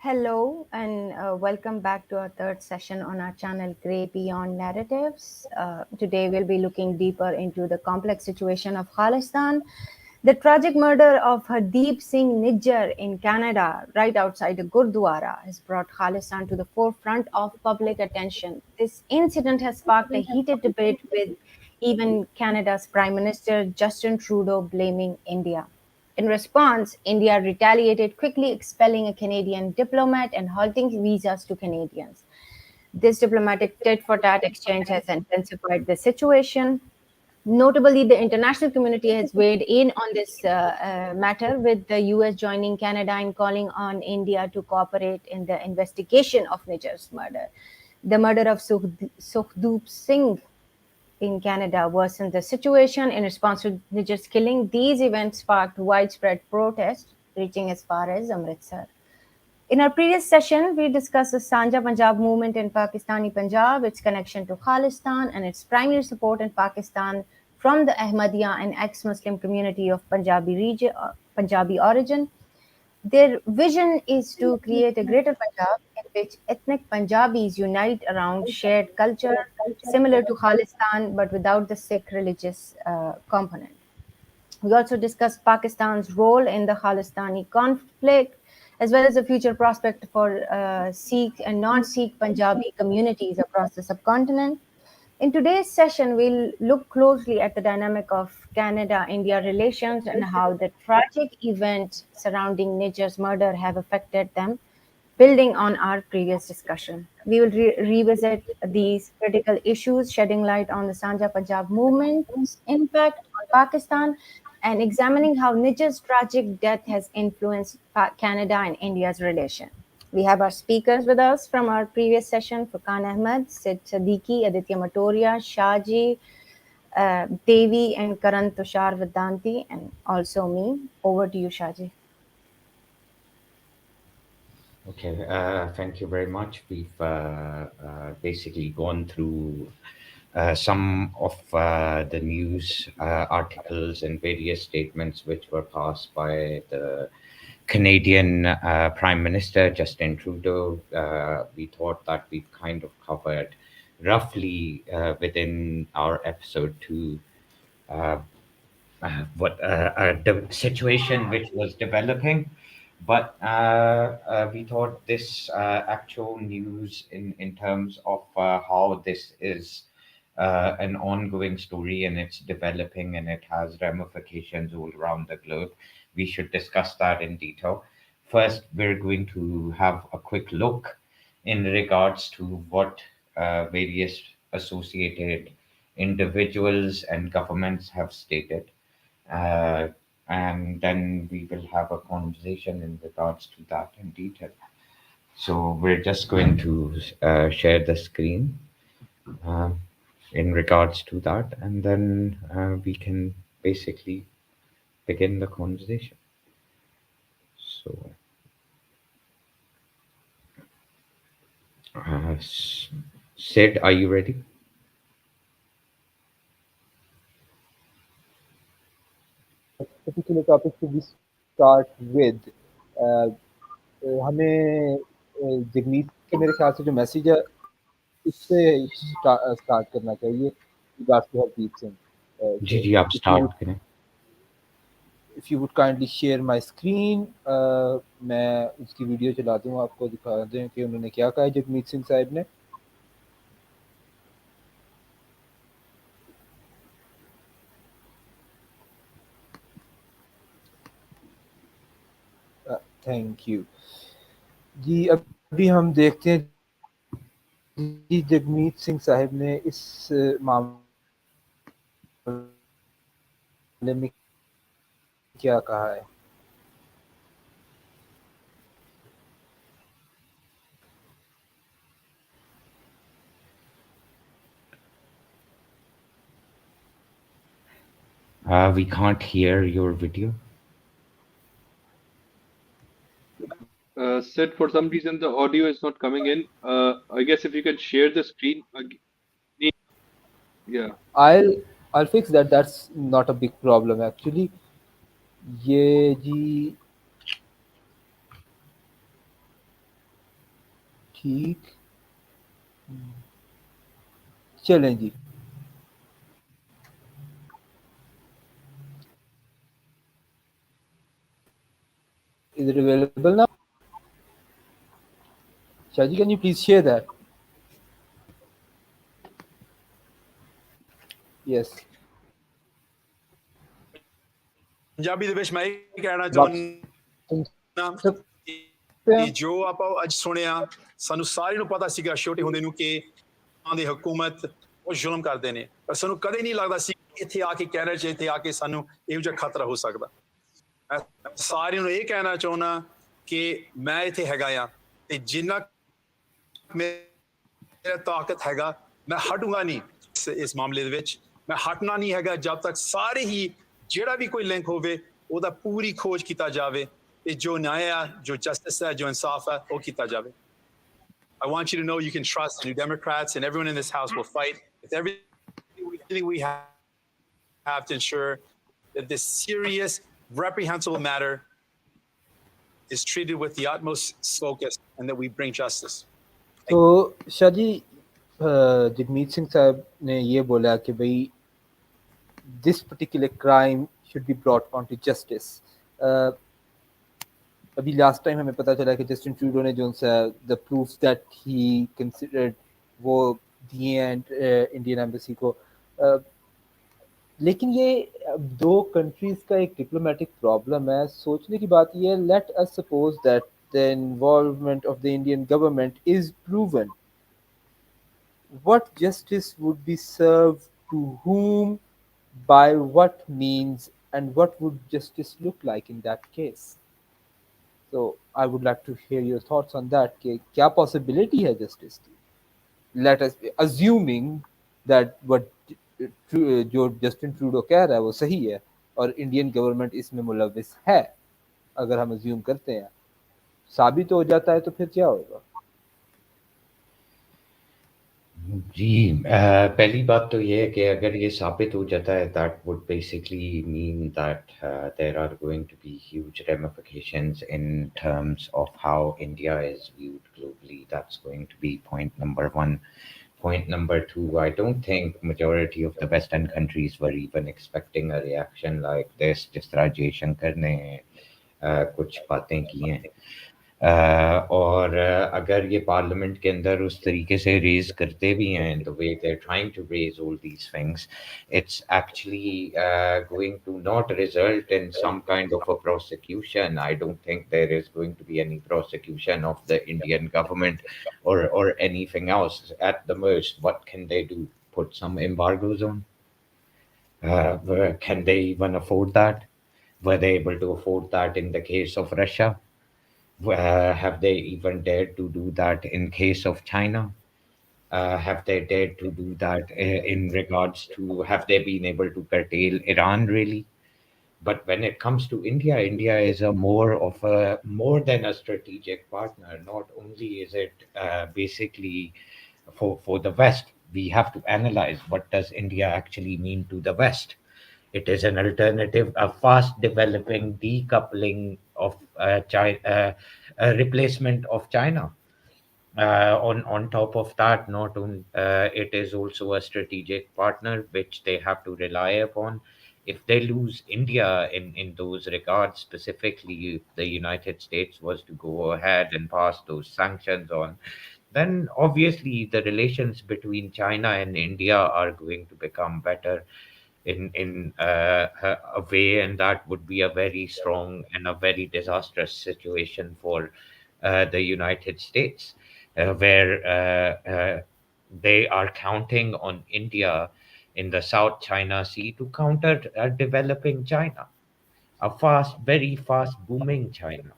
Hello, and welcome back to our third session on our channel Grey Beyond Narratives. Today, we'll be looking deeper into the complex situation of Khalistan. The tragic murder of Hardeep Singh Nijjar in Canada, right outside a gurdwara, has brought Khalistan to the forefront of public attention. This incident has sparked a heated debate with even Canada's Prime Minister Justin Trudeau blaming India. In response, India retaliated, quickly expelling a Canadian diplomat and halting visas to Canadians. This diplomatic tit-for-tat exchange has intensified the situation. Notably, the international community has weighed in on this matter, with the US joining Canada in calling on India to cooperate in the investigation of Nijjar's murder. The murder of Sukhdhopp Singh in Canada worsened the situation. In response to Nijjar's killing, these events sparked widespread protest, reaching as far as Amritsar. In our previous session, we discussed the Sanja Punjab movement in Pakistani Punjab, its connection to Khalistan, and its primary support in Pakistan from the Ahmadiyya and ex-Muslim community of Punjabi origin. Their vision is to create a greater Punjab in which ethnic Punjabis unite around shared culture, similar to Khalistan, but without the Sikh religious component. We also discussed Pakistan's role in the Khalistani conflict, as well as the future prospect for Sikh and non-Sikh Punjabi communities across the subcontinent. In today's session, we'll look closely at the dynamic of Canada-India relations and how the tragic events surrounding Nijjar's murder have affected them, building on our previous discussion. We will revisit these critical issues, shedding light on the Sanja Punjab movement's impact on Pakistan and examining how Nijjar's tragic death has influenced Canada and India's relation. We have our speakers with us from our previous session: Furqan Ahmed, Sid Siddiqui, Aditya Matoria, Shaji, Devi, and Karan Tushar Vedanti, and also me. Over to you, Shaji. Okay, thank you very much. We've basically gone through some of the news articles and various statements which were passed by the Canadian Prime Minister Justin Trudeau. We thought that we've kind of covered roughly within our episode two uh, what the situation which was developing. But we thought this actual news in terms of how this is an ongoing story and it's developing and it has ramifications all around the globe. We should discuss that in detail. First, we're going to have a quick look in regards to what various associated individuals and governments have stated. Uh, and then we will have a conversation in regards to that in detail. So we're just going to share the screen uh, in regards to that, and then we can basically begin the conversation. So, Sid, are you ready? particular topic to we start with हमें जगमीत के मेरे ख्याल से जो message है उससे start करना चाहिए regards to Hardeep Singh. Ji So जी, आप if you स्टार्ट would करें. if you would kindly share my screen, मैं उसकी वीडियो चला दूँ आपको दिखा दें कि उन्होंने क्या कहा है जगमीत सिंह साहब ने. थैंक यू जी. अभी हम देखते हैं जी जगमीत सिंह साहब ने इस मामले में क्या कहा है. We can't hear your video. Sid, for some reason the audio is not coming in. I guess if you can share the screen again. Yeah. I'll fix that. That's not a big problem actually. ये जी ठीक, चलें जी। Is it available now? Shaji, can you please share that? Yes. Punjabi ਦੇ ਵਿੱਚ ਮੈਂ ਇਹ ਕਹਿਣਾ अब आप सुन ਚਾਹੁੰਦਾ सकते ਕਿ हैं? ਜੋ ਆਪਾਂ ਅੱਜ ਸੁਣਿਆ ਸਾਨੂੰ ਸਾਰਿਆਂ ਨੂੰ ਪਤਾ ਸੀਗਾ ਛੋਟੇ ਹੁੰਦੇ ਨੂੰ ਕਿ ਦੀ ਹਕੂਮਤ ਉਹ ਜ਼ੁਲਮ ਕਰਦੇ ਨੇ, ਪਰ ਸਾਨੂੰ ਕਦੇ ਨਹੀਂ ਲੱਗਦਾ ਸੀ ਇੱਥੇ ਆ ਕੇ ਕੈਨੇਡਾ 'ਚ ਇੱਥੇ ਆ ਕੇ ਸਾਨੂੰ ਇਹੋ ਜਿਹਾ ਖਤਰਾ ਹੋ ਸਕਦਾ। ਮੈਂ ਸਾਰਿਆਂ ਨੂੰ ਇਹ ਕਹਿਣਾ ਚਾਹੁੰਦਾ ਕਿ ਮੈਂ ਇੱਥੇ ਹੈਗਾ ਆ ਤੇ ਜਿੰਨਾ ਮੇਰਾ ਤਾਕਤ ਹੈਗਾ ਮੈਂ ਹਟੂੰਗਾ ਨਹੀਂ ਇਸ ਮਾਮਲੇ ਦੇ ਵਿੱਚ। ਮੈਂ ਹਟਣਾ ਨਹੀਂ ਹੈਗਾ ਜਦ ਤੱਕ ਸਾਰੇ ਹੀ ਜਿਹੜਾ ਵੀ ਕੋਈ ਲਿੰਕ ਹੋਵੇ ਉਹਦਾ ਪੂਰੀ ਖੋਜ ਕੀਤਾ ਜਾਵੇ ਤੇ ਜੋ ਨਿਆਂ ਆ, ਜੋ ਜਸਟਿਸ ਹੈ, ਜੋ ਇਨਸਾਫ ਹੈ ਉਹ ਕੀਤਾ ਜਾਵੇ। I want you to know you can trust New Democrats and everyone in this House will fight with everything we have to ensure that this serious, reprehensible matter is treated with the utmost focus and that we bring justice. तो शाजी, जगमीत सिंह साहब ने ये बोला कि भाई this particular crime should be brought on to justice. अभी last time हमें पता चला कि जस्टिन ट्रूडो ने जो the proof that he considered वो दिए हैं इंडियन एम्बेसी को। लेकिन ये दो कंट्रीज का एक डिप्लोमेटिक प्रॉब्लम है। सोचने की बात ये है, let us suppose that the involvement of the Indian government is proven, what justice would be served to whom, by what means, and what would justice look like in that case? So I would like to hear your thoughts on that. कि क्या possibility है justice की? Let us assuming that what जो Justin Trudeau कह रहा है वो सही है और इंडियन गवर्नमेंट इसमें मुलविस है, अगर हम अज्यूम करते हैं, साबित हो जाता है तो फिर क्या होगा? जी, पहली बात तो ये है कि अगर ये साबित हो जाता है, that would basically mean that there are going to be huge ramifications in terms of how India is viewed globally. That's going to be point number one. Point number two, I don't think majority of the Western countries were even expecting a reaction like this. जिस तरह जयशंकर ने कुछ बातें की हैं, और अगर ये पार्लियामेंट के अंदर उस तरीके से रेज करते भी हैं, the way they are trying to raise all these things, it's actually going to not result in some kind of a prosecution. I don't think there is going to be any prosecution of the Indian government or anything else. At the most, what can they do? Put some embargoes on? Can they even afford that? Were they able to afford that in the case of Russia? Have they even dared to do that in case of China? Have they dared to do that in regards to, have they been able to curtail Iran really? But when it comes to India, India is a more than a strategic partner. Not only is it basically for the West, we have to analyze what does India actually mean to the West. It is an alternative, a fast developing decoupling of China, a replacement of China. On top of that, not on it is also a strategic partner which they have to rely upon. If they lose India in those regards, specifically if the United States was to go ahead and pass those sanctions on, then obviously the relations between China and India are going to become better in a way, and that would be a very strong and a very disastrous situation for the United States, where they are counting on India in the South China Sea to counter developing China, a very fast booming China.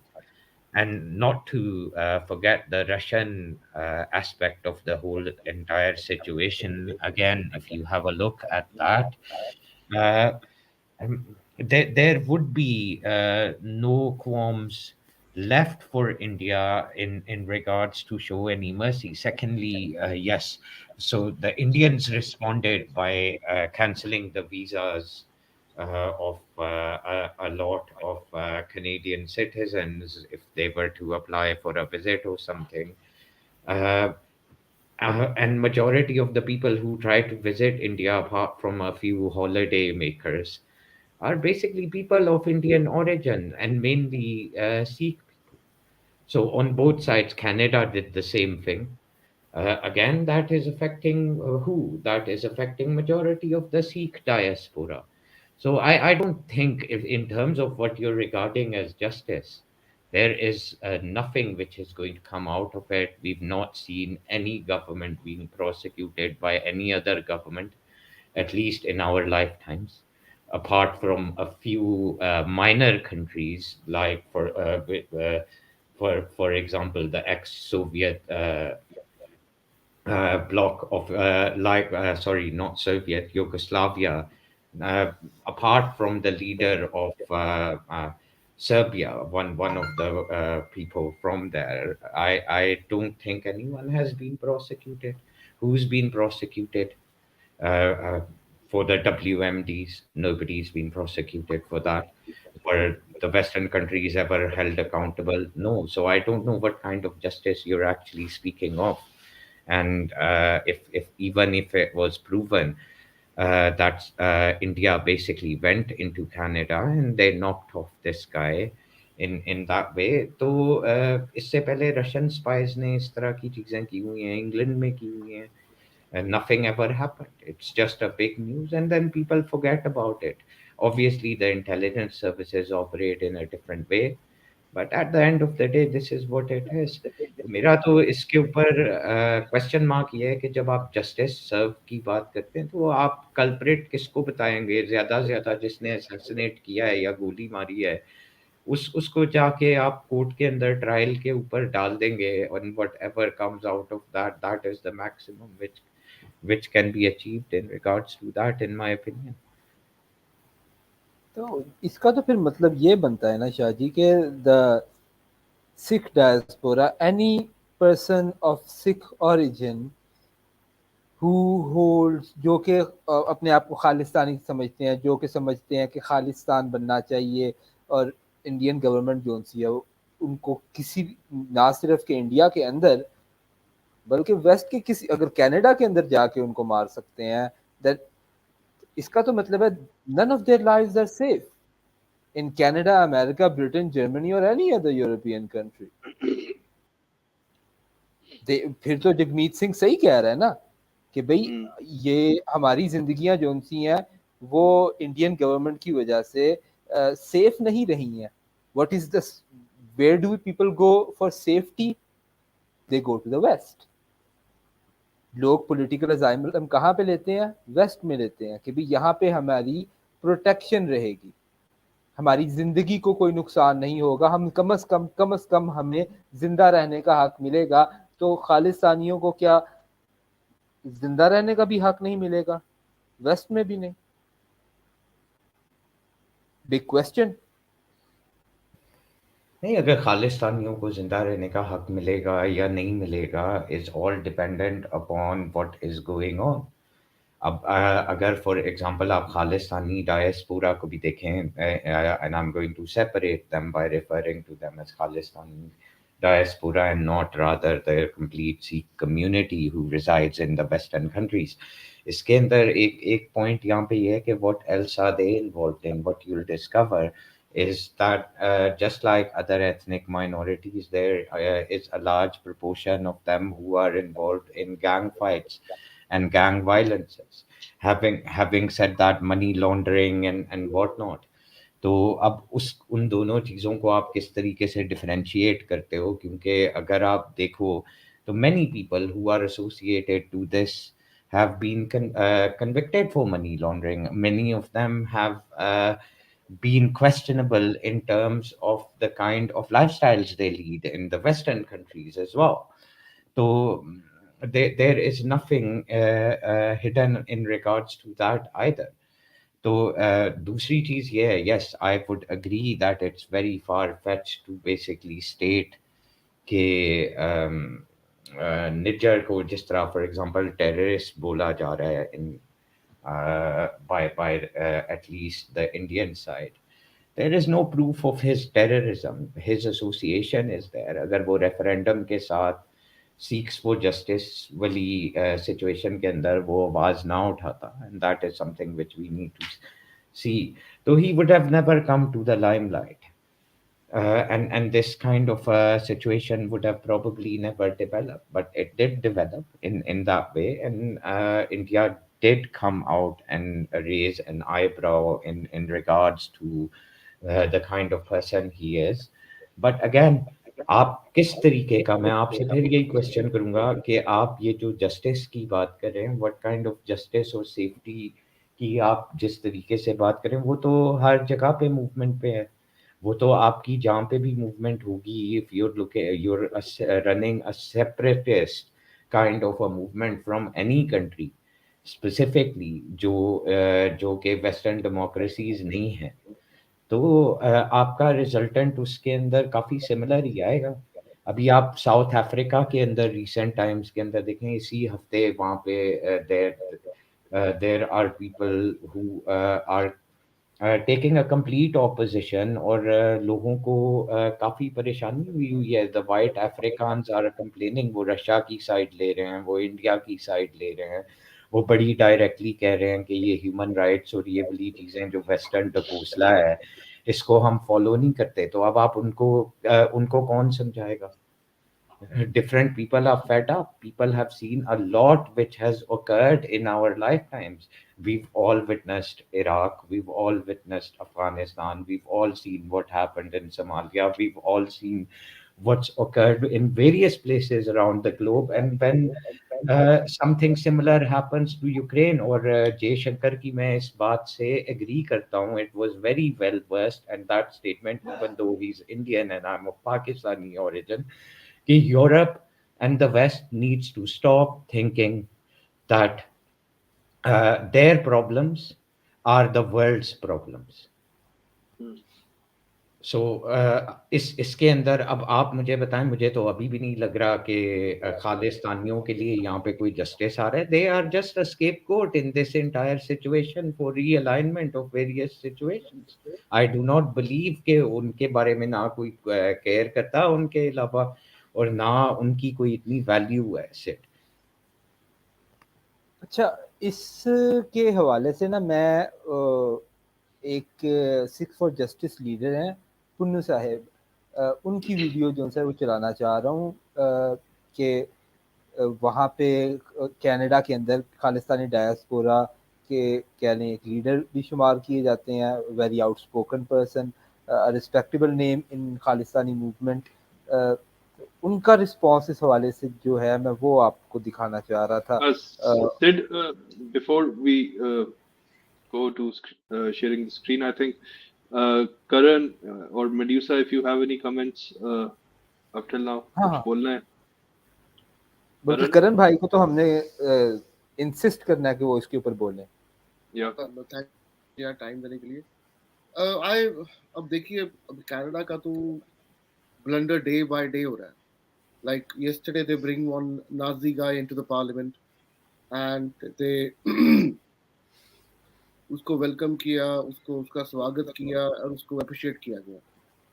And not to forget the Russian aspect of the whole entire situation. Again, if you have a look at that, uh, there would be no qualms left for India in regards to show any mercy. Secondly, yes, so the Indians responded by canceling the visas of a lot of Canadian citizens if they were to apply for a visit or something. Uh, and majority of the people who try to visit India, apart from a few holiday makers, are basically people of Indian origin and mainly Sikh people. So on both sides, Canada did the same thing. Again, that is affecting who? That is affecting majority of the Sikh diaspora. So I don't think if in terms of what you're regarding as justice, there is nothing which is going to come out of it. We've not seen any government being prosecuted by any other government, at least in our lifetimes, apart from a few minor countries, like for example, the ex-Soviet bloc of sorry, not Soviet, Yugoslavia, uh, apart from the leader of Serbia, one of the people from there, I don't think anyone has been prosecuted. Who's been prosecuted? Uh, for the WMDs, nobody's been prosecuted for that. Were the Western countries ever held accountable? No. So I don't know what kind of justice you're actually speaking of. And if even if it was proven that India basically went into Canada and they knocked off this guy in that way, तो इससे पहले Russian spies ने इस तरह की चीजें की हुई हैं, इंग्लैंड में की हुई हैं, and nothing ever happened. It's just a big news, and then people forget about it. Obviously, the intelligence services operate in a different way, but at the end of the day, this is what it is. तो मेरा तो इसके ऊपर question mark ये है कि जब आप जस्टिस सर्व की बात करते हैं तो आप कल्प्रिट किसको बताएंगे? ज्यादा से ज्यादा जिसने असैसिनेट किया है या गोली मारी है, उसको जाके आप कोर्ट के अंदर ट्रायल के ऊपर डाल देंगे, and whatever comes out of that, that is the maximum which can be achieved in regards to that, in my opinion. तो इसका तो फिर मतलब ये बनता है ना शाह जी के the Sikh diaspora, any person of Sikh origin who holds, जो कि अपने आप को खालिस्तानी समझते हैं, जो कि समझते हैं कि खालिस्तान बनना चाहिए, और इंडियन गवर्नमेंट जो सी है उनको किसी ना सिर्फ के इंडिया के अंदर बल्कि वेस्ट के किसी, अगर कनाडा के अंदर जाके उनको मार सकते हैं, दैट इसका तो मतलब है none of their lives are safe in Canada, America, Britain, Germany or any other European country. फिर तो जगमीत सिंह सही कह रहा है ना कि भाई ये हमारी जिंदगियां जो सी हैं वो इंडियन गवर्नमेंट की वजह से सेफ नहीं रही हैं. What is this? Where do people go for safety? They go to the West. लोग पॉलिटिकल असाइलम कहाँ पे लेते हैं? वेस्ट में लेते हैं कि भाई यहाँ पे हमारी प्रोटेक्शन रहेगी, हमारी जिंदगी को कोई नुकसान नहीं होगा, हम कम से कम हमें जिंदा रहने का हक मिलेगा. तो खालिस्तानियों को क्या जिंदा रहने का भी हक नहीं मिलेगा? वेस्ट में भी नहीं. Big question. नहीं, अगर खालिस्तानियों को जिंदा रहने का हक मिलेगा या नहीं मिलेगा is all dependent upon what is going on. अब अगर फॉर एग्जांपल आप खालिस्तानी डायस्पोरा को भी देखें, and I am going to separate them by referring to them as Khalistani diaspora and not rather the complete Sikh community who resides in the Western countries. इसके अंदर एक point यहाँ पे ये है कि what else are they involved in? What you'll discover is that just like other ethnic minorities, there is a large proportion of them who are involved in gang fights and gang violences. Having said that, money laundering and whatnot. तो अब उन दोनों चीज़ों को आप किस तरीके से डिफरेंशिएट करते हो? क्योंकि अगर आप देखो तो many people who are associated to this have been convicted for money laundering. Many of them have been questionable in terms of the kind of lifestyles they lead in the Western countries as well. So there is nothing hidden in regards to that either. तो दूसरी चीज ये है, yes, I would agree that it's very far-fetched to basically state कि निज्जर को जिस तरह for example terrorist बोला जा रहा है in by at least the Indian side. There is no proof of his terrorism. His association is there. अगर वो रेफरेंडम के साथ सीक्स फॉर जस्टिस वाली सिचुएशन के अंदर वो आवाज ना उठाता, and that is something which we need to see, तो he would have never come to the limelight. And this kind of situation would have probably never developed, but it did develop in that way, and India did come out and raise an eyebrow in regards to the kind of person he is. But again, आप किस तरीके का, मैं आपसे फिर यही question करूंगा कि आप ये जो जस्टिस की बात कर रहे हैं, व्हाट काइंड ऑफ जस्टिस और सेफ्टी की आप जिस तरीके से बात करें, वो तो हर जगह पे मूवमेंट पे है. वो तो आपकी जहाँ पे भी मूवमेंट होगी, if you're running a separatist kind of a movement from any country, specifically जो कि वेस्टर्न डेमोक्रेसीज नहीं है, तो आपका रिजल्टेंट उसके अंदर काफ़ी सिमिलर ही आएगा. अभी आप साउथ अफ्रीका के अंदर रिसेंट टाइम्स के अंदर देखें, इसी हफ्ते वहाँ पे there are people who are taking a complete opposition, और लोगों को काफ़ी परेशानी हुई हुई है. The white Afrikaans are complaining, वो रशिया की साइड ले रहे हैं, वो इंडिया की साइड ले रहे हैं, वो बड़ी डायरेक्टली कह रहे हैं कि ये ह्यूमन राइट्स और ये वाली चीज़ें जो वेस्टर्न टकोसला है, इसको हम फॉलो नहीं करते. तो अब आप उनको कौन समझाएगा? Different people are fed up. People have seen a lot which has occurred in our lifetimes. We've all witnessed Iraq, we've all witnessed Afghanistan, we've all seen what happened in Somalia, we've all seen what's occurred in various places around the globe. And when something similar happens to Ukraine, और जय शंकर की मैं इस बात से agree करता हूँ, it was very well versed, and that statement, even though he's Indian and I'm of Pakistani origin, कि Europe and the West needs to stop thinking that their problems are the world's problems. So इसके अंदर अब आप मुझे बताएं, मुझे तो अभी भी नहीं लग रहा कि खालिस्तानियों के लिए यहाँ पे कोई जस्टिस आ रहा है. They are just a scapegoat in this entire situation for realignment of various situations. I do not believe कि उनके बारे में ना कोई केयर करता उनके अलावा, और ना उनकी कोई इतनी वैल्यू है. सिट. अच्छा, इसके हवाले से ना मैं एक सिक्स फॉर जस्टिस लीडर हैं पुन्नू साहेब, उनकी वीडियो जो है वो चलाना चाह रहा हूँ कि वहाँ पे कनाडा के अंदर खालिस्तानी डायस्पोरा के क्या नहीं एक लीडर भी शुमार किए जाते हैं, very outspoken person, respectable name in Khalistani movement. उनका रिस्पॉन्स इस हवाले से जो है मैं वो आपको दिखाना चाह रहा था. Sid, before we go to sharing the screen, I think Karan or Medusa, if you have any comments up till now, कुछ बोलना है? बल्कि करण भाई को तो हमने इंसिस्ट करना है कि वो इसके ऊपर बोलें. थैंक यू टाइम देने के लिए. अब देखिए, अब कनाडा का तो ब्लंडर डे बाय डे हो रहा है. Like yesterday they bring one Nazi guy into the parliament and they उसको वेलकम किया, उसका स्वागत किया और उसको अप्रिशिएट किया गया.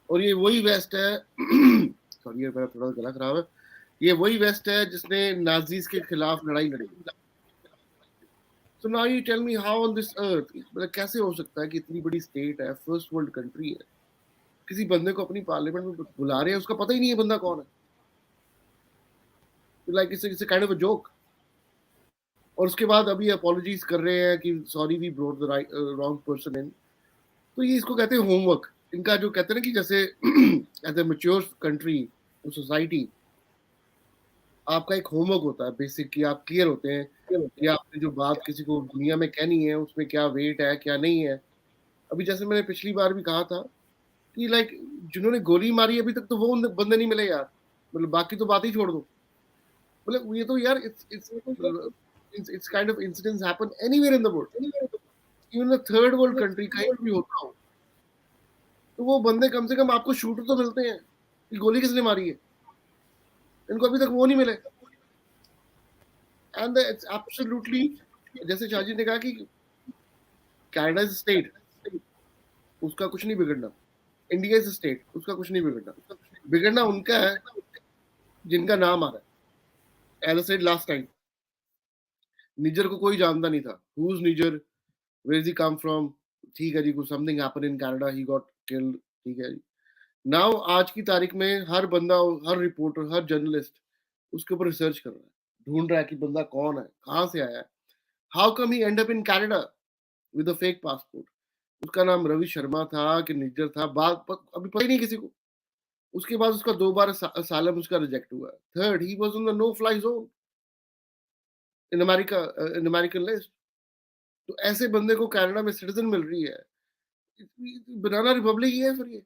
और ये वही वेस्ट है सॉरी ये मेरा थोड़ा गला खराब है, ये वही वेस्ट है जिसने नाजीज के खिलाफ लड़ाई लड़ी. So now you tell me how on this earth, मतलब कैसे हो सकता है कि इतनी बड़ी स्टेट है, फर्स्ट वर्ल्ड कंट्री है, किसी बंदे को अपनी पार्लियामेंट में बुला रहे हैं, उसका पता ही नहीं है बंदा कौन है. Like it's a kind of a joke. और उसके बाद अभी अपॉलॉजीज कर रहे हैं कि sorry we brought the wrong person in. तो ये इसको कहते हैं होमवर्क. इनका जो कहते हैं ना कि जैसे as a mature country society आपका एक होमवर्क होता है बेसिक, कि आप क्लियर होते हैं कि आपने जो बात किसी को दुनिया में कहनी है उसमें क्या वेट है क्या नहीं है. अभी जैसे मैंने पिछली बार भी कहा था कि लाइक जिन्होंने गोली मारी अभी तक तो वो बंदे नहीं मिले यार, मतलब बाकी तो बात ही छोड़ दो. मतलब ये तो यार it's kind of incidents happen anywhere in the world, even a third world country कहीं भी होता हो तो वो बंदे कम से कम आपको शूटर तो मिलते हैं कि गोली किसने मारी है. इनको अभी तक वो नहीं मिले. एंड इट्स एब्सोल्युटली, जैसे शाहजी ने कहा कि कनाडा इज स्टेट, उसका कुछ नहीं बिगड़ना. इंडिया इज स्टेट, उसका कुछ नहीं बिगड़ना. बिगड़ना उनका है जिनका नाम आ रहा है. As I said last time, Nijjar को कोई जानता नहीं था. Who's Nijjar? Where does he come from? ठीक है जी, कुछ something happened in Canada, he got killed. ठीक है जी. Now आज की तारीख में हर बंदा, हर रिपोर्टर, हर जर्नलिस्ट उसके ऊपर रिसर्च कर रहा है, ढूंढ रहा है कि बंदा कौन है, कहाँ से आया है. How come he end up in Canada with a fake passport? उसका नाम रवि शर्मा था कि निज्जर था, अभी पता ही नहीं किसी को. उसके बाद उसका 2 बार सालम उसका रिजेक्ट हुआ. Third, he was on the no fly zone in America, in American list. तो ऐसे बंदे को कनाडा में सिटीजन मिल रही है. बनाना रिपब्लिक ही है फिर ये.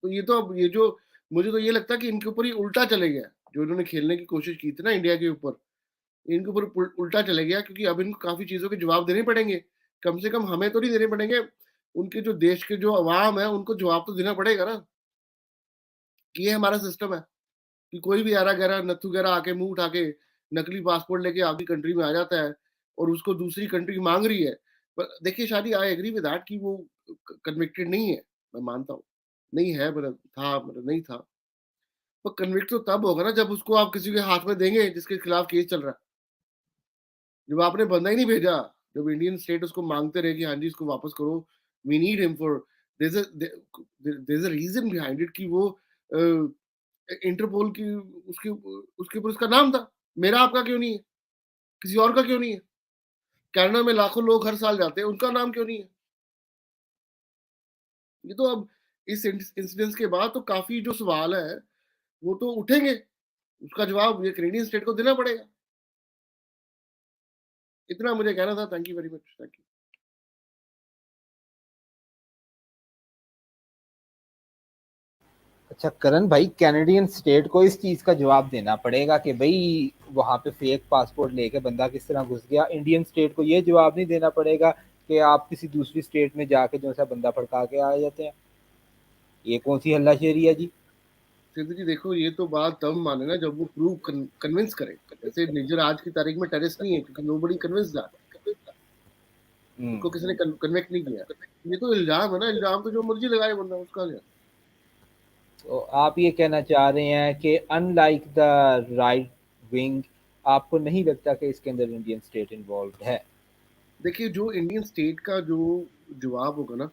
तो ये तो अब ये जो मुझे तो ये लगता है कि इनके ऊपर ही उल्टा चले गया, जो इन्होंने खेलने की कोशिश की थी ना इंडिया के ऊपर, इनके ऊपर उल्टा चले गया, क्योंकि अब इनको काफी चीजों के जवाब देने पड़ेंगे. कम से कम हमें तो नहीं देने पड़ेंगे, उनके जो देश के जो अवाम है उनको जवाब तो देना पड़ेगा ना कि ये हमारा सिस्टम है कि कोई भी आरा गहरा नत्थू गहरा आके मुंह उठा के नकली पासपोर्ट लेके आपकी कंट्री में आ जाता है और उसको दूसरी कंट्री मांग रही है. पर देखिए शादी, आई एग्री विद दैट कि वो कन्विक्टेड नहीं है, मैं मानता हूँ नहीं है, मतलब था, मतलब नहीं था. पर कन्विक्ट तो तब होगा ना जब उसको आप किसी के हाथ में देंगे जिसके खिलाफ केस चल रहा है. जब आपने बंदा ही नहीं भेजा, जब इंडियन स्टेट उसको मांगते रहे कि हाँ जी इसको वापस करो, we need him for, there is a reason behind it कि वो इंटरपोल की उसके उसके ऊपर उसका नाम था. मेरा आपका क्यों नहीं है? किसी और का क्यों नहीं है? कनाडा में लाखों लोग हर साल जाते हैं, उनका नाम क्यों नहीं है? ये तो अब इस इंसिडेंस के बाद तो काफी जो सवाल है वो तो उठेंगे, उसका जवाब ये कैनेडियन स्टेट को देना पड़ेगा. इतना मुझे कहना था. Thank you very much. Thank you. अच्छा करण भाई, कैनेडियन स्टेट को इस चीज का जवाब देना पड़ेगा कि भाई वहां पे फेक पासपोर्ट लेके बंदा किस तरह घुस गया. इंडियन स्टेट को ये जवाब नहीं देना पड़ेगा कि आप किसी दूसरी स्टेट में जाके जो सा बंदा फड़का के आ जाते हैं. ये कौन सी हल्लाशेरी है जी? सिद्धू जी देखो, ये तो बात तब माने ना जब वो प्रूव कन्विंस करे. जैसे निज्जर आज की तारीख में टेररिस्ट नहीं है क्योंकि नोबडी कन्विंस दैट, उसको किसी ने कन्विक्ट नहीं किया. ये तो इल्जाम है ना, इल्जाम तो जो मर्जी लगाए बंदा, उसका क्या. तो आप ये कहना चाह रहे हैं कि अनलाइक द राइट विंग, आपको नहीं लगता कि इसके अंदर इंडियन स्टेट इन्वॉल्व है? देखिए जो इंडियन स्टेट का जो जवाब होगा ना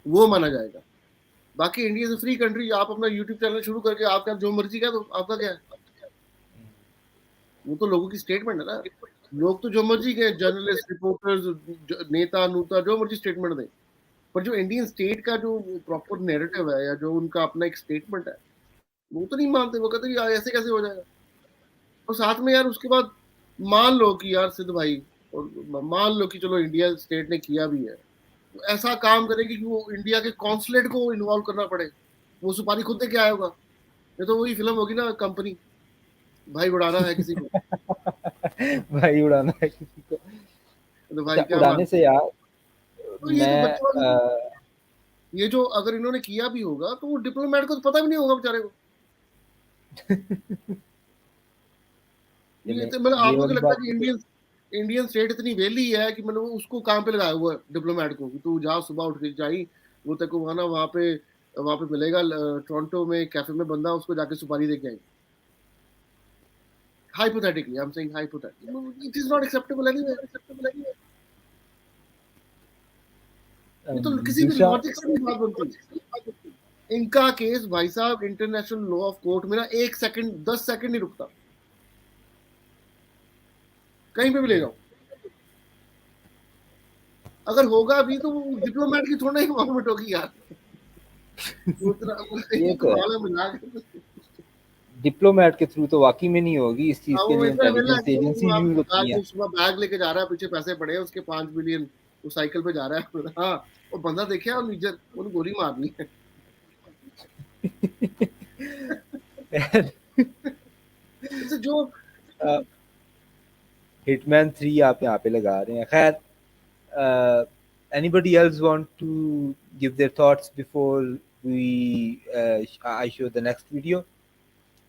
वो माना जाएगा. बाकी इंडिया इज फ्री कंट्री, आप अपना यूट्यूब चैनल शुरू करके आपका जो मर्जी कह दो, आपका क्या है. वो तो लोगों की स्टेटमेंट है ना. लोग तो जो मर्जी कहे, जर्नलिस्ट, रिपोर्टर्स, नेता नूता जो मर्जी स्टेटमेंट दें, पर जो इंडियन स्टेट का जो प्रॉपर नैरेटिव है या जो उनका अपना एक स्टेटमेंट है वो तो नहीं मानते. वो कहते हैं यार ऐसे कैसे हो जाएगा. और साथ में यार उसके बाद मान लो कि यार सिद्ध भाई, और मान लो कि चलो इंडिया स्टेट ने किया भी है, तो ऐसा काम करेगी कि वो इंडिया के कॉन्सुलेट को इन्वॉल्व करना पड़े. वो सुपारी खुद दे के आया होगा. ये तो वही फिल्म होगी ना, कंपनी, भाई उड़ाना है किसी को. भाई उड़ाना है किसी को. तो भाई क्या उड़ाने से यार तो ये तो मैं बच्चों ये जो अगर इन्होंने किया भी होगा तो वो डिप्लोमेट को तो पता भी नहीं होगा बेचारे को. ये तो मतलब आपको क्या लगता है कि इंडियन स्टेट इतनी वेली है कि मतलब उसको काम पे लगाया हुआ है डिप्लोमेट को कि तू जा सुबह उठ के जाई, वो तेरे को वहां पे मिलेगा टोरंटो में कैफे में बंदा, उसको जाके सुपारी दे के आई. Hypothetically, I'm saying hypothetically. It is not acceptable anyway. ये तो किसी भी लॉजिक से नहीं बात बनती. इनका केस भाई साहब इंटरनेशनल लॉ ऑफ कोर्ट में ना 1 सेकंड 10 सेकंड नहीं रुकता, कहीं पे भी ले जाओ. अगर होगा भी तो डिप्लोमेट की थोड़ा ही इन्वॉल्वमेंट होगी यार. ये तो डिप्लोमेट के थ्रू तो वाकई में नहीं होगी. इस चीज के लिए इंटेलिजेंस एजेंसी यूज होती है. सुबह बैग लेके जा रहा है, पीछे पैसे पड़े हैं उसके 5 बिलियन, वो साइकिल पे जा रहा है. हाँ, वो बंदा देखा और निज्जर उन्हें गोली मारनी है. जो हिटमैन 3 आप यहाँ पे लगा रहे हैं. खैर, anybody else want to give their thoughts before we I show the next video?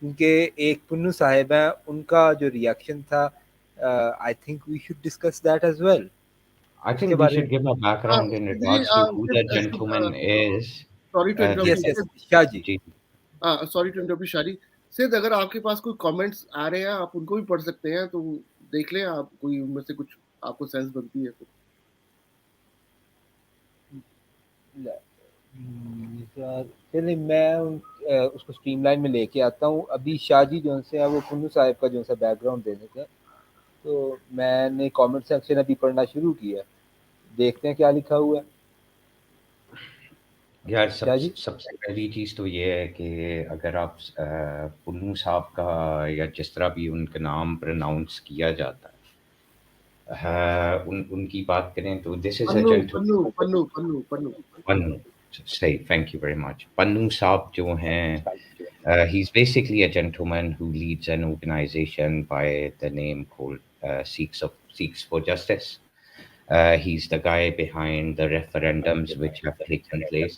उनके एक पुन्नू साहिब हैं, उनका जो रिएक्शन था, I think we should discuss that as well. I think we should give a background in regards to who that gentleman is. Sorry to interrupt. Yes, Shahji. Sorry to interrupt you, Shadi. सिर्फ अगर आपके पास कोई comments आ रहे हैं आप उनको भी पढ़ सकते हैं, तो देख लें आप, कोई उनमें से कुछ आपको सेंस बनती है तो। चलिए मैं उसको स्ट्रीमलाइन में लेके आता हूँ। अभी शाहजी जो है वो पुन्नू साहिब का जो है बैकग्राउंड देने थे, तो मैंने कमेंट सेक्शन अभी पढ़ना शुरू किया, देखते हैं क्या लिखा हुआ है। यार शाहजी सबसे पहली चीज़ तो ये है कि अगर आप पुन्नू साहब का या जिस तरह भी उनका नाम प्रोनाउंस किया जाता है, उनकी बात करें तो this is a Pannu Pannu gentleman. Pannu Pannu Pannu Pannu, सही, thank you very much. Pannu sahab जो हैं, he's basically a gentleman who leads an organization by the name called Sikhs for Justice. He's the guy behind the referendums which have taken place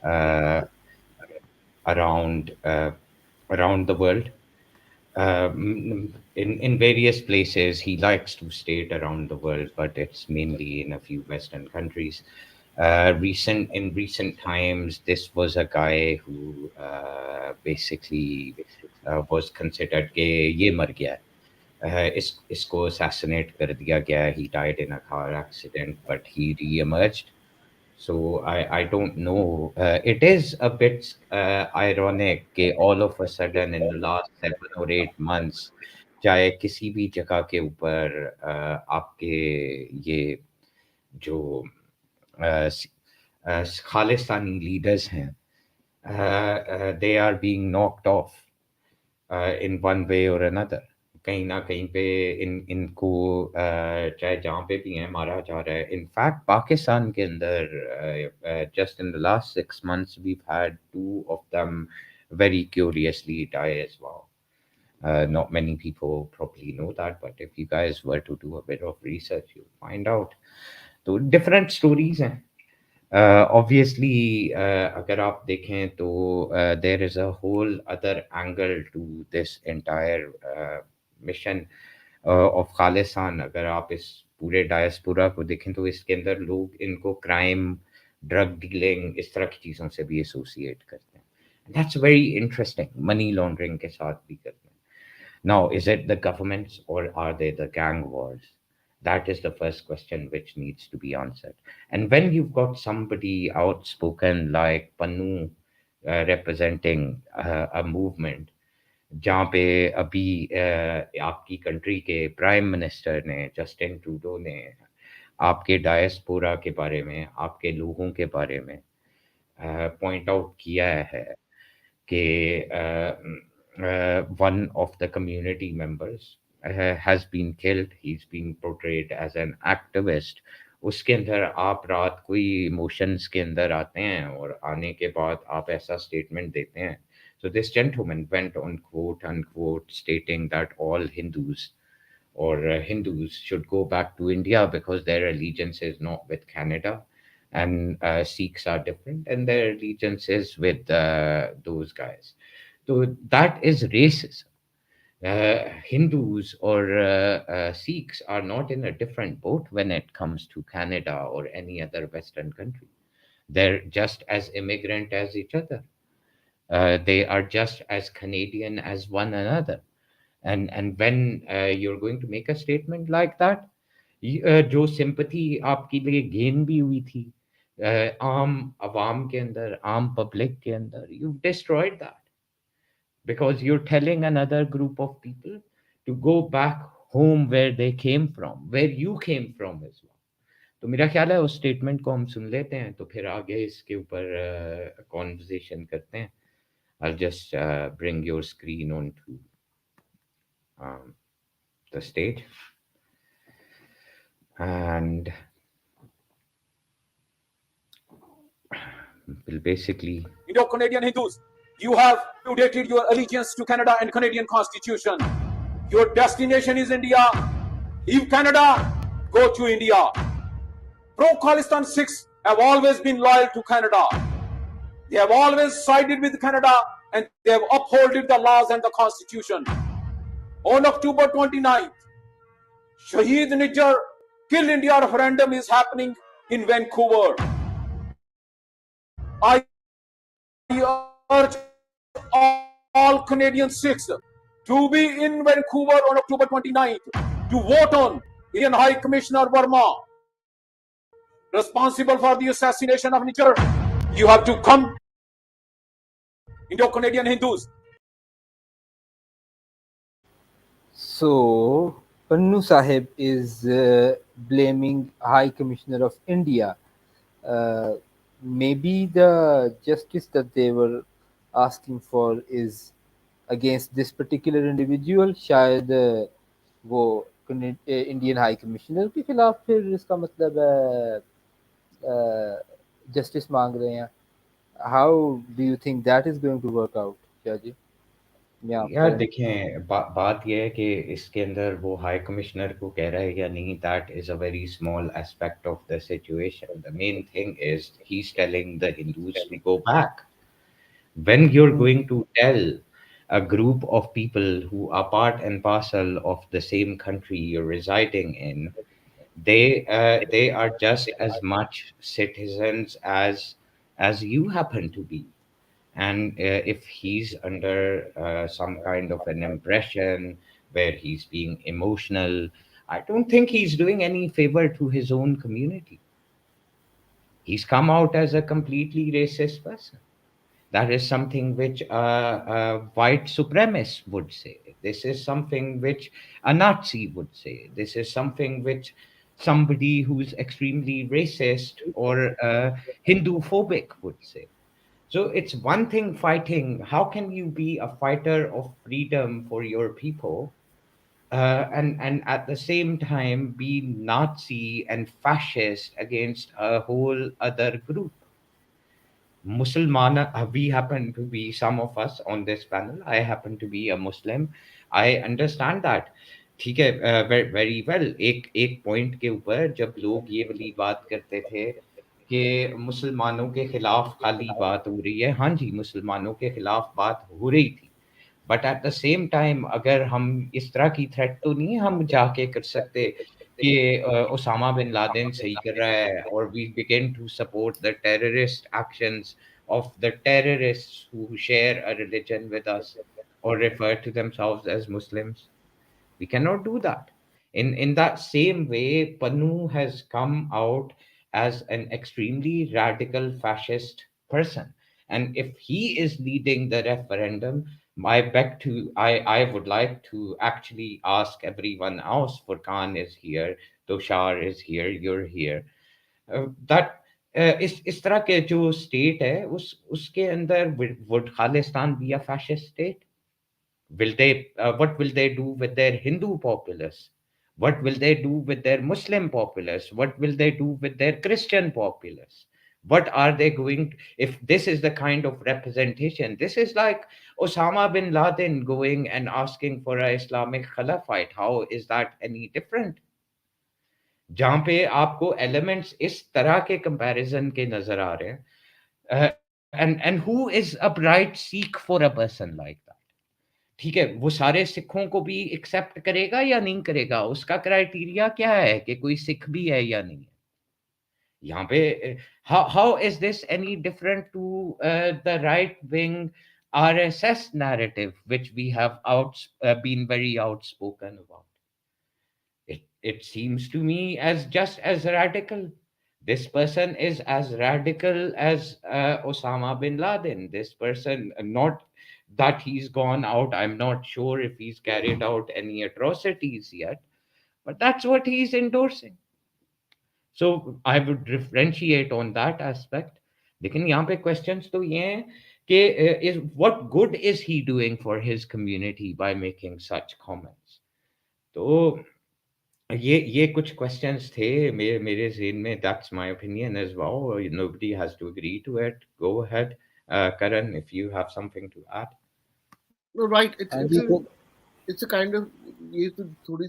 uh, around around the world. In various places, he likes to state around the world, but it's mainly in a few Western countries. In recent times, this was a guy who basically was considered कि ये मर गया है, इसको assassinate कर दिया गया है. He died in a car accident, but he re-emerged. So I don't know. It is a bit ironic कि all of a sudden in the last 7 or 8 months, चाहे किसी भी जगह के ऊपर आपके ये जो खालिस्तानी लीडर्स हैं, they are being knocked off in one way or another. कहीं ना कहीं पे इनको चाहे जहाँ पे भी हैं मारा जा रहा है. इनफैक्ट पाकिस्तान के अंदर just in the last 6 months we've had 2 of them very curiously die as well. Not many people probably know that, but if you guys were to do a bit of research, you'll find out. So different stories हैं. Obviously, अगर आप देखें तो there is a whole other angle to this entire mission of Khalistan. अगर आप इस पूरे diaspora को देखें तो इसके अंदर लोग इनको क्राइम, ड्रग डीलिंग, इस तरह की चीज़ों से भी एसोसिएट करते हैं. That's very interesting. Money laundering के साथ भी करते हैं. Now, is it the governments or are they the gang wars? That is the first question which needs to be answered. And when you've got somebody outspoken like Pannu representing a movement, जहाँ पे अभी आपकी country के prime minister ने, Justin Trudeau ने, आपके diaspora के बारे में, आपके लोगों के बारे में पॉइंट आउट किया है कि one of the community members has been killed. He's being portrayed as an activist. उसके अंदर आप रात कोई इमोशंस के अंदर आते हैं और आने के बाद आप ऐसा स्टेटमेंट देते हैं. So this gentleman went on quote unquote stating that all Hindus or Hindus should go back to India because their allegiance is not with Canada, and Sikhs are different and their allegiance is with those guys. So that is racism. Hindus or Sikhs are not in a different boat when it comes to Canada or any other Western country. They're just as immigrant as each other. They are just as Canadian as one another. And when you're going to make a statement like that, जो sympathy आपके लिए gain भी हुई थी आम अवाम के अंदर, आम पब्लिक के अंदर, you've destroyed that because you're telling another group of people to go back home where they came from, where you came from as well. तो मेरा ख्याल है उस स्टेटमेंट को हम सुन लेते हैं, तो फिर आगे इसके ऊपर कॉन्वर्सेशन करते हैं. I'll just bring your screen onto the stage. And will basically... Indo-Canadian Hindus, you have repudiated your allegiance to Canada and Canadian Constitution. Your destination is India. Leave Canada, go to India. Pro-Khalistan Sikhs have always been loyal to Canada. They have always sided with Canada and they have upheld the laws and the Constitution. On October 29th, Shaheed Nijjar Kill India referendum is happening in Vancouver. I urge all Canadian Sikhs to be in Vancouver on October 29th to vote on Indian High Commissioner Verma, responsible for the assassination of Nijjar. You have to come, Indo-Canadian Hindus. So, Pannu Sahib is blaming High Commissioner of India. Maybe the justice that they were asking for is against this particular individual. शायद वो Indian high commissioner के खिलाफ फिर इसका मतलब justice मांग रहे हैं. How do you think that is going to work out, Shahaji? यार देखें, बात यह है कि इसके अंदर वो हाई कमिश्नर को कह रहा है या नहीं, that is a very small aspect of the situation. The main thing is he is telling the Hindus to go back. When you're going to tell a group of people who are part and parcel of the same country you're residing in, they are just as much citizens as you happen to be. And if he's under some kind of an impression where he's being emotional, I don't think he's doing any favor to his own community. He's come out as a completely racist person. That is something which a white supremacist would say. This is something which a Nazi would say. This is something which somebody who's extremely racist or Hindu phobic would say. So it's one thing fighting. How can you be a fighter of freedom for your people and at the same time be Nazi and fascist against a whole other group? Musliman, we happen to be some of us on this panel. I happen to be a Muslim. I understand that. ठीक है, very well. एक point के ऊपर जब लोग ये वाली बात करते थे कि मुसलमानों के खिलाफ खाली बात हो रही है, हाँ जी, मुसलमानों के खिलाफ बात हो रही थी, but at the same time अगर हम इस तरह की थ्रेट तो नहीं हम जाके कर सकते कि ओसामा बिन लादेन सही कर रहा है, और we begin to support the terrorist actions of the terrorists who share a religion with us or refer to themselves as Muslims. We cannot do that. In that same way, Panu has come out as an extremely radical fascist person. And if he is leading the referendum, I would like to actually ask everyone else. Furqan is here, Tushar is here, you're here. That इस तरह के जो state है उसके अंदर would Khalistan be a fascist state? Will they what will they do with their Hindu populace? What will they do with their Muslim populace? What will they do with their Christian populace? What are they going to, if this is the kind of representation? This is like Osama bin Laden going and asking for an Islamic Caliphate. How is that any different? जहां पे आपको elements इस तरह के comparison के नजर आ रहे हैं, and who is a bright seek for a person like that? ठीक है, वो सारे सिखों को भी एक्सेप्ट करेगा या नहीं करेगा? उसका क्राइटेरिया क्या है कि कोई सिख भी है या नहीं है? यहाँ पे how is this any different to the right wing RSS narrative which we have been very outspoken about? It seems to me as just as radical. This person is as radical as Osama bin Laden. This person, not that he's gone out, I'm not sure if he's carried out any atrocities yet, but that's what he's endorsing. So I would differentiate on that aspect. लेकिन यहाँ पे questions तो ये हैं कि is what good is he doing for his community by making such comments? तो ये कुछ क्वेश्चंस थे मेरे ज़हन में. That's my opinion as well. Nobody has to agree to it. Go ahead Karan, if you have something to add. No, right. It's a kind of, ये तो थोड़ी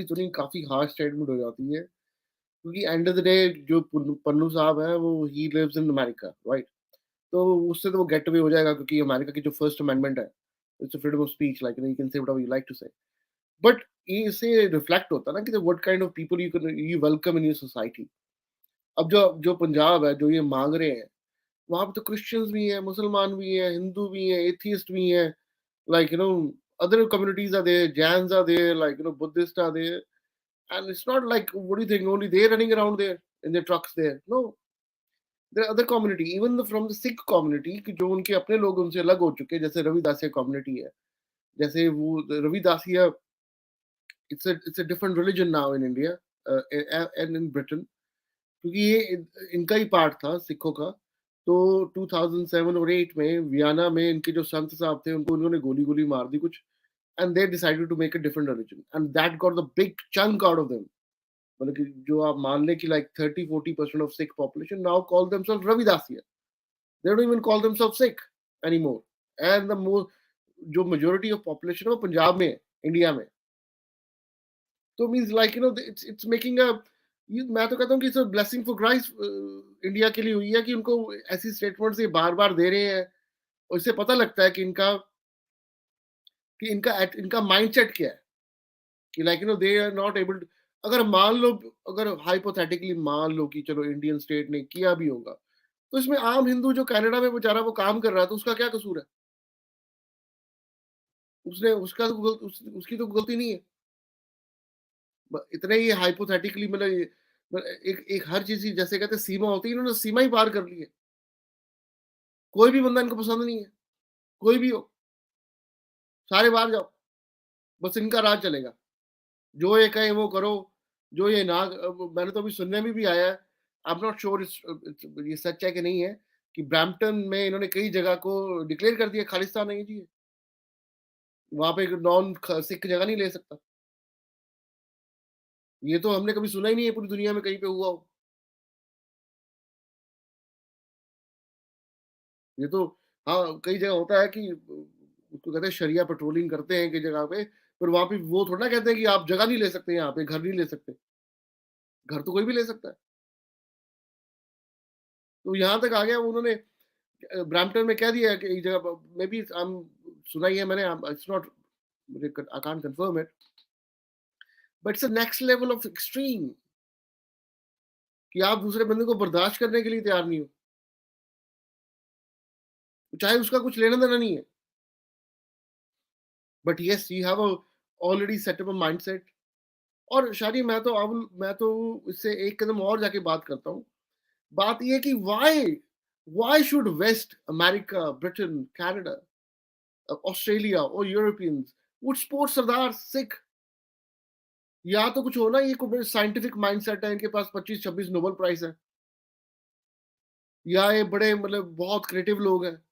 तो नहीं, काफी हार्श स्टेटमेंट हो जाती है, क्योंकि एंड ऑफ द डे जो पन्नू साहब है वो he lives in America, right? तो उससे तो वो गेट अवे हो जाएगा, क्योंकि अमेरिका की जो फर्स्ट अमेंडमेंट है, it's freedom of speech, like you can say whatever you like to say. But इससे रिफ्लेक्ट होता है ना कि what kind of people you welcome in your society. अब जो पंजाब है, जो ये मांग रहे हैं वहां पे तो क्रिश्चियंस भी हैं, मुसलमान भी हैं, हिंदू भी हैं, एथियस्ट भी हैं, like other communities are there, Jains are there, like Buddhists are there, and it's not like, what do you think, only they're running around there in their trucks there? No, there are other community, even from the Sikh community कि जो उनके अपने लोग उनसे अलग हो चुके हैं, जैसे रविदासिया कम्युनिटी है, जैसे वो Ravidassia, it's a different religion now in India and in Britain, क्योंकि ये इनका ही पार्ट था सिखों का। तो 2007 और 8 में वियना में इनके जो संत साहब थे उनको उन्होंने गोली गोली मार दी कुछ, and they decided to make a different religion and that got the big chunk out of them. मतलब कि जो आप मान लें कि like 30-40% of Sikh population now call themselves Ravidasia, they don't even call themselves Sikh anymore, and the more जो majority of population है वो पंजाब में है, इंडिया में। तो means like it's making a, मैं तो कहता हूँ कि it's a blessing for Christ India के लिए हुई है कि उनको ऐसी स्टेटमेंट्स ये बार बार दे रहे हैं, और इससे पता लगता है कि इनका माइंडसेट क्या है, कि like they are not able. अगर मान लो, अगर हाइपोथेटिकली मान लो कि चलो इंडियन स्टेट ने किया भी होगा, तो इसमें आम हिंदू जो कनाडा में बेचारा वो काम कर रहा है, तो उसका क्या कसूर है? उसने उसका तो उसकी तो गलती नहीं है। इतने ही हाइपोथेटिकली एक एक हर चीज की जैसे कहते हैं सीमा होती है, इन्होंने सीमा ही पार कर ली है। कोई भी बंदा इनको पसंद नहीं है, कोई भी हो, सारे बाहर जाओ, बस इनका राज चलेगा, जो ये कहे वो करो, जो ये ना। मैंने तो अभी सुनने में भी आया है, आई एम नॉट श्योर ये सच है कि नहीं है, कि ब्रैम्पटन में इन्होंने कई जगह को डिक्लेयर कर दिया खालिस्तान नहीं जी, वहां पे नॉन सिख जगह नहीं ले सकता। ये तो हमने कभी सुना ही नहीं है पूरी दुनिया में कहीं पे हुआ हो। ये तो हाँ कई जगह होता है कि उसको कहते हैं शरिया पेट्रोलिंग करते हैं कई जगह पे, पर वहां पे वो थोड़ा ना कहते हैं कि आप जगह नहीं ले सकते, यहाँ पे घर नहीं ले सकते। घर तो कोई भी ले सकता है। तो यहाँ तक आ गया उन्होंने ब्रैम्पटन में कह दिया है कि एक जगह में भी हम सुना ही है मैंने, इट्स नॉट, मुझे I can't confirm it, but it's a next level of extreme, कि आप दूसरे बंदे को बर्दाश्त करने के लिए तैयार नहीं हो, चाहे उसका कुछ लेना देना नहीं है, but yes you have already set up a mindset. और शादी मैं तो इससे एक कदम और जाके बात करता हूँ। बात ये कि why should west America, Britain, Canada, Australia और Europeans would support Sardar Sikh? या तो कुछ होना, ये कोई साइंटिफिक माइंडसेट है, इनके पास 25-26 नोबेल प्राइज है, या ये बड़े मतलब बहुत क्रिएटिव लोग हैं,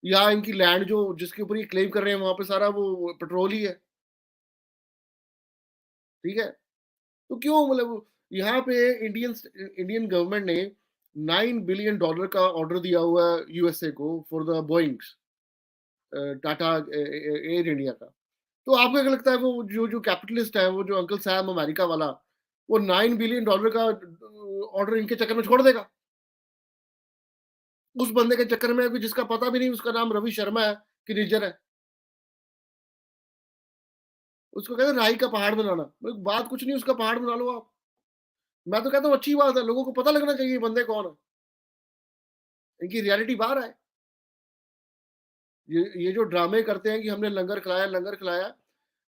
या इनकी लैंड जो जिसके ऊपर ये क्लेम कर रहे हैं वहां पे सारा वो पेट्रोल ही है, ठीक है? तो क्यों मतलब यहाँ पे इंडियन गवर्नमेंट ने $9 बिलियन का ऑर्डर दिया हुआ है यूएसए को for the Boeing's, Tata air India का। तो आपको क्या लगता है वो जो कैपिटलिस्ट है, वो जो अंकल सैम अमेरिका वाला, वो $9 बिलियन का ऑर्डर इनके चक्कर में छोड़ देगा? उस बंदे के चक्कर में जिसका पता भी नहीं उसका नाम रवि शर्मा है कि निज्जर है, उसको कहते हैं राई का पहाड़ बनाना। बात कुछ नहीं, उसका पहाड़ बना लो आप। मैं तो कहता हूँ अच्छी बात है, लोगों को पता लगना चाहिए ये बंदे कौन है, इनकी रियलिटी बाहर आए। ये जो ड्रामे करते हैं कि हमने लंगर खिलाया,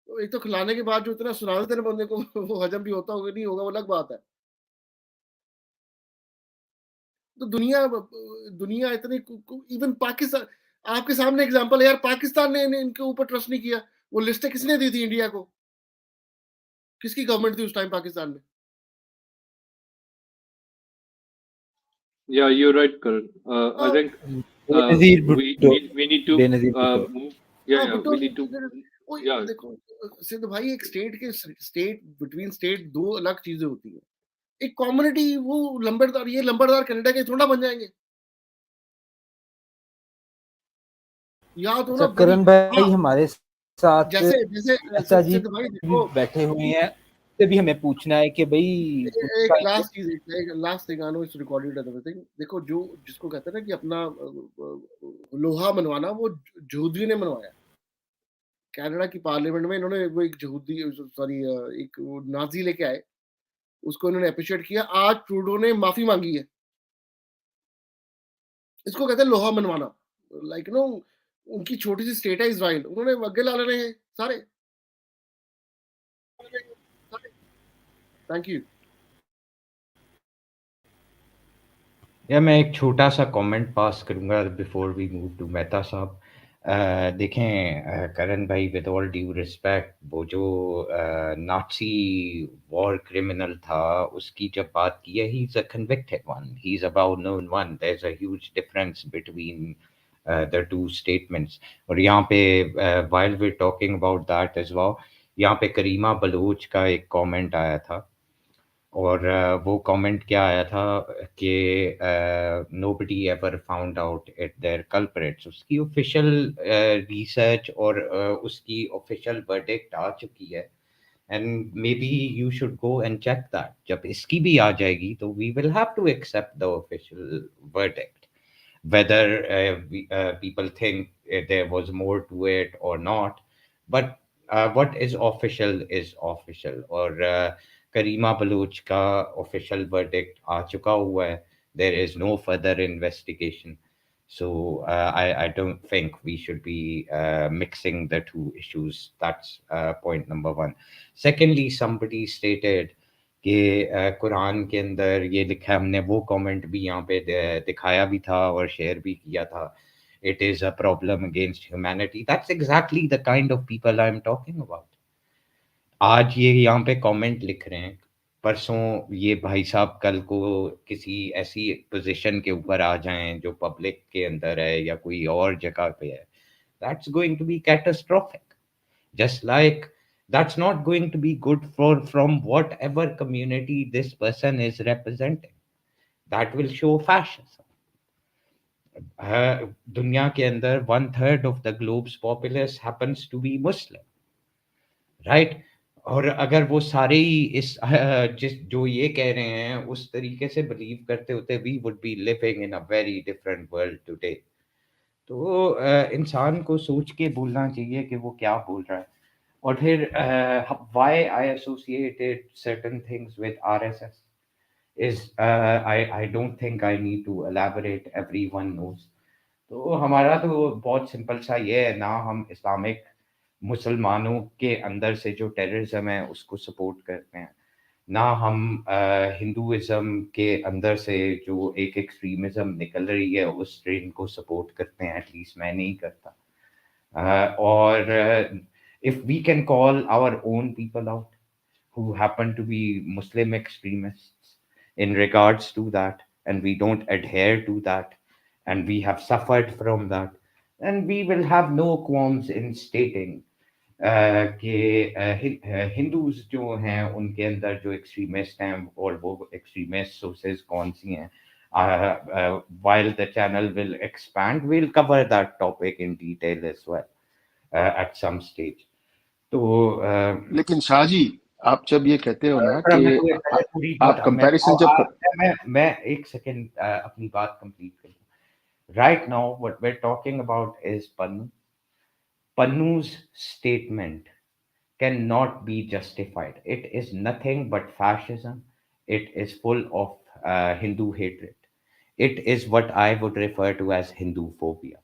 तो एक तो खिलाने के बाद जो इतना सुना देते हैं बंदे को वो हजम भी होता होगा नहीं होगा वो अलग बात है। तो दुनिया इतनी, इवन पाकिस्तान आपके सामने एग्जांपल है यार, पाकिस्तान ने इनके ऊपर ट्रस्ट नहीं किया। वो लिस्टें किसने दी थी इंडिया को? किसकी गवर्नमेंट थी उस टाइम पाकिस्तान में? Yeah, you're right, Karan. I हाँ, think Benazir Bhutto, we need to Benazir Bhutto. move. Yeah, हाँ, yeah, Bhutto we need to. वो Yeah, देखो सिद्ध भाई, एक स्टेट बिटवीन स्टेट दो अलग चीजें होती है। एक कम्युनिटी वो लंबरदार, ये लंबरदार कनाडा के थोड़ा बन जाएंगे, या तो ना अच्छा बड़ी। करण भाई, हाँ, हमारे साथ जैसे जैसे चाचा जी सिद्ध भाई भी देखो, बैठे हुए हैं, से भी हमें पूछना है कि भाई एक लास्ट चीज, एक last thing, I know it's recorded and everything. देखो जो जिसको कहते हैं ना कि अपना लोहा मनवाना, वो यहूदियों ने मनवाया। कनाडा की पार्लियामेंट में इन्होंने वो एक यहूदी, सॉरी, एक वो नाजी लेके आए, उसको इन्होंने अप्रिशिएट किया। आज ट्रूडो ने माफी मांगी है, इसको कहते हैं लोहा मनवाना. लाइक नो, उनकी छोटी सी स्टेट है इजराइल, उन्होंने वग्गे ला लेने हैं सारे. Thank you. या मैं एक छोटा सा कमेंट पास करूंगा before we move to Mehta साहब. देखें करण भाई, विद ऑल ड्यू रिस्पेक्ट, वो जो नाची वॉर क्रिमिनल था, उसकी जब बात की है, he is a convicted one, he is about known one. There is a huge difference between the two statements. और यहाँ पे while we talking about that as well, यहाँ पे करीमा बलोच का एक कमेंट आया था, और वो कमेंट क्या आया था कि nobody ever found out at their culprits. उसकी ऑफिशियल रिसर्च और उसकी ऑफिशियल वर्डिक्ट आ चुकी है, and maybe you should go and check that. जब इसकी भी आ जाएगी तो we will have to accept the official verdict, whether people think there was more to it or not. But what is official is official. और करीमा बलूच का official verdict आ चुका हुआ है. There is no further investigation. So I don't think we should be mixing the two issues. That's point number one. Secondly, somebody stated कि कुरान के अंदर ये लिखा है, हमने वो कमेंट भी यहाँ पे दिखाया भी था और शेयर भी किया था, it is a problem against humanity. That's exactly the kind of people I am talking about. आज ये यहाँ पे कमेंट लिख रहे हैं, परसों ये भाई साहब कल को किसी ऐसी पोजीशन के ऊपर आ जाएं जो पब्लिक के अंदर है या कोई और जगह पे है. That's going to be catastrophic. Just like that's not going to be good for from whatever community this person is representing. That will show fascism. दुनिया के अंदर 1/3 of the globe's populace happens to be Muslim, right? और अगर वो सारे ही इस जिस जो ये कह रहे हैं उस तरीके से बिलीव करते होते, we would be living in a very different world today. तो इंसान को सोच के बोलना चाहिए कि वो क्या बोल रहा है. और फिर why I associated certain things with RSS is I don't think I need to elaborate. Everyone knows. तो हमारा तो बहुत सिंपल सा ये है ना, हम इस्लामिक मुसलमानों के अंदर से जो टेररिज्म है उसको सपोर्ट करते हैं, ना हम हिंदुइज्म के अंदर से जो एक एक्सट्रीमिज्म निकल रही है उस ट्रेंड को सपोर्ट करते हैं. एटलीस्ट मैं नहीं करता. Or if we can call our own people out who happen to be Muslim extremists in regards to that, and we don't adhere to that, and we have suffered from that, then we will have no qualms in stating कि Hindus जो हैं उनके अंदर जो extremist हैं और वो extremist sources कौन सी हैं. While the channel will expand, we'll cover that topic in detail as well at some stage. तो लेकिन शाहजी, आप जब ये कहते हो ना कि पूरी आप कंपैरिजन जब मैं एक सेकंड अपनी बात कंप्लीट करूँ. Right now what we're talking about is Pannu. Pannu's statement cannot be justified. It is nothing but fascism. It is full of Hindu hatred. It is what I would refer to as Hindu phobia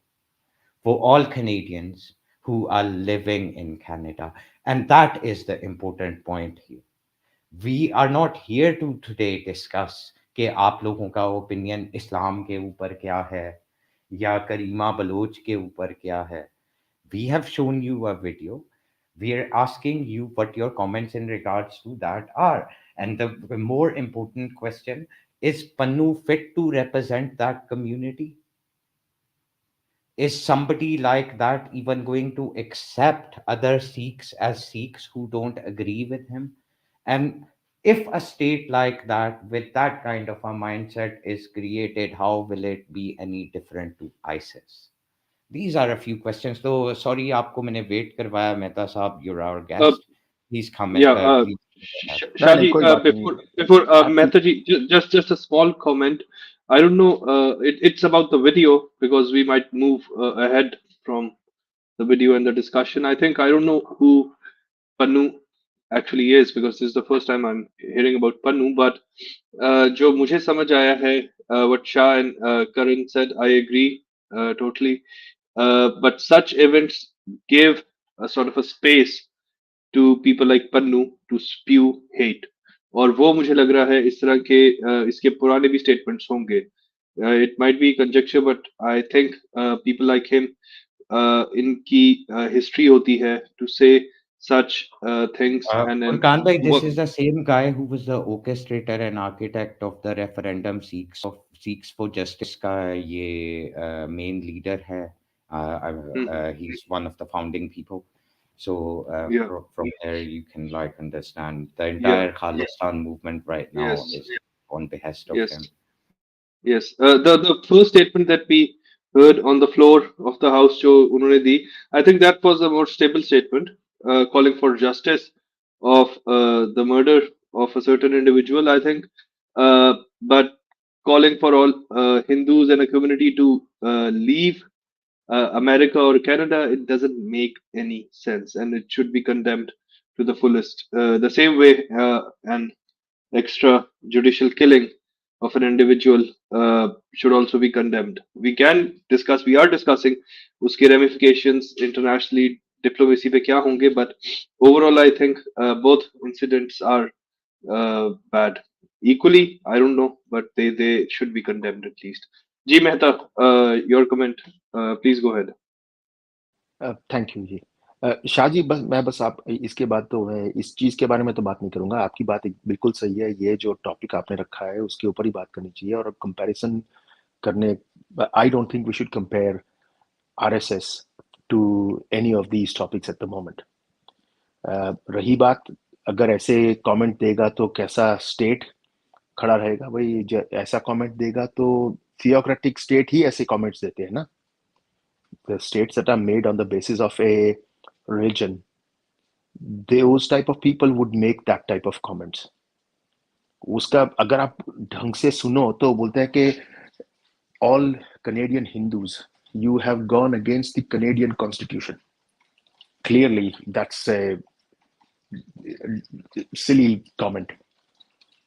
for all Canadians who are living in Canada. And that is the important point here. We are not here to today discuss कि आप लोगों का opinion इस्लाम के ऊपर क्या है या करीमा Bloch के ऊपर क्या है. We have shown you a video. We are asking you what your comments in regards to that are. And the more important question is, Pannu fit to represent that community? Is somebody like that even going to accept other Sikhs as Sikhs who don't agree with him? And if a state like that with that kind of a mindset is created, how will it be any different to ISIS? These are a few questions. So sorry आपको मैंने wait करवाया. मेहता साहब, you're our guest. Please comment. Yeah, Please go ahead. Shaji, कोई बात नहीं. before Mehtaji, just a small comment. I don't know. It's about the video because we might move ahead from the video and the discussion. I think I don't know who Pannu actually is, because this is the first time I'm hearing about Pannu. But जो मुझे समझ आया है, what Shah and Karan said, I agree totally. But such events give a sort of a space to people like Pannu to spew hate. और वो मुझे लग रहा है इस तरह के इसके पुराने भी स्टेटमेंट्स होंगे. It might be conjecture, but I think people like him, इनकी history होती है to say such things, and then Furkan bhai, this work. is the same guy who was the orchestrator and architect of the referendum Sikhs for Justice का ये main leader है. He's one of the founding people. So Yeah, from there you can like understand the yeah, entire Khalistan movement right now yes, is on behest of yes. him. Yes, the first statement that we heard on the floor of the house, जो उन्होंने दी, I think that was a more stable statement, calling for justice of the murder of a certain individual, I think, but calling for all Hindus and a community to leave America or Canada, it doesn't make any sense, and it should be condemned to the fullest. The same way, an extrajudicial killing of an individual should also be condemned. We are discussing uske ramifications internationally, diplomacy पे क्या होंगे, but overall I think both incidents are bad. Equally, I don't know, but they should be condemned at least. Ji Mehta, your comment, please go ahead. Thank you ji. Shah ji, बस आप इसके बाद तो मैं इस चीज के बारे में तो बात नहीं करूंगा। आपकी बात बिल्कुल सही है। ये जो टॉपिक आपने रखा है उसके ऊपर ही बात करनी चाहिए और कंपैरिजन करने, I don't think we should compare RSS to any of these topics at the moment. रही बात, अगर ऐसे कमेंट देगा तो कैसा स्टेट खड़ा रहेगा? भाई ऐसा कमेंट देगा तो थियोक्रेटिक स्टेट ही ऐसे कमेंट्स देते हैं ना। The states that are made on the basis of a religion, those type of people would make that type of comments. उसका अगर आप ढंग से सुनो तो बोलते हैं कि all Canadian Hindus, you have gone against the Canadian Constitution. Clearly, that's a silly comment.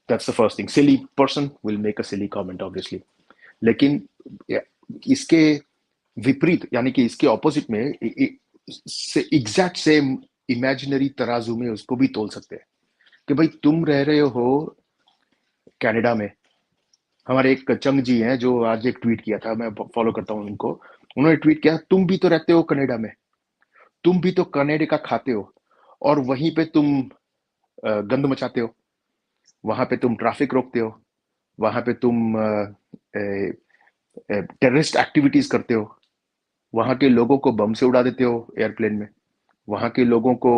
That's the first thing. Silly person will make a silly comment, obviously. लेकिन इसके विपरीत, यानी कि इसके ऑपोजिट में एग्जैक्ट सेम इमेजिनरी तराजू में उसको भी तोल सकते हैं कि भाई तुम रह रहे हो कनाडा में। हमारे एक चंग जी हैं जो आज एक ट्वीट किया था, मैं फॉलो करता हूं उनको। उन्होंने ट्वीट किया, तुम भी तो रहते हो कनाडा में, तुम भी तो कनाडा का खाते हो और वहीं पे तुम गंद मचाते हो, वहां पे तुम ट्रैफिक रोकते हो, वहां पे तुम टेररिस्ट एक्टिविटीज करते हो, वहां के लोगों को बम से उड़ा देते हो एयरप्लेन में, वहां के लोगों को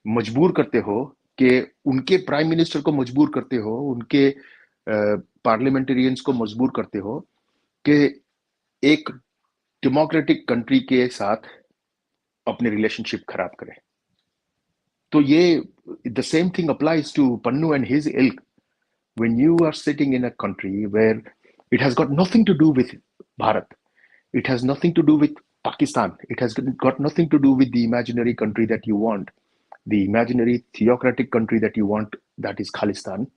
मजबूर करते हो कि उनके प्राइम मिनिस्टर को मजबूर करते हो, उनके पार्लियामेंटेरियंस को मजबूर करते हो कि एक डेमोक्रेटिक कंट्री के साथ अपने रिलेशनशिप खराब करें। तो ये the same thing applies to Pannu and his ilk. When you are sitting in a country where it has got nothing to do with Bharat, it has nothing to do with Pakistan, it has got nothing to do with the imaginary country that you want, the imaginary theocratic country that you want, that is Khalistan.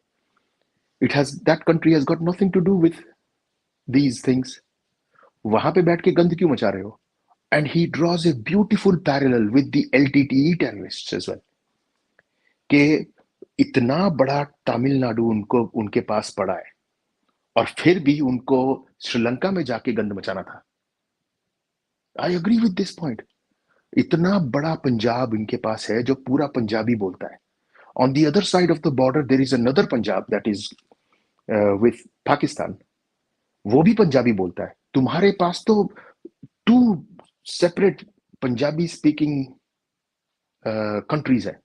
That country has got nothing to do with these things. वहां पे बैठ के गंद क्यों मचा रहे हो? And he draws a beautiful parallel with the LTTE terrorists as well. कि इतना बड़ा तमिलनाडु उनके पास पड़ा है और फिर भी उनको श्रीलंका में जाके गंद मचाना था। I agree with this point. इतना बड़ा पंजाब इनके पास है जो पूरा पंजाबी बोलता है। On the other side of the border there is another Punjab that is with Pakistan, वो भी पंजाबी बोलता है। तुम्हारे पास तो 2 सेपरेट पंजाबी स्पीकिंग कंट्रीज है।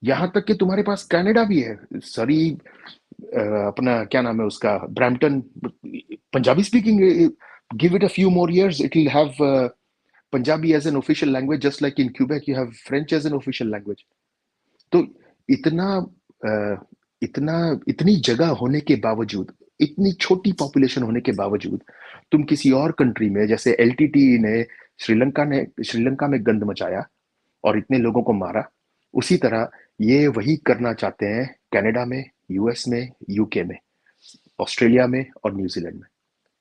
यहां तक कि तुम्हारे पास कनाडा भी है। सरी अपना क्या नाम है उसका, Brampton, Punjabi speaking. Give it a few more years, it will have Punjabi as an official language, just like in Quebec you have French as an official language. तो इतनी जगह होने के बावजूद, इतनी छोटी पॉपुलेशन होने के बावजूद, तुम किसी और कंट्री में, जैसे एलटीटी ने श्रीलंका में गंद मचाया और इतने लोगों को मारा, उसी तरह ये वही करना चाहते हैं कनाडा में, यूएस में, यूके में, ऑस्ट्रेलिया में और न्यूजीलैंड में।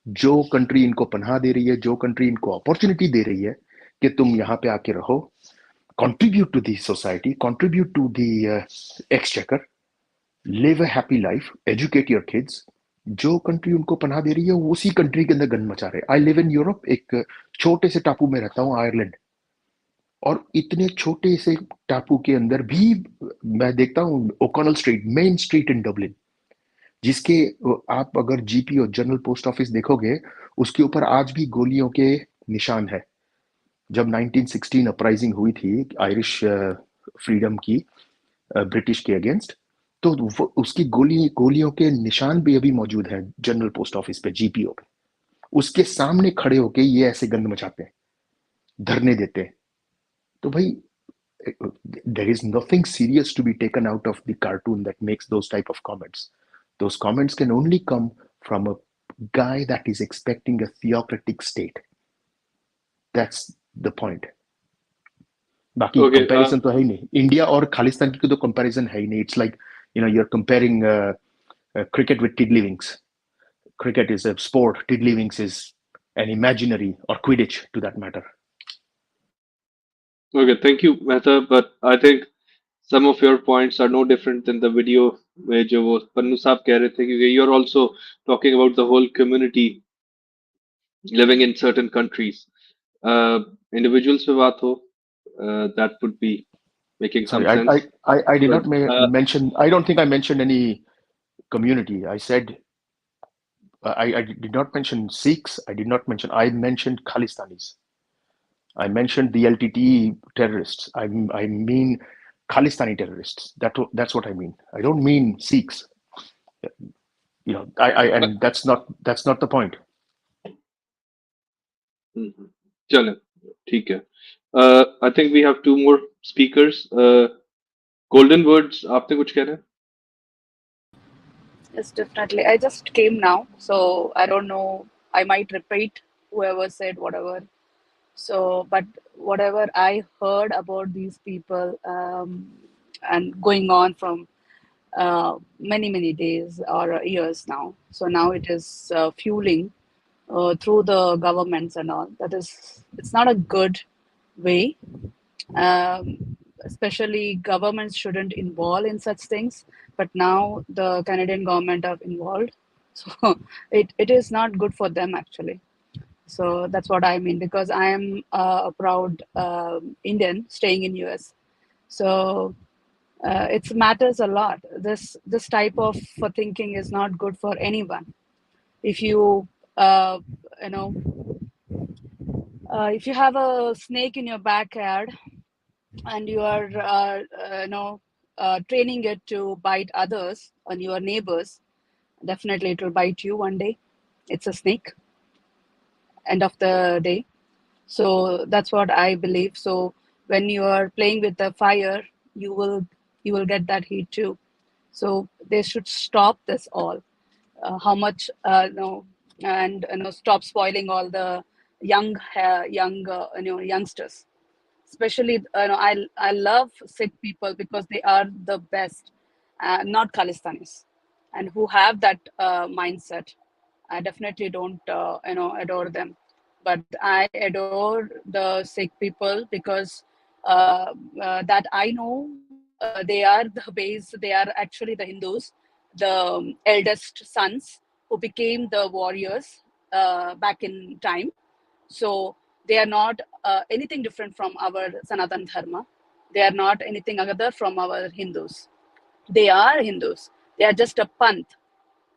जो कंट्री इनको पनाह दे रही है, जो कंट्री इनको अपॉर्चुनिटी दे रही है कि तुम यहाँ पे आके रहो, contribute to the society, contribute to the exchequer, live a happy life, educate your kids. जो कंट्री उनको पनाह दे रही है वो उसी कंट्री के अंदर गन मचा रहे। आई लिव इन यूरोप, एक छोटे से टापू में रहता हूँ, आयरलैंड, और इतने छोटे से टापू के अंदर भी मैं देखता हूँ O'Connell Street, Main Street in Dublin, जिसके आप अगर जीपी और जनरल पोस्ट ऑफिस देखोगे उसके ऊपर आज भी गोलियों के निशान है। जब 1916 अपराइजिंग हुई थी आयरिश फ्रीडम की ब्रिटिश के अगेंस्ट, तो उसकी गोलियों के निशान भी अभी मौजूद हैं जनरल पोस्ट ऑफिस पे, जीपीओ पे। उसके सामने खड़े होके ये ऐसे गंद मचाते हैं, धरने देते हैं। तो भाई there is nothing serious to be taken out of the cartoon that makes those type of comments. Those comments can only come from a guy that is expecting a theocratic state. That's the point. बाकी comparison तो है ही नहीं, India और खालिस्तान की तो comparison है ही नहीं। It's like you are comparing cricket with tiddlywinks. Cricket is a sport, tiddlywinks is an imaginary, or Quidditch to that matter. Okay, thank you, Mehta. But I think some of your points are no different than the video where जो वो पन्नू साहब कह रहे थे, क्योंकि you're also talking about the whole community living in certain countries. Individuals पे बात हो, that would be making some Sorry, sense. I did not But, mention. I don't think I mentioned any community. I said I did not mention Sikhs. I did not mention. I mentioned Khalistanis. I mentioned the LTT terrorists. I mean Khalistani terrorists. That's what I mean. I don't mean Sikhs. You know, and that's not the point. चलो, ठीक है. I think we have two more speakers. Golden words, आपने कुछ कहना है? Yes, definitely. I just came now, so I don't know. I might repeat whoever said whatever. So, but whatever I heard about these people and going on from many days or years now. So now it is fueling through the governments and all. It's not a good way. Especially governments shouldn't involve in such things, but now the Canadian government are involved, so it is not good for them actually. So that's what I mean, because I am a proud Indian staying in US. So it matters a lot. This type of thinking is not good for anyone. If you you know if you have a snake in your backyard and you are training it to bite others and your neighbors, definitely it will bite you one day. It's a snake, end of the day. So that's what I believe. So when you are playing with the fire, you will get that heat too. So they should stop this all. How much and stop spoiling all the young youngsters. Especially I love Sikh people because they are the best, not Khalistanis, and who have that mindset. I definitely don't adore them, but I adore the Sikh people because that I know they are the base. They are actually the Hindus, the eldest sons who became the warriors back in time. So they are not anything different from our Sanatan Dharma. They are not anything other from our Hindus. They are Hindus. They are just a panth.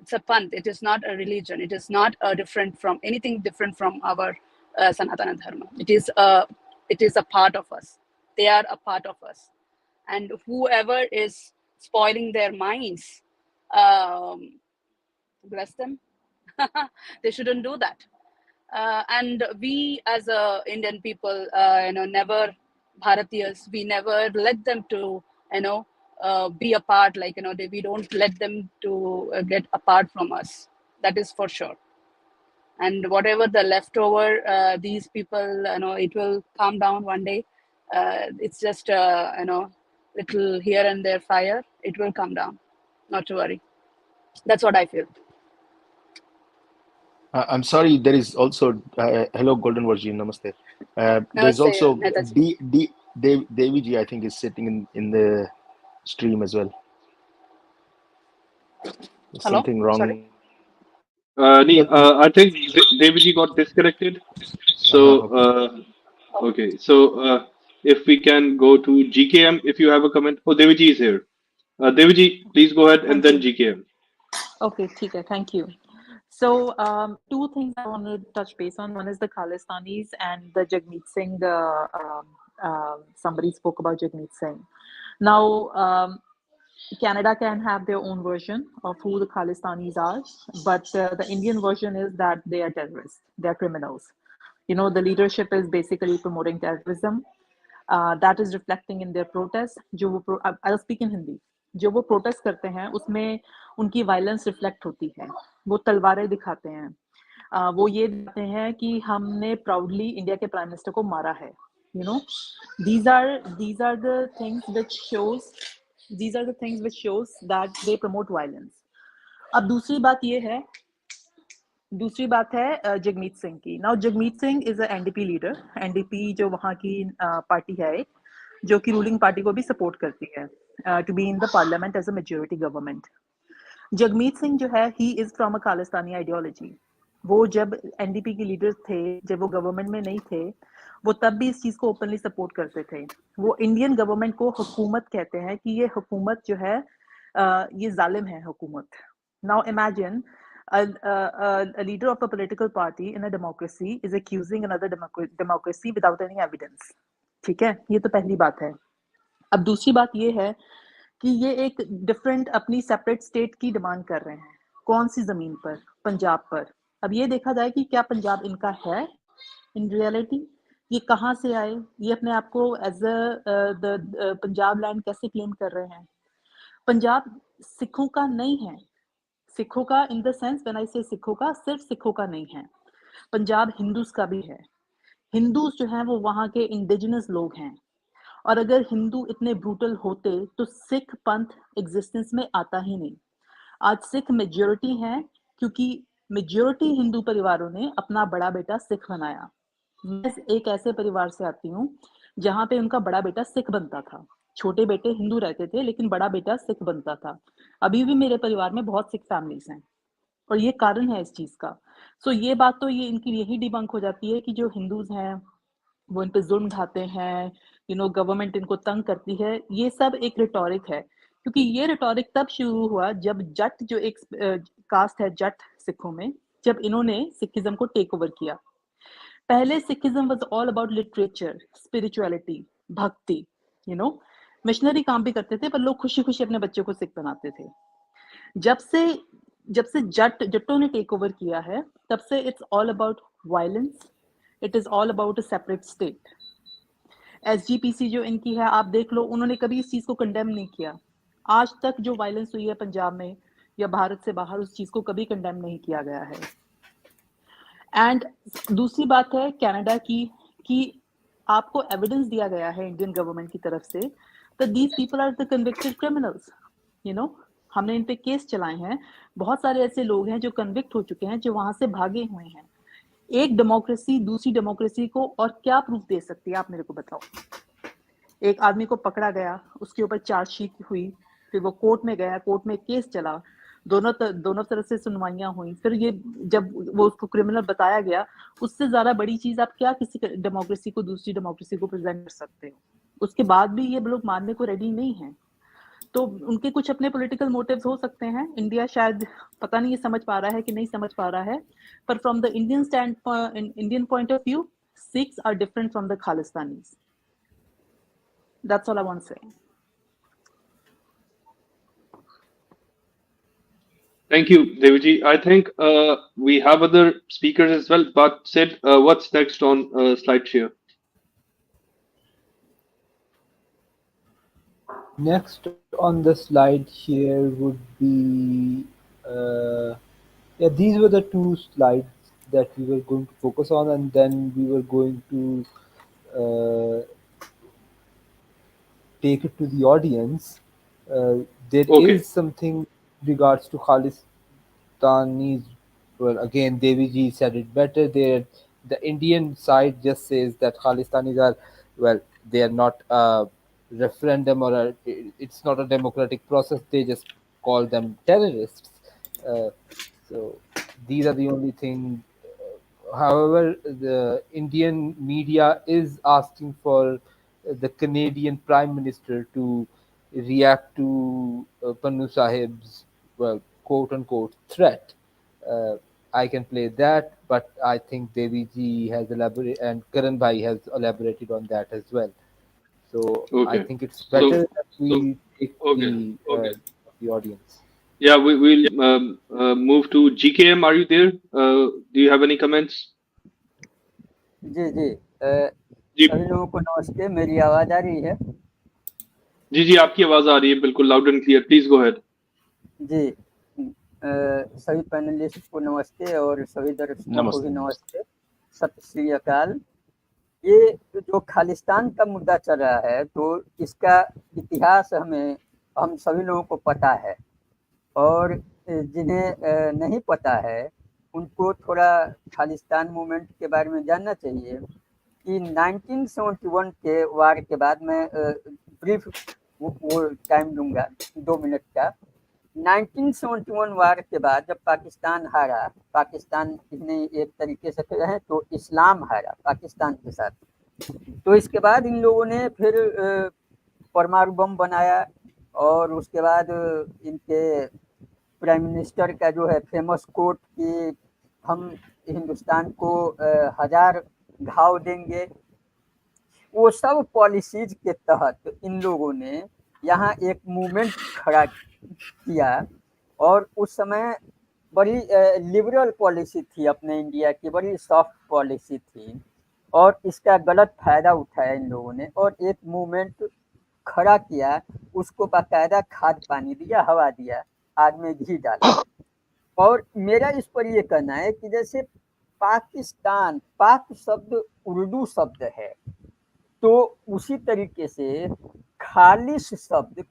It's a panth. It is not a religion. It is not different from anything different from our Sanatana Dharma. It is a part of us. They are a part of us. And whoever is spoiling their minds, bless them. They shouldn't do that. And we as Indian people, never Bharatiyas, we never let them to, be apart. Like, we don't let them to get apart from us. That is for sure. And whatever the leftover, these people, it will calm down one day. It's just, little here and there fire, it will come down. Not to worry. That's what I feel. I'm sorry, there is also hello, Golden Virgin, namaste. There's Namaste, also Netaji. Devi ji, I think, is sitting in the stream as well. There's Hello? something wrong. Sorry. I think Devji got disconnected. So, Okay. okay. So, if we can go to GKM, if you have a comment. Oh, Devji is here. Devji, please go ahead and Thank then you. GKM. Okay, ठीक है, thank you. So, two things I want to touch base on. One is the Khalistanis and the Jagmeet Singh. Somebody spoke about Jagmeet Singh. Now, Canada can have their own version of who the Khalistanis are, but the Indian version is that they are terrorists, they are criminals. You know, the leadership is basically promoting terrorism. That is reflecting in their protest. I'll speak in Hindi. जो वो protest करते हैं उसमें उनकी violence reflect होती है, वो तलवारें दिखाते हैं, वो ये दिखाते हैं कि हमने प्राउडली इंडिया के प्राइम मिनिस्टर को मारा है. You know, these are the things which shows that they promote violence. अब दूसरी बात है जगमीत सिंह की. Now Jagmeet Singh is a NDP leader. NDP जो वहाँ की पार्टी है जो कि रूलिंग पार्टी को भी सपोर्ट करती है to be in the parliament as a majority government. Jagmeet Singh जो है he is from a Khalistani ideology. वो जब एनडीपी के लीडर थे, जब वो गवर्नमेंट में नहीं थे, वो तब भी इस चीज को ओपनली सपोर्ट करते थे. वो इंडियन गवर्नमेंट को हुकूमत कहते हैं कि ये हुकूमत जो है ये जालिम है हुकूमत. Now imagine a leader of a political party in a democracy is accusing another democracy without any evidence. ठीक है, ये तो पहली बात है. अब दूसरी बात ये है कि ये एक डिफरेंट अपनी सेपरेट स्टेट की डिमांड कर रहे हैं. कौन सी जमीन पर? पंजाब पर. अब ये देखा जाए कि क्या पंजाब इनका है इन रियलिटी. ये कहाँ से आए, ये अपने आप को एज अ पंजाब लैंड कैसे क्लेम कर रहे हैं. पंजाब सिखों का नहीं है. सिखों का in the sense when I से सिखों का, सिर्फ सिखों का नहीं है. पंजाब हिंदूज का भी है. हिंदूज जो हैं वो वहाँ के इंडिजिनस लोग हैं. और अगर हिंदू इतने ब्रूटल होते तो सिख पंथ एग्जिस्टेंस में आता ही नहीं. आज सिख मेजॉरिटी हैं क्योंकि मेजॉरिटी हिंदू परिवारों ने अपना बड़ा बेटा सिख बनाया. मैं एक ऐसे परिवार से आती हूँ जहाँ पे उनका बड़ा बेटा सिख बनता था. छोटे बेटे हिंदू रहते थे लेकिन बड़ा बेटा सिख बनता था. अभी भी मेरे परिवार में बहुत सिख फैमिलीज हैं और ये कारण है इस चीज का. सो ये बात तो ये इनकी यही डिबंक हो जाती है कि जो हिंदूज हैं वो इन पे जुल्म ढाते हैं, यू नो, गवर्नमेंट इनको तंग करती है. ये सब एक रिटोरिक है, क्योंकि ये रिटोरिक तब शुरू हुआ जब जट जो एक कास्ट है जट सिखों में, जब इन्होंने सिखिज्म को टेक ओवर किया. पहले Sikhism was all about literature, spirituality, भक्ति. यू नो, मिशनरी काम भी करते थे पर लोग खुशी खुशी अपने बच्चों को सिख बनाते थे. जब से जट्टों ने टेक ओवर किया है तब से it's all about violence. It is all about a separate state. SGPC जो इनकी है आप देख लो, उन्होंने कभी इस चीज को कंडेम नहीं किया. आज तक जो वायलेंस हुई है पंजाब में या भारत से बाहर, उस चीज को कभी कंडेम नहीं किया गया है. एंड दूसरी बात है कनाडा की कि आपको एविडेंस दिया गया है इंडियन गवर्नमेंट की तरफ से that these people are the convicted criminals. You know, हमने इन पे केस चलाए हैं. बहुत सारे ऐसे लोग हैं जो कन्विक्ट हो चुके हैं, जो वहां से भागे हुए हैं. एक डेमोक्रेसी दूसरी डेमोक्रेसी को और क्या प्रूफ दे सकती है, आप मेरे को बताओ. एक आदमी को पकड़ा गया, उसके ऊपर चार्जशीट हुई, फिर वो कोर्ट में गया, कोर्ट में केस चला, दोनों तरफ से सुनवाइयां हुई, फिर ये जब वो उसको क्रिमिनल बताया गया, उससे ज्यादा बड़ी चीज आप क्या किसी डेमोक्रेसी को दूसरी डेमोक्रेसी को प्रेजेंट कर सकते हो. उसके बाद भी ये लोग मानने को रेडी नहीं हैं. तो उनके कुछ अपने पॉलिटिकल मोटिव्स हो सकते हैं. इंडिया शायद पता नहीं ये समझ पा रहा है कि नहीं समझ पा रहा है, पर from the Indian point of view, Sikhs are different from the Khalistanis. That's all I want to say. Thank you, Devji. I think we have other speakers as well, but Sid, what's next on SlideShare? Next on the slide here would be, these were the two slides that we were going to focus on, and then we were going to take it to the audience. There Okay. is something regards to Khalistanis. Well, again, Devi ji said it better. There, the Indian side just says that Khalistanis are, well, they are not a referendum or it's not a democratic process. They just call them terrorists. Uh, so these are the only thing. However, the Indian media is asking for the Canadian Prime Minister to react to Pannu Sahib's, well, quote unquote, threat. Uh, I can play that, but I think Devi ji has elaborated and Karan Bhai has elaborated on that as well. So I Okay. think it's So better that we take okay. the audience. Yeah, we'll move to GKM. Are you there? Do you have any comments? जी जी जी सभी लोगों को नमस्ते। मेरी आवाज आ रही है? जी जी, आपकी आवाज आ रही है बिल्कुल loud and clear. Please go ahead. जी सभी पैनलिस्ट को नमस्ते और सभी दर्शकों को भी नमस्ते। सत श्री अकाल। ये जो खालिस्तान का मुद्दा चल रहा है, तो इसका इतिहास हम सभी लोगों को पता है, और जिन्हें नहीं पता है उनको थोड़ा खालिस्तान मूवमेंट के बारे में जानना चाहिए कि 1971 के वार के बाद, मैं ब्रीफ वो टाइम दूंगा 2 मिनट का। 1971 वार के बाद जब पाकिस्तान हारा, पाकिस्तान ने एक तरीके से कहें तो इस्लाम हारा पाकिस्तान के साथ, तो इसके बाद इन लोगों ने फिर परमाणु बम बनाया, और उसके बाद इनके प्राइम मिनिस्टर का जो है फेमस कोट कि हम हिंदुस्तान को 1000 घाव देंगे, वो सब पॉलिसीज के तहत इन लोगों ने यहाँ एक मूवमेंट खड़ा किया। और उस समय बड़ी लिबरल पॉलिसी थी अपने इंडिया की, बड़ी सॉफ्ट पॉलिसी थी, और इसका गलत फायदा उठाया इन लोगों ने और एक मूवमेंट खड़ा किया, उसको बाकायदा खाद पानी दिया, हवा दिया, आग में घी डाला। और मेरा इस पर ये कहना है कि जैसे पाकिस्तान, पाक शब्द उर्दू शब्द है, तो उसी तरीके से खालिश शब्द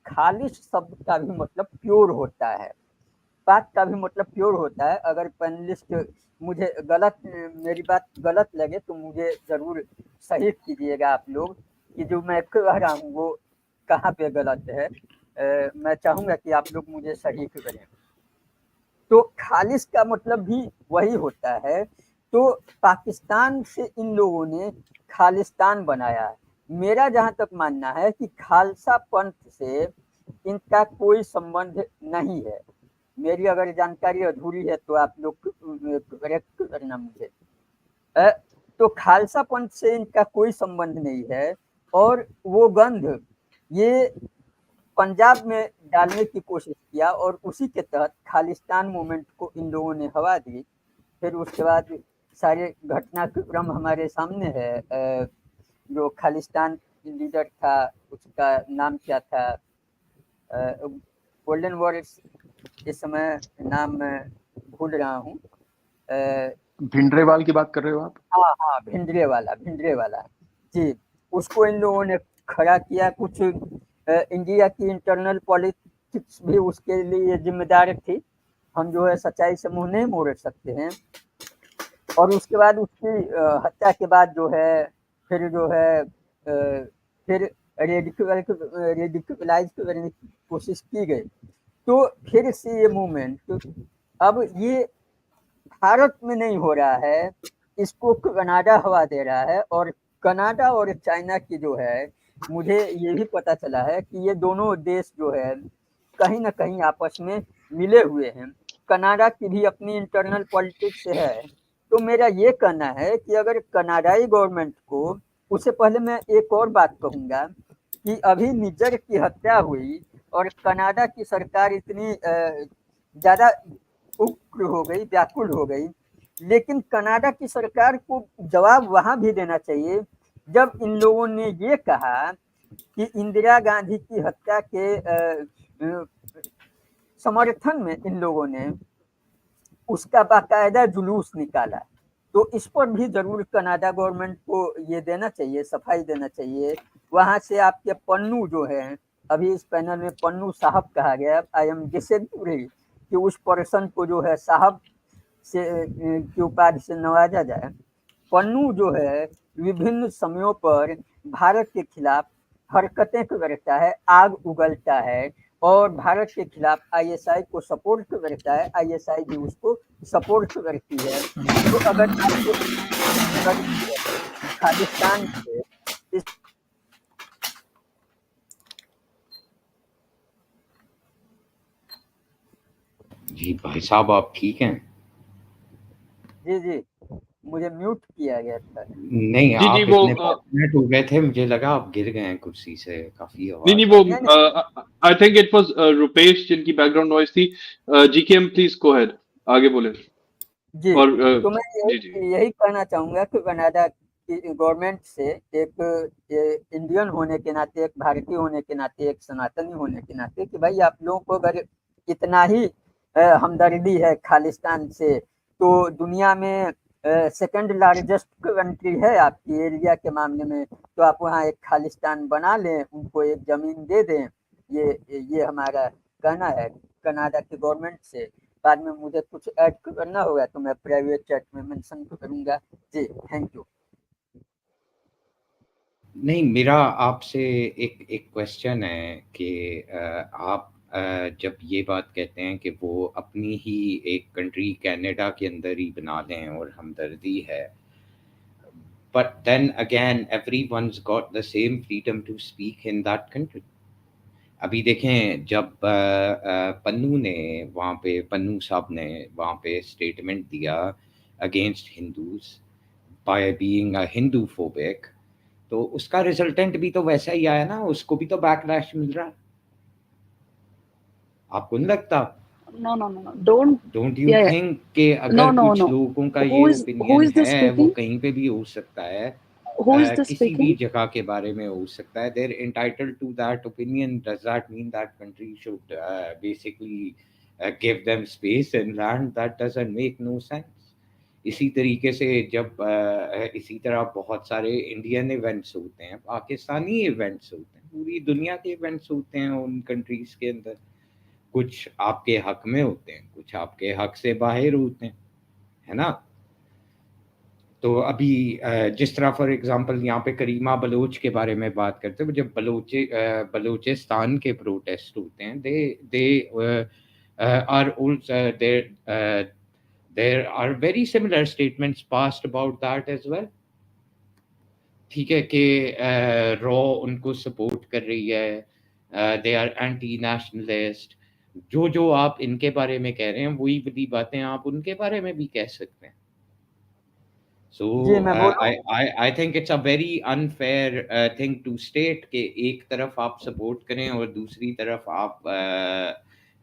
का भी मतलब प्योर होता है, पाक का भी मतलब प्योर होता है। अगर पैनलिस्ट मुझे मेरी बात गलत लगे तो मुझे ज़रूर सही कीजिएगा आप लोग, कि जो मैं कह रहा हूँ वो कहाँ पे गलत है। मैं चाहूँगा कि आप लोग मुझे सही करें। तो खालिश का मतलब भी वही होता है। तो पाकिस्तान से इन लोगों ने खालिस्तान बनाया। मेरा जहाँ तक मानना है कि खालसा पंथ से इनका कोई संबंध नहीं है। मेरी अगर जानकारी अधूरी है तो आप लोग करेक्ट करना मुझे। तो खालसा पंथ से इनका कोई संबंध नहीं है, और वो गंध ये पंजाब में डालने की कोशिश किया, और उसी के तहत खालिस्तान मूवमेंट को इन लोगों ने हवा दी। फिर उसके बाद सारे घटनाक्रम हमारे सामने है। जो खालिस्तान लीडर था उसका नाम क्या था, गोल्डन वॉर, इस समय नाम मैं भूल रहा हूँ। भिंडरेवाल की बात कर रहे हो आप? हाँ, भिंडरे वाला जी। उसको इन लोगों ने खड़ा किया। कुछ इंडिया की इंटरनल पॉलिटिक्स भी उसके लिए जिम्मेदार थी। हम जो है सच्चाई से मुंह नहीं मोड़ सकते हैं। और उसके बाद उसकी हत्या के बाद जो है फिर रेडिकलाइज करने की कोशिश की गई। तो फिर से ये मूवमेंट अब ये भारत में नहीं हो रहा है, इसको कनाडा हवा दे रहा है। और कनाडा और चाइना की जो है, मुझे ये भी पता चला है कि ये दोनों देश जो है कहीं ना कहीं आपस में मिले हुए हैं। कनाडा की भी अपनी इंटरनल पॉलिटिक्स है। तो मेरा ये कहना है कि अगर कनाडाई गवर्नमेंट को, उससे पहले मैं एक और बात कहूँगा कि अभी निज्जर की हत्या हुई और कनाडा की सरकार इतनी ज़्यादा उग्र हो गई, व्याकुल हो गई, लेकिन कनाडा की सरकार को जवाब वहाँ भी देना चाहिए जब इन लोगों ने ये कहा कि इंदिरा गांधी की हत्या के समर्थन में इन लोगों ने उसका बाकायदा जुलूस निकाला। तो इस पर भी जरूर कनाडा गवर्नमेंट को ये देना चाहिए, सफाई देना चाहिए। वहां से आपके पन्नू जो है, अभी इस पैनल में पन्नू साहब कहा गया, आई एम डिसएग्री कि उस पर्सन को जो है साहब से की उपाधि से नवाजा जाए। पन्नू जो है विभिन्न समयों पर भारत के खिलाफ हरकतें करता है, आग उगलता है और भारत के खिलाफ आईएसआई को सपोर्ट करता है, आईएसआई भी उसको सपोर्ट करती है। तो अगर खालिस्तान से इस जी भाई साहब, आप ठीक हैं? जी मुझे म्यूट किया गया था। नहीं, जी आप वो इतने पैशनेट हो गए थे, मुझे लगा आप गिर गए हैं कुर्सी से, काफी नहीं आवाज वो आ रही I think it was Rupesh जिनकी बैकग्राउंड नॉइज थी। जीकेएम प्लीज गो अहेड, आगे बोले। जी और तो मैं जी यही कहना चाहूंगा कि कनाडा की गवर्नमेंट से एक इंडियन होने के नाते, एक भारतीय होने के नाते, एक सनातनी होने के नाते कि भाई आप लोगों को अगर इतना ही हमदर्दी है खालिस्तान से, तो दुनिया में सेकंड लार्जेस्ट कंट्री है आपकी एरिया के मामले में, तो आप वहाँ एक खालिस्तान बना लें, उनको एक जमीन दे दें। ये हमारा कहना है कनाडा की गवर्नमेंट से। बाद में मुझे कुछ ऐड करना होगा तो मैं प्राइवेट चैट में मेंशन करूंगा। जी थैंक यू। नहीं, मेरा आपसे एक क्वेश्चन है कि आप जब ये बात कहते हैं कि वो अपनी ही एक कंट्री कनाडा के अंदर ही बना लें और हमदर्दी है, but then again everyone's got the same freedom to speak in that country. अभी देखें, जब पन्नू ने वहाँ पे, पन्नू साहब ने वहाँ पे स्टेटमेंट दिया against Hindus by being a Hindu phobic, तो उसका रिजल्टेंट भी तो वैसा ही आया ना, उसको भी तो बैकलैश मिल रहा है। आपको नहीं लगता? No. Don't. Don't you Yeah. Think कि No. अगर कुछ लोगों का ये Who ओपिनियन is this है, वो speaking? कहीं पे भी हो सकता है, Who is this किसी भी speaking? जगह के बारे में हो सकता है, they're entitled to that opinion, does that mean that country should basically give them space and land? That doesn't make no sense. इसी तरीके से जब इसी तरह बहुत सारे इंडियन इवेंट्स होते हैं, पाकिस्तानी इवेंट्स होते हैं, पूरी दुनिया के इवेंट्स होते हैं उन कंट्रीज के अंदर, कुछ आपके हक में होते हैं, कुछ आपके हक से बाहर होते हैं, है ना? तो अभी जिस तरह फॉर एग्जांपल यहाँ पे करीमा बलोच के बारे में बात करते हैं, जब बलोचिस्तान के प्रोटेस्ट होते हैं, they are also there are very similar statements passed about that as well। ठीक है कि रॉ उनको सपोर्ट कर रही है, दे आर एंटी नेशनलिस्ट, जो आप इनके बारे में कह रहे हैं वही बड़ी बातें आप उनके बारे में भी कह सकते हैं। So I think it's a very unfair thing to state कि एक तरफ आप सपोर्ट करें और दूसरी तरफ आप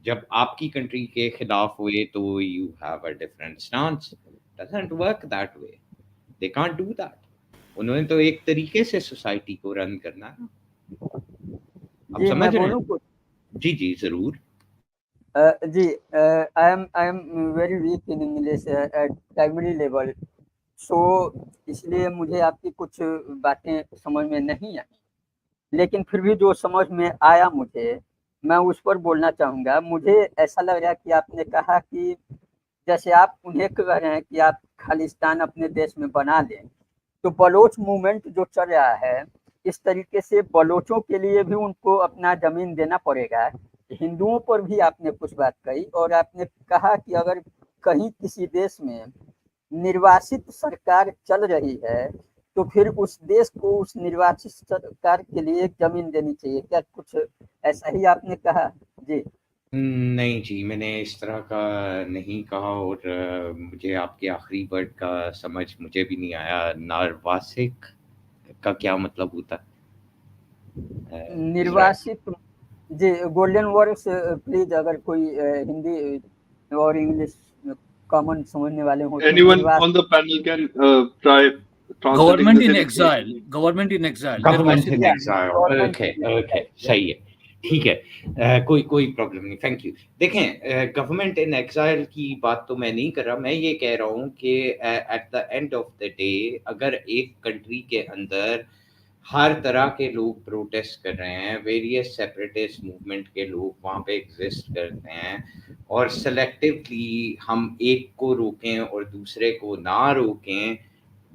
जब आपकी कंट्री के खिलाफ हुए तो you have a different stance। Doesn't work that way। They can't do that। उन्होंने तो एक तरीके से सोसाइटी को रन करना है। आप समझ रहे हैं? जी जरूर। जी I am very weak in English at primary level, so इसलिए मुझे आपकी कुछ बातें समझ में नहीं आई, लेकिन फिर भी जो समझ में आया मुझे, मैं उस पर बोलना चाहूँगा। मुझे ऐसा लग रहा है कि आपने कहा कि जैसे आप उन्हें कह रहे हैं कि आप खालिस्तान अपने देश में बना लें, तो बलोच मूवमेंट जो चल रहा है, इस तरीके से बलोचों के लिए भी उनको अपना जमीन देना पड़ेगा। हिंदुओं पर भी आपने कुछ बात कही और आपने कहा कि अगर कहीं किसी देश में निर्वाचित सरकार चल रही है तो फिर उस देश को उस निर्वाचित सरकार के लिए एक जमीन देनी चाहिए। क्या कुछ ऐसा ही आपने कहा? जी नहीं जी, मैंने इस तरह का नहीं कहा, और मुझे आपके आखिरी वर्ड का समझ मुझे भी नहीं आया। निर्वासिक का क्या मतलब होता है? निर्वासित। जी गोल्डन वर्ड्स प्लीज, अगर कोई हिंदी और इंग्लिश कॉमन समझने वाले हो। Anyone on the panel can try translating Government this in in exile। English. Government in exile। Government in exile। Okay, सही है, ठीक है, कोई प्रॉब्लम नहीं, थैंक यू। देखें, गवर्नमेंट इन एग्जाइल की बात तो मैं नहीं कर रहा, मैं ये कह रहा हूँ कि at the end of the day अगर एक कंट्री के अंदर हर तरह के लोग प्रोटेस्ट कर रहे हैं, वेरियस सेपरेटिस्ट मूवमेंट के लोग वहाँ पे एग्जिस्ट करते हैं, और सेलेक्टिवली हम एक को रोकें और दूसरे को ना रोकें,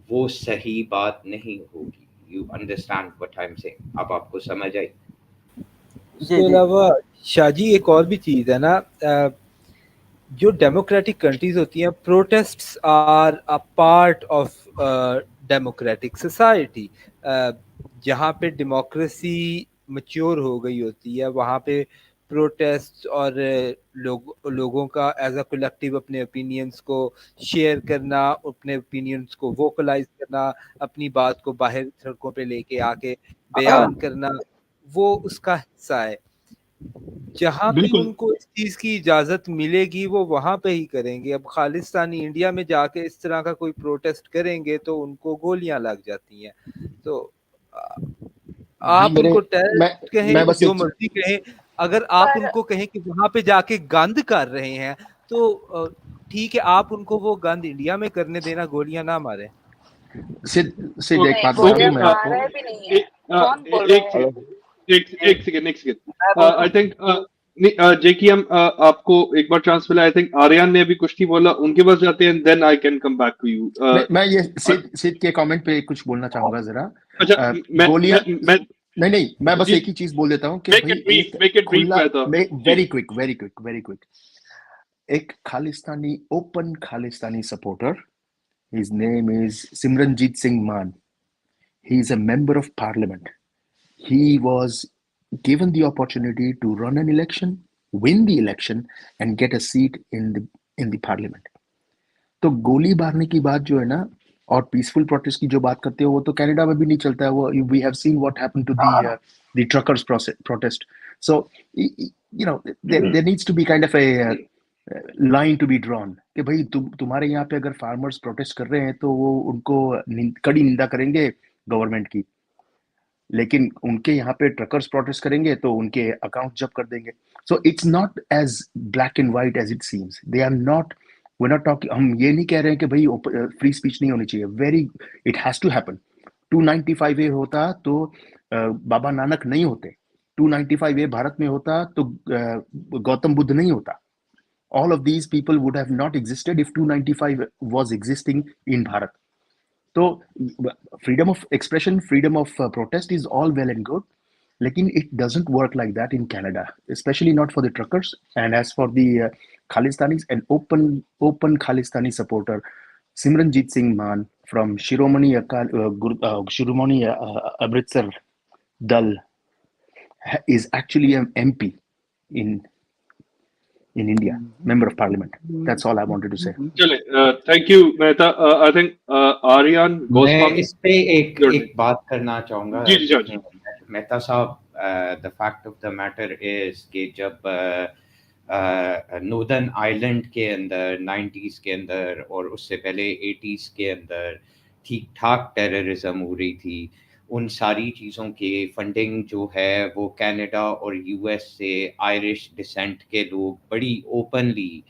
वो सही बात नहीं होगी। You understand what I am saying? अब आपको समझ आई? उसके अलावा शाहजी एक और भी चीज़ है ना, जो डेमोक्रेटिक कंट्रीज होती हैं, protests are a part of democratic society. जहाँ पे डेमोक्रेसी मैच्योर हो गई होती है, वहाँ पे प्रोटेस्ट और लोगों का एज अ कलेक्टिव अपने ओपिनियंस को शेयर करना, अपने ओपिनियंस को वोकलाइज करना, अपनी बात को बाहर सड़कों पे लेके आके बयान करना, वो उसका हिस्सा है। जहाँ भी बिल्कुल। उनको इस चीज की इजाजत मिलेगी वो वहां पे ही करेंगे। अब खालिस्तानी इंडिया में जाके इस तरह का कोई प्रोटेस्ट करेंगे तो उनको गोलियां लग जाती हैं। तो भाई आप उनको मैं टेररिस्ट कहें, मैं बस जो एक मर्जी कहें, अगर आप पर उनको कहें कि वहां पे जाके गंद कर रहे हैं तो ठीक है, आप उनको वो गंद इंडिया में करने देना, गोलियां ना मारे। सिर्फ एक नहीं, बात बता दूं गोलियां मैं आपको। मारा भी नहीं है। कौन बोल रहा है? एक सेकेंड मैं बोलूं? आई थिंक जेकी, हम आपको एक बार चांस मिला। आई थिंक आर्यन ने अभी कुछ नहीं बोला, उनके पास जाते हैं, then I can come back to you. मैं ये सिद के कमेंट पे कुछ बोलना चाहूंगा जरा। अच्छा, गोलियां मैं नहीं, मैं बस जी, एक ही चीज बोल देता हूँ कि मेक भाई इट ब्रीफ, एक मेक इट ब्रीफ खुला, रहता जी। वेरी क्विक, एक Khalistani, open Khalistani supporter, his name is Simranjit Singh Maan. He is a member of parliament. He was given the opportunity to run an election, win the election, and get a seat in the parliament. तो गोली मारने की बात जो है ना, और peaceful protest की जो बात करते हो, वो तो कनाडा में भी नहीं चलता है। वो we have seen what happened to the truckers protest. So you know there needs to be kind of a line to be drawn कि भाई तुम्हारे यहाँ पे अगर फार्मर्स प्रोटेस्ट कर रहे हैं तो वो उनको कड़ी निंदा करेंगे गवर्नमेंट की, लेकिन उनके यहाँ पे ट्रकर्स प्रोटेस्ट करेंगे तो उनके अकाउंट जब्त कर देंगे। So it's not as black and white as it seems. They are not, we not talking, हम ये नहीं कह रहे हैं कि भाई फ्री स्पीच नहीं होनी चाहिए। Very, it has to happen. 295A होता तो बाबा नानक नहीं होते। 295A भारत में होता तो गौतम बुद्ध नहीं होता। All of these people would have not existed if 295 was existing in Bharat. So freedom of expression, freedom of protest is all well and good, lekin it doesn't work like that in Canada, especially not for the truckers. And as for the Khalistanis, an open Khalistani supporter, Simranjit Singh Maan from Shiromani Amritsar Dal is actually an MP in India, member of parliament. That's all I wanted to say. चले, thank you Mehta. I think Aryan मैं गोस्वामी। इस पे एक बात करना चाहूंगा। जी जी जी। मेहता साहब, the fact of the matter is कि जब नॉर्दर्न आइलैंड के अंदर 90s के अंदर और उससे पहले 80s के अंदर ठीक ठाक टेररिज्म हो रही थी, उन सारी चीज़ों की फंडिंग जो है वो कनाडा और यूएस से आयरिश डिसेंट के लोग बड़ी ओपनली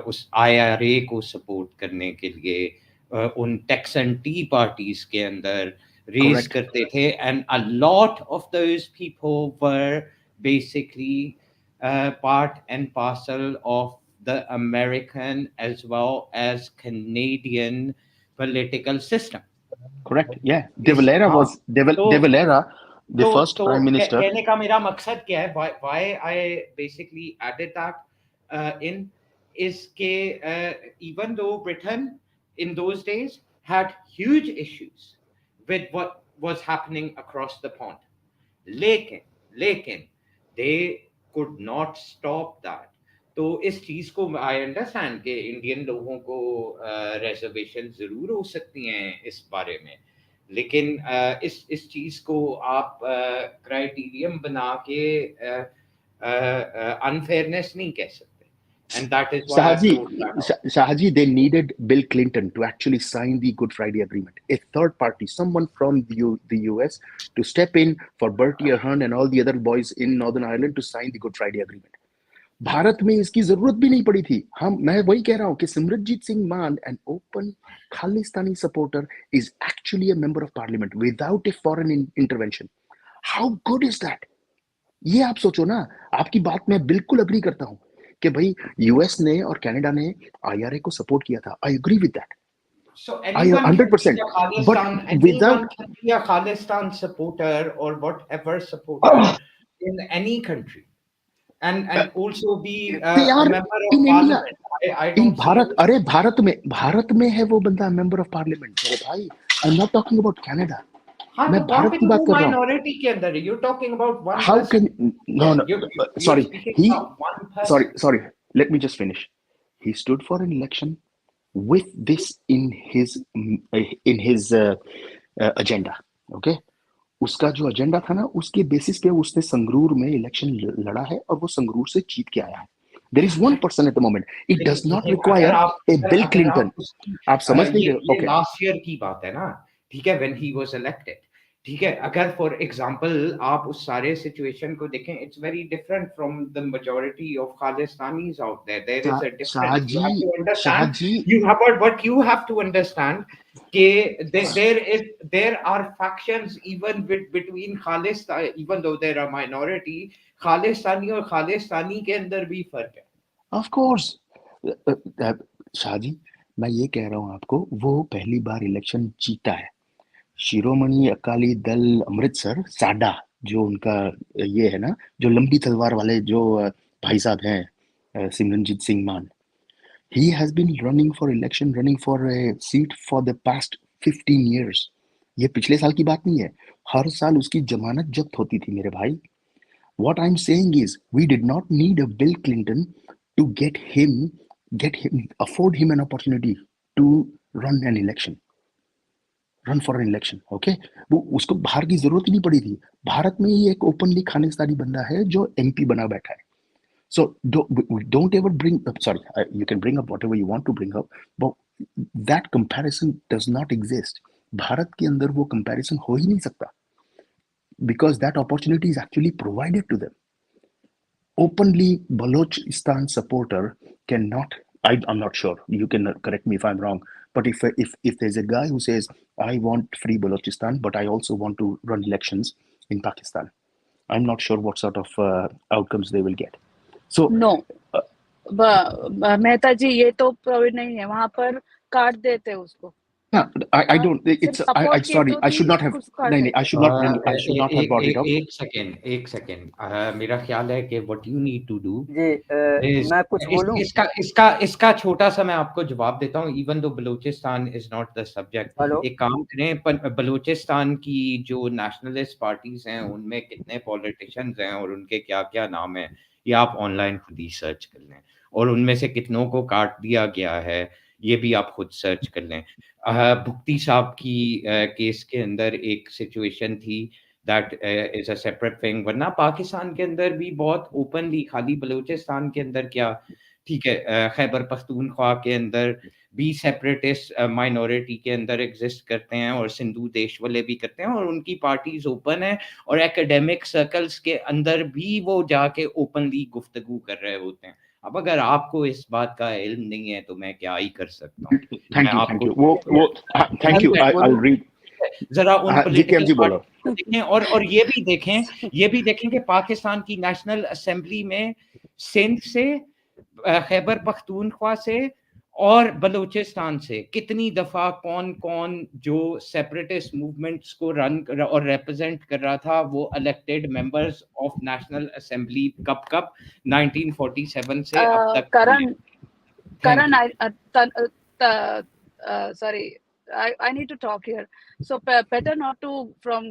उस IRA को सपोर्ट करने के लिए उन टेक्सन टी पार्टीज के अंदर रेज करते थे, and a lot of those people were basically part and parcel of the American as well as Canadian political system. Correct. Yeah. De Valera was De Valera, the first prime minister. कहने का मेरा मकसद क्या है, why I basically added that in is के even though Britain in those days had huge issues with what was happening across the pond, लेकिन they could not stop that. तो इस चीज को आई अंडरस्टैंड कि इंडियन लोगों को reservation जरूर हो सकती हैं इस बारे में, लेकिन इस चीज को आप क्राइटेरियम बना के अनफेयरनेस नहीं कह सकते। And that is why Shahaji, they needed Bill Clinton to actually sign the Good Friday Agreement. A third party, someone from the US, to step in for Bertie Ahern and all the other boys in Northern Ireland to sign the Good Friday Agreement. Bharat में इसकी जरूरत भी नहीं पड़ी थी। मैं वही कह रहा हूं कि सिमरनजीत सिंह मान, an open Khalistani supporter, is actually a member of parliament without a foreign intervention. How good is that? ये आप सोचो ना। आपकी बात मैं बिल्कुल अग्री करता हूं कि भाई यूएस ने और कनाडा ने आईआरए को सपोर्ट किया था। I agree with that. So I anyone can be 100%. a But Khalistan, without anyone can be a Khalistan supporter or whatever supporter in any country, and also be they a are member in of India, parliament. I in don't see Bharat, any. अरे भारत में है वो बंदा member of parliament मेरे भाई। आई am not talking about Canada. हाँ मैं तो वहां भारत पे की तो बात वो कर रहा हूँ। माइनॉरिटी के अंदर है। You're talking about one How person. can no no You're sorry speaking he about one person. sorry let me just finish. He stood for an election with this in his agenda. Okay, उसका जो agenda था ना, उसके basis पे उसने संगरूर में election लड़ा है और वो संगरूर से जीत के आया है। There is one person at the moment. It does not लेकिन रिक्वायर ए बिल अगर आप क्लिंटन। उसकी आप समझ नहीं ये रहे। ओके, लास्ट ईयर की बात है ना, ठीक है, व्हेन ही वाज इलेक्टेड, ठीक है। अगर फॉर एग्जांपल आप उस सारे सिचुएशन को देखें, it's very different from the majority of Khalistanis out there. There is a difference. You have to understand, you have what you have to understand कि there are factions even between Khalistan, even though there are minority, Khalistani और खालिस्तानी के अंदर भी फर्क है। Of course. Shahaji, मैं ये कह रहा हूँ आपको, वो पहली बार इलेक्शन जीता है। शिरोमणि अकाली दल अमृतसर साडा, जो उनका ये है ना, जो लंबी तलवार वाले जो भाई साहब हैं, सिमरनजीत सिंह मान, he has been running for election, running for a seat for the past 15 years. ये पिछले साल की बात नहीं है। हर साल उसकी जमानत जब्त होती थी मेरे भाई। What I'm saying is, we did not need a Bill Clinton to afford him an opportunity to run for an election. Okay, वो उसको बाहर की जरूरत ही नहीं पड़ी थी। भारत में ही एक ओपनली खालिस्तानी बंदा है जो एमपी बना बैठा है। So don't ever bring up, sorry, you can bring up whatever you want to bring up, but that comparison does not exist. Bharat के अंदर वो comparison हो ही नहीं सकता, because that opportunity is actually provided to them. Openly Balochistan supporter cannot, I'm not sure, you can correct me if I'm wrong, but if there's a guy who says I want free Balochistan but I also want to run elections in Pakistan, I'm not sure what sort of outcomes they will get. So no Mehta ji, ये तो प्रोविड नहीं है वहां पर। काट देते उसको। yeah, I don't, it's सिर्फ I सपोर्ट किए sorry, तो I should भी not have, उसको काट नहीं, देते। I should not have brought it up. एक सेकेंड मेरा ख्याल है कि what you need to do जी मैं कुछ बोलूं? इसका छोटा सा मैं आपको जवाब देता हूँ। Even though Balochistan is not the subject, एक काम करें, बलूचिस्तान की जो नेशनलिस्ट पार्टीज हैं उनमें कितने पॉलिटिशियंस हैं और उनके क्या क्या नाम हैं, ये आप ऑनलाइन खुद ही सर्च कर लें, और उनमें से कितनों को काट दिया गया है ये भी आप खुद सर्च कर लें। भुक्ति साहब की केस के अंदर एक सिचुएशन थी, that is a separate thing, वरना पाकिस्तान के अंदर भी बहुत ओपनली, खाली बलूचिस्तान के अंदर क्या, ठीक है, खैबर पख्तूनख्वा के अंदर भी सेपरेटिस्ट माइनॉरिटी के अंदर एग्जिस्ट करते हैं और सिंधु देश वाले भी करते हैं, और उनकी पार्टीज ओपन है, और एकेडमिक सर्कल्स के अंदर भी वो जाके ओपनली गुफ्तगू कर रहे होते हैं। अब अगर आपको इस बात का इल्म नहीं है तो मैं क्या ही कर सकता हूँ। Thank you. वो thank you. I'll read. जरा उन पॉलिटिकल बोलो। देखें, और ये भी देखें कि पाकिस्तान की नेशनल असेंबली में सिंध से, खैबर पख्तूनख्वा से और बलूचिस्तान से कितनी दफा कौन जो सेपरेटिस्ट मूवमेंट्स को रन और रिप्रेजेंट कर रहा था, वो elected members of national assembly कब 1947 से अब तक। Karan, sorry, I need to talk here. So better not to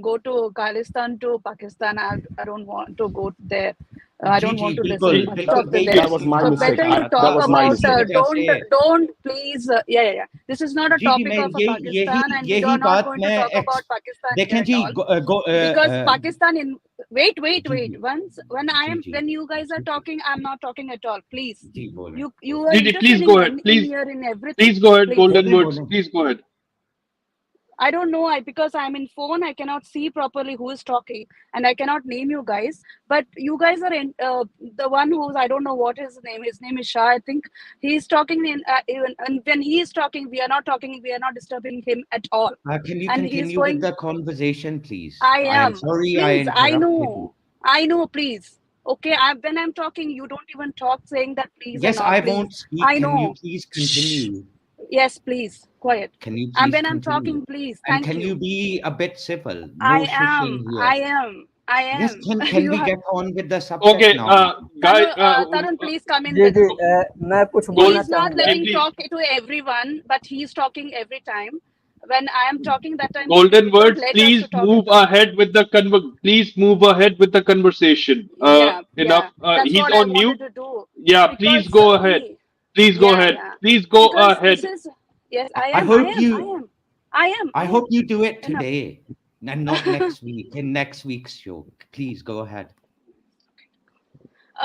go to Khalistan to Pakistan. I don't want to go there. I don't want to listen much of the there. That was my So mistake. better you That talk was my about mistake. don't please yeah. This is not a topic of Pakistan, and we are not going to talk about Pakistan देखें here ji, at all. Because Pakistan in wait. When you guys are talking, I'm not talking at all. Please, you are please go ahead. in here in everything. Please go ahead, Golden Words. Please go ahead. I don't know. Because I'm in phone, I cannot see properly who is talking, and I cannot name you guys. But you guys are in the one who's, I don't know what his name. His name is Shah. I think he's talking in even, and when he is talking, we are not talking. We are not disturbing him at all. Can you And he's continue with going. the conversation, please? I I am am. sorry I Please, interrupted you. I know. Please. Okay. When I'm talking, you don't even talk, saying that please and Yes, all. I Please. won't speak. I Can you know. please Shh. continue? Yes, please. Quiet. Can you And please when I'm continue? talking, please. And Thank can you you. be a bit civil? No I shushing am. here. I am. I Yes, am. can You we have. get on with the subject Okay, now? guy, Tarun, please come in ji with. जी मैं कुछ बोलना He's not चाहूंगा letting Please, talk to everyone, but he's talking every time. When I am talking, that time golden he don't words. let us to Please talk at move all. ahead with the please move ahead with the conversation. Yeah, Enough. yeah. That's He's what I on wanted mute. to do. Yeah, please Because go ahead. Please go yeah, ahead. yeah. Please go Because this ahead. is, yes, I I am, I hope am, I you am, I am, I I hope am. you do it Enough. today and not next week, in next week's show. Please go ahead.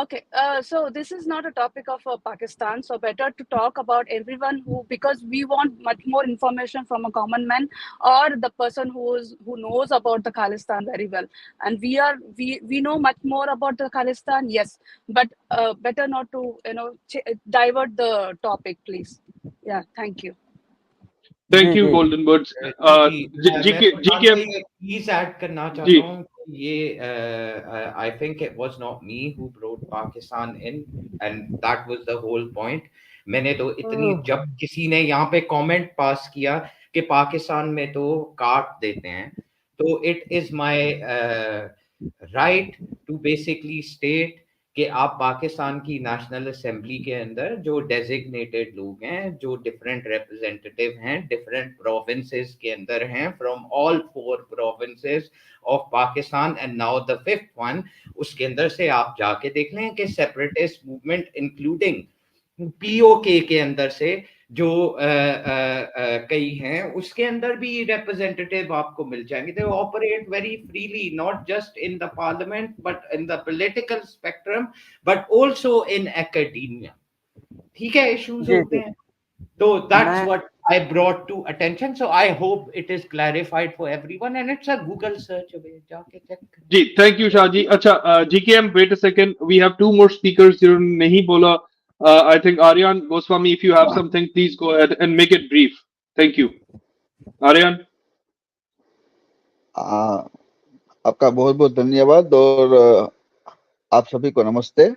Okay, so this is not a topic of Pakistan, so better to talk about everyone who, because we want much more information from a common man or the person who knows about the Khalistan very well, and we know much more about the Khalistan, yes, but better not to divert the topic, please. Yeah, thank you. Thank ji you, ji golden words. जी मैं GK, प्रधान GK, भाई please add करना चाहता जी. हूँ कि ये I think it was not me who brought Pakistan in and that was the whole point. मैंने तो इतनी जब किसी ने यहाँ पे कमेंट पास किया कि पाकिस्तान में तो काट देते हैं तो it is my right to basically state कि आप पाकिस्तान की नेशनल असेंबली के अंदर जो डेजिग्नेटेड लोग हैं जो डिफरेंट रिप्रेजेंटेटिव हैं डिफरेंट प्रोविंसेस के अंदर हैं from all 4 provinces of Pakistan and now the fifth one उसके अंदर से आप जाके देख लें कि सेपरेटिस्ट मूवमेंट इंक्लूडिंग पीओके के अंदर से जो कई हैं उसके अंदर भी रिप्रेजेंटेटिव आपको मिल जाएंगे they operate very freely not just in the parliament but in the political spectrum but also in academia ठीक है इश्यूज जी होते जी हैं तो दैट्स मैं what I brought to attention so I hope it is clarified for everyone and it's a Google search away जाके check जी, thank you, Shahji. अच्छा, GKM, wait a second. We have 2 more speakers जिन्होंने नहीं बोला. I think Aryan Goswami, if you have something, please go ahead and make it brief. Thank you. Aryan. आपका बहुत बहुत धन्यवाद और आप सभी को नमस्ते.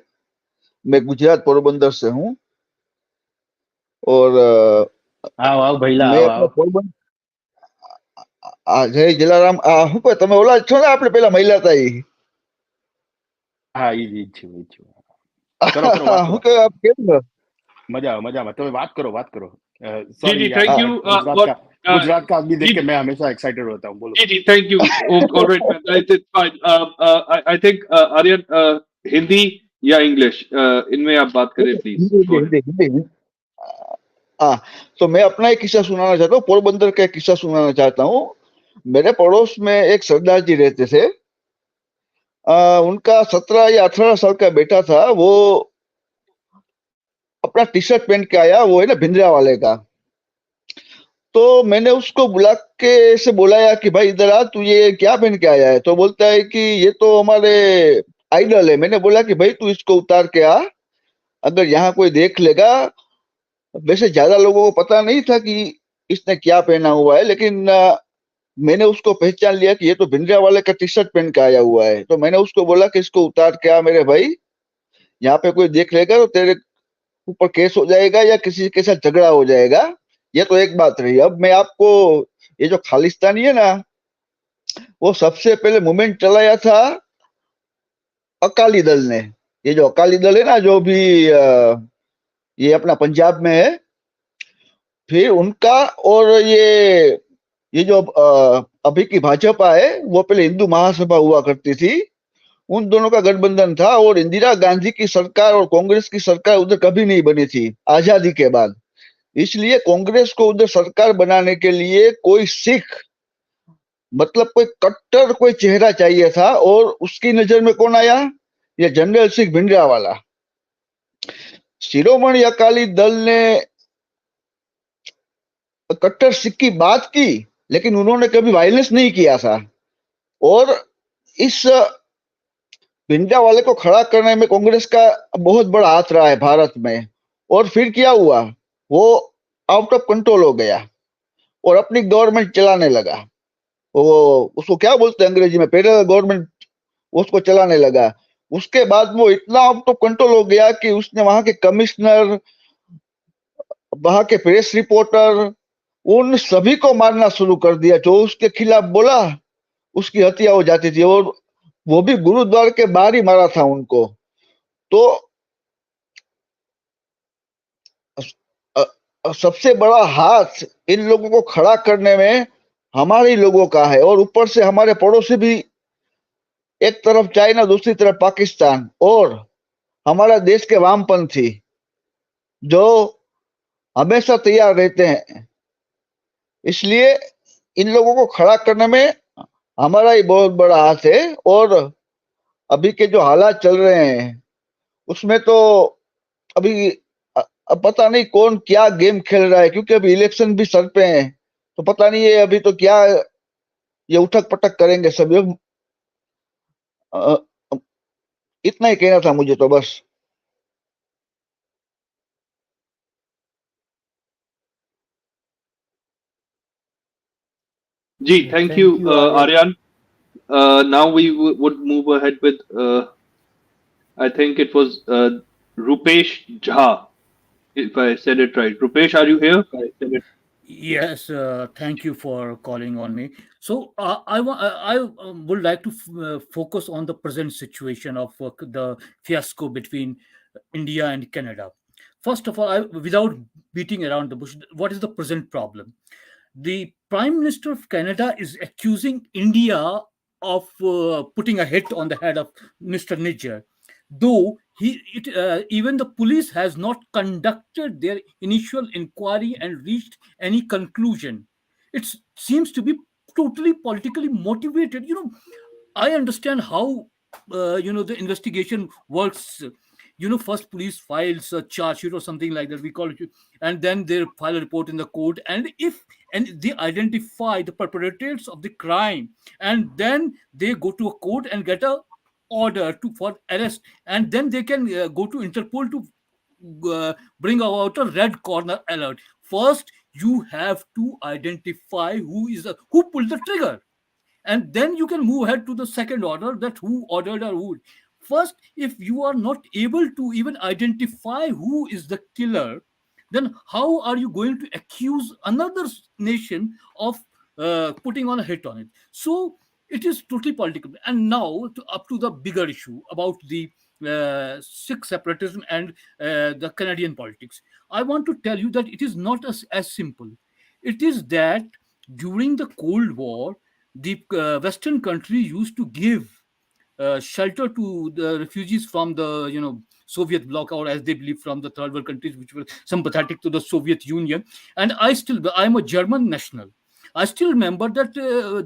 मैं गुजरात पोरबंदर से हूँ और आओ भैला मैं आओ પોરબંદર જય જલારામ શું કહે તમે ઓલા છો ને આપણે પેલા મહિલા હતા ઈ હા ઈ જ છું કરો કરો વાત શું કરો કહે આપ કેમ છો મજામાં તમે વાત કરો जी, सॉरी जी, यार thank मैं you. गुजरात का आदमी देख जी, के मैं हमेशा एक्साइटेड होता हूँ बोलो जी, जी, thank you. All right, man. It's fine. I think Aryan, Hindi या इंग्लिश इनमें आप बात करें प्लीज. Go ahead. हिंदी हाँ तो मैं अपना एक किस्सा सुनाना चाहता हूँ पोरबंदर का एक किस्सा सुनाना चाहता हूँ मेरे पड़ोस में एक सरदार जी रहते थे उनका 17 या 18 साल का बेटा था वो अपना टी शर्ट पहन के आया वो है ना भिंडरा वाले का तो मैंने उसको बुला के ऐसे बुलाया कि भाई इधर आ तू ये क्या पहन के आया है तो बोलता है कि ये तो हमारे आइडल है मैंने बोला कि भाई तू इसको उतार के आ अगर यहाँ कोई देख लेगा वैसे ज्यादा लोगों को पता नहीं था कि इसने क्या पहना हुआ है लेकिन मैंने उसको पहचान लिया कि ये तो भिंडरा वाले का टी शर्ट पहन के आया हुआ है तो मैंने उसको बोला कि इसको उतार के आ मेरे भाई यहाँ पे कोई देख लेगा तो तेरे ऊपर केस हो जाएगा या किसी के साथ झगड़ा हो जाएगा ये तो एक बात रही अब मैं आपको ये जो खालिस्तानी है ना वो सबसे पहले मूवमेंट चलाया था अकाली दल ने ये जो अकाली दल है ना जो भी ये अपना पंजाब में है फिर उनका और ये जो अभी की भाजपा है वो पहले हिंदू महासभा हुआ करती थी उन दोनों का गठबंधन था और इंदिरा गांधी की सरकार और कांग्रेस की सरकार उधर कभी नहीं बनी थी आजादी के बाद इसलिए कांग्रेस को उधर सरकार बनाने के लिए कोई सिख मतलब कोई कट्टर कोई चेहरा चाहिए था और उसकी नजर में कौन आया ये जनरल सिंह भिंडरा वाला शिरोमणि अकाली दल ने कट्टर सिख की बात की लेकिन उन्होंने कभी वायलेंस नहीं किया था। और इस भिंडरा वाले को खड़ा करने में कांग्रेस का बहुत बड़ा हाथ रहा है भारत में। और फिर क्या हुआ, वो आउट ऑफ कंट्रोल हो गया और अपनी गवर्नमेंट चलाने लगा। वो उसको क्या बोलते हैं अंग्रेजी में, फेडरल गवर्नमेंट, उसको चलाने लगा। उसके बाद वो इतना आउट ऑफ कंट्रोल हो गया कि उसने वहां के कमिश्नर, वहां के प्रेस रिपोर्टर, उन सभी को मारना शुरू कर दिया। जो उसके खिलाफ बोला उसकी हत्या हो जाती थी, और वो भी गुरुद्वारे के बाहर ही मारा था उनको। तो सबसे बड़ा हाथ इन लोगों को खड़ा करने में हमारे लोगों का है। और ऊपर से हमारे पड़ोसी भी, एक तरफ चाइना, दूसरी तरफ पाकिस्तान, और हमारा देश के वामपंथी जो हमेशा तैयार रहते हैं। इसलिए इन लोगों को खड़ा करने में हमारा ही बहुत बड़ा हाथ है। और अभी के जो हालात चल रहे हैं उसमें तो अभी अब पता नहीं कौन क्या गेम खेल रहा है, क्योंकि अभी इलेक्शन भी सर पे हैं। तो पता नहीं है अभी तो क्या ये उठक पटक करेंगे सभी। इतना ही कहना था मुझे तो बस। Ji, thank you, Aryan. Now we would move ahead with, I think it was Rupesh Jha, if I said it right. Rupesh, are you here? Yes, thank you for calling on me. So I would like to focus on the present situation of the fiasco between India and Canada. First of all, without beating around the bush, what is the present problem? The Prime Minister of Canada is accusing India of putting a hit on the head of Mr. Nijjar, though even the police has not conducted their initial inquiry and reached any conclusion. It seems to be totally politically motivated. I understand how the investigation works. First police files a charge sheet or something like that, we call it, and then they file a report in the court, and if and they identify the perpetrators of the crime, and then they go to a court and get a order for arrest, and then they can go to Interpol to bring about a red corner alert. First you have to identify who pulled the trigger, and then you can move ahead to the second order, that who ordered or who. First, if you are not able to even identify who is the killer, then how are you going to accuse another nation of putting on a hit on it? So it is totally political. And now up to the bigger issue about the Sikh separatism and the Canadian politics. I want to tell you that it is not as simple. It is that during the Cold War, the Western country used to give shelter to the refugees from the Soviet bloc, or as they believe, from the third world countries which were sympathetic to the Soviet Union. And I'm a German national. I still remember that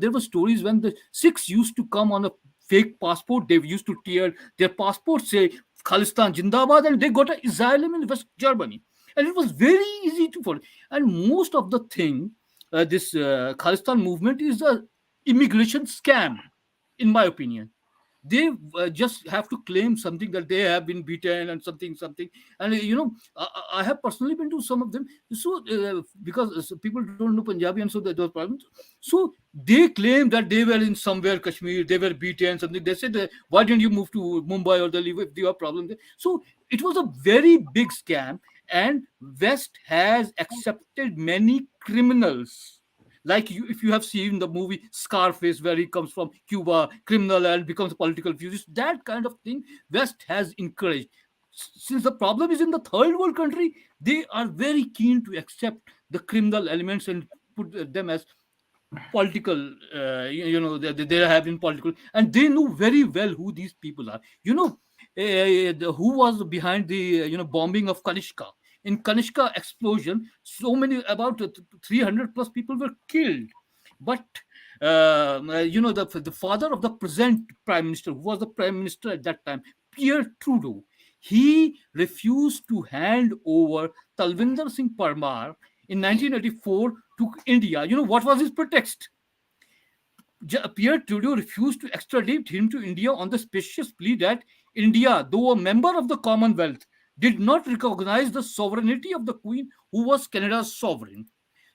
there were stories when the Sikhs used to come on a fake passport. They used to tear their passports, say Khalistan Jindabad, and they got an asylum in West Germany. And it was very easy to follow. And most of the thing, this Khalistan movement is a immigration scam, in my opinion. They just have to claim something, that they have been beaten and something. And I have personally been to some of them. So because people don't know Punjabi, and so there were problems. So they claim that they were in somewhere Kashmir, they were beaten something. They said, why didn't you move to Mumbai or Delhi if you have problem there? So it was a very big scam, and West has accepted many criminals, like if you have seen the movie Scarface, where he comes from Cuba, criminal, and becomes a political fugit. That kind of thing West has encouraged. Since the problem is in the third world country, they are very keen to accept the criminal elements and put them as political. They have been political, and they know very well who these people are. Who was behind the bombing of Kanishka. In Kanishka explosion, so many, about 300 plus people were killed. But the father of the present prime minister, who was the prime minister at that time, Pierre Trudeau, he refused to hand over Talvinder Singh Parmar in 1984 to to India. You know what was his pretext? Pierre Trudeau refused to extradite him to India on the specious plea that India, though a member of the Commonwealth, did not recognize the sovereignty of the Queen, who was Canada's sovereign.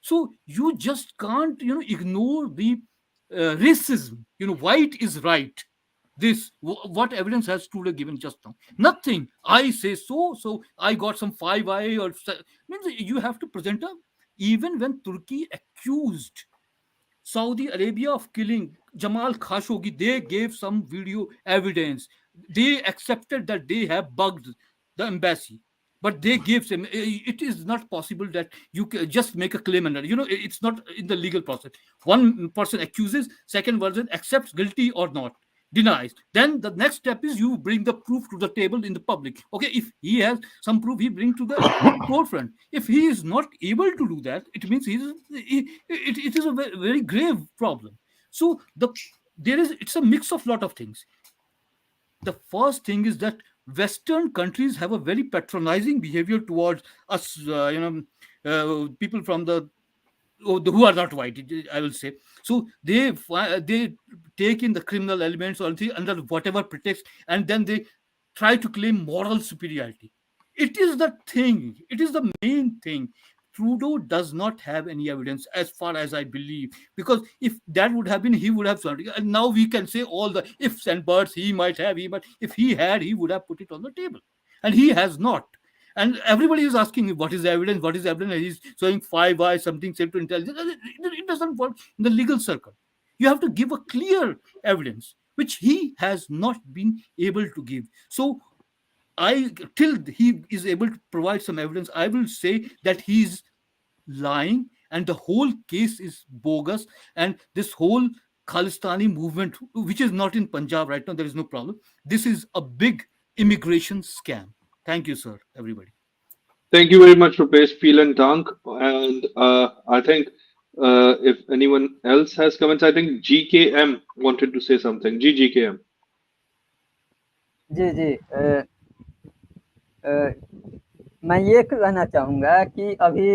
So you just can't, ignore the racism. White is right. What evidence has Trudeau given just now? Nothing. I say so. So I got some 5i means you have to present a. Even when Turkey accused Saudi Arabia of killing Jamal Khashoggi, they gave some video evidence. They accepted that they have bugged the embassy, but they gave some. It is not possible that you can just make a claim and it's not in the legal process. One person accuses, second person accepts guilty or not, denies. Then the next step is you bring the proof to the table in the public. Okay, if he has some proof, he bring to the forefront. If he is not able to do that, it means it is a very, very grave problem. So it's a mix of lot of things. The first thing is that Western countries have a very patronizing behavior towards us, people from who are not white, I will say. So they take in the criminal elements or under whatever pretext, and then they try to claim moral superiority. It is the thing. It is the main thing. Trudeau does not have any evidence, as far as I believe, because if that would have been, he would have started. And now we can say all the ifs and buts. He might have, if he had, he would have put it on the table, and he has not. And everybody is asking what is the evidence, what is the evidence? He's showing 5i, something said to intelligence. It doesn't work in the legal circle. You have to give a clear evidence, which he has not been able to give. So till he is able to provide some evidence, I will say that he's lying and the whole case is bogus. And this whole Khalistani movement, which is not in Punjab right now, there is no problem. This is a big immigration scam. Thank you, sir, everybody. Thank you very much, Rupesh. Vielen Dank. And I think if anyone else has comments, I think GKM wanted to say something. GKM. जी जी मैं ये कहना चाहूँगा कि अभी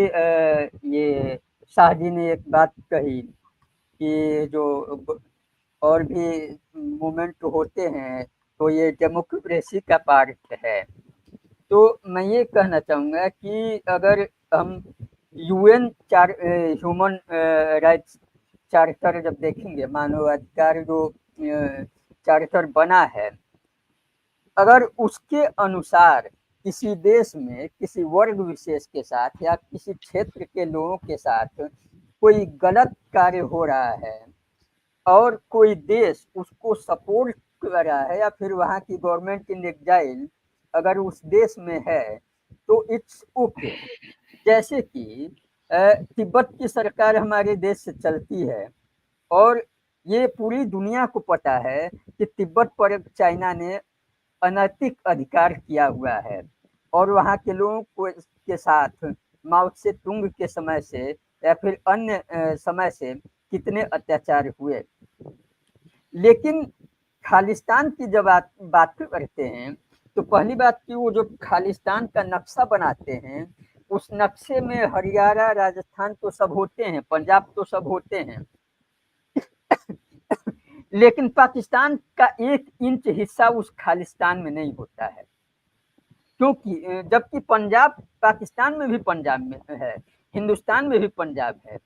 ये शाह जी ने एक बात कही कि जो और भी मूवमेंट होते हैं तो ये डेमोक्रेसी का पार्ट है। तो मैं ये कहना चाहूँगा कि अगर हम यूएन ह्यूमन राइट्स चार्टर जब देखेंगे, मानवाधिकार जो चार्टर बना है, अगर उसके अनुसार किसी देश में किसी वर्ग विशेष के साथ या किसी क्षेत्र के लोगों के साथ कोई गलत कार्य हो रहा है और कोई देश उसको सपोर्ट कर रहा है या फिर वहाँ की गवर्नमेंट इन एग्जाइल अगर उस देश में है तो इट्स ओके। जैसे कि तिब्बत की सरकार हमारे देश से चलती है और ये पूरी दुनिया को पता है कि तिब्बत पर चाइना ने अनैतिक अधिकार किया हुआ है और वहाँ के लोगों को के साथ माओ से तुंग के समय से या फिर अन्य समय से कितने अत्याचार हुए। लेकिन खालिस्तान की जब बात करते हैं तो पहली बात कि वो जो खालिस्तान का नक्शा बनाते हैं उस नक्शे में हरियाणा, राजस्थान तो सब होते हैं, पंजाब तो सब होते हैं, लेकिन पाकिस्तान का 1 इंच हिस्सा उस खालिस्तान में नहीं होता है, क्योंकि जबकि पंजाब पाकिस्तान में भी पंजाब में है, हिंदुस्तान में भी पंजाब है।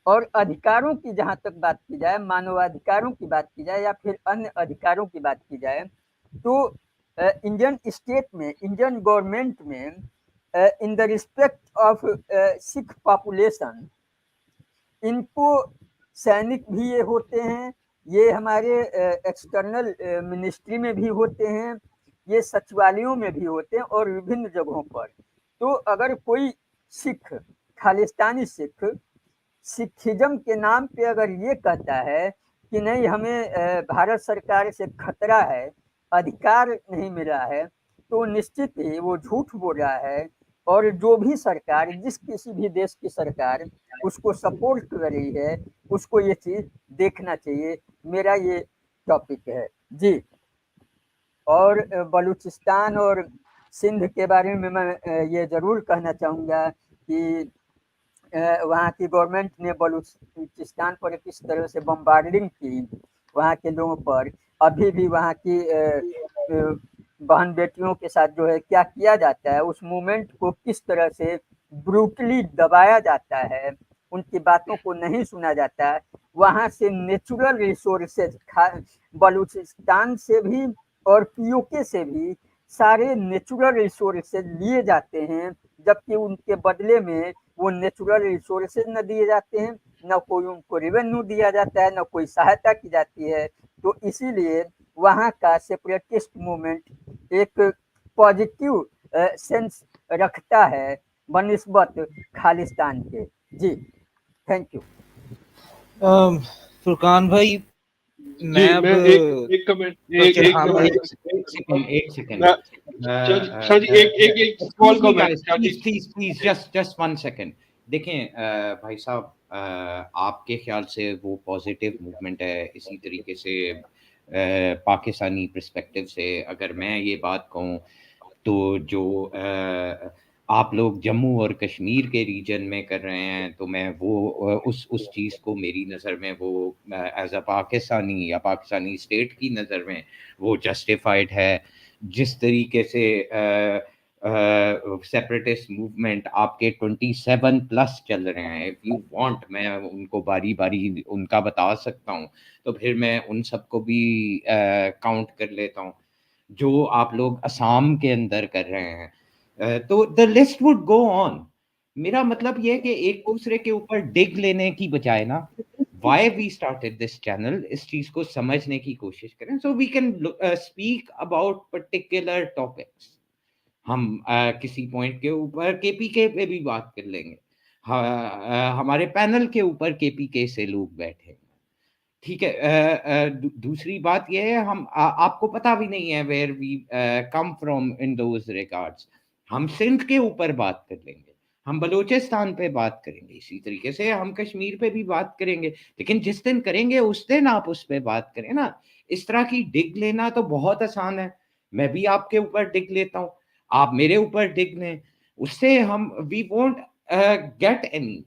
और अधिकारों की जहाँ तक बात की जाए, मानवाधिकारों की बात की जाए या फिर अन्य अधिकारों की बात की जाए तो इंडियन स्टेट में, इंडियन गवर्नमेंट में in the respect of Sikh population, इनको सैनिक भी ये होते हैं, ये हमारे एक्सटर्नल मिनिस्ट्री में भी होते हैं, ये सचिवालयों में भी होते हैं और विभिन्न जगहों पर। तो अगर कोई सिख, खालिस्तानी सिख, सिखिज्म के नाम पे अगर ये कहता है कि नहीं हमें भारत सरकार से खतरा है, अधिकार नहीं मिला है, तो निश्चित ही वो झूठ बोल रहा है। और जो भी सरकार, जिस किसी भी देश की सरकार उसको सपोर्ट कर रही है, उसको ये चीज़ देखना चाहिए। मेरा ये टॉपिक है जी। और बलूचिस्तान और सिंध के बारे में मैं ये ज़रूर कहना चाहूँगा कि वहाँ की गवर्नमेंट ने बलूचिस्तान पर किस तरह से बम्बार्डिंग की वहाँ के लोगों पर, अभी भी वहाँ की बहन बेटियों के साथ जो है क्या किया जाता है, उस मूवमेंट को किस तरह से ब्रूटली दबाया जाता है, उनकी बातों को नहीं सुना जाता है। वहाँ से नेचुरल रिसोर्सेज बलूचिस्तान से भी और पीओके से भी सारे नेचुरल रिसोर्सेज लिए जाते हैं, जबकि उनके बदले में वो नेचुरल रिसोर्सेज न दिए जाते हैं, न कोई उनको रेवेन्यू दिया जाता है, न कोई सहायता की जाती है। तो इसीलिए वहाँ का सेपरेटिस्ट मूवमेंट एक पॉजिटिव सेंस रखता है बनिस्बत खालिस्तान के। जी, थैंक यू। फुरकान भाई, जी मैं अब मैं एक कमेंट हाँ भाई, एक सेकंड शाह जी एक small comment Shah ji. Please just 1 second. देखें भाई साहब, आपके ख्याल से वो पॉजिटिव मूवमेंट है, इसी तरीके से पाकिस्तानी पर्सपेक्टिव से अगर मैं ये बात कहूँ तो जो आप लोग जम्मू और कश्मीर के रीजन में कर रहे हैं, तो मैं वो उस चीज़ को मेरी नज़र में वो एज अ पाकिस्तानी या पाकिस्तानी स्टेट की नज़र में वो जस्टिफाइड है। जिस तरीके से सेपरेटिस्ट मूवमेंट आपके 27 प्लस चल रहे हैं, इफ़ यू वांट मैं उनको बारी बारी उनका बता सकता हूँ, तो फिर मैं उन सबको भी काउंट कर लेता हूँ जो आप लोग असम के अंदर कर रहे हैं। तो the list would go on. मेरा मतलब ये है कि एक दूसरे के ऊपर डिग लेने की बजाय ना, why we started this channel, इस चीज को समझने की कोशिश करें, so we can speak about particular topics. हम किसी पॉइंट के ऊपर केपीके पे भी बात कर लेंगे, हमारे पैनल के ऊपर केपीके से लोग बैठे, ठीक है। दूसरी बात यह है, आपको पता भी नहीं है where we come from in those regards. हम सिंध के ऊपर बात कर लेंगे, हम बलूचिस्तान पे बात करेंगे, इसी तरीके से हम कश्मीर पे भी बात करेंगे, लेकिन जिस दिन करेंगे उस दिन आप उस पे बात करें ना। इस तरह की डिग लेना तो बहुत आसान है, मैं भी आपके ऊपर डिग लेता हूँ, आप मेरे ऊपर डिग लें, उससे हम we won't get any,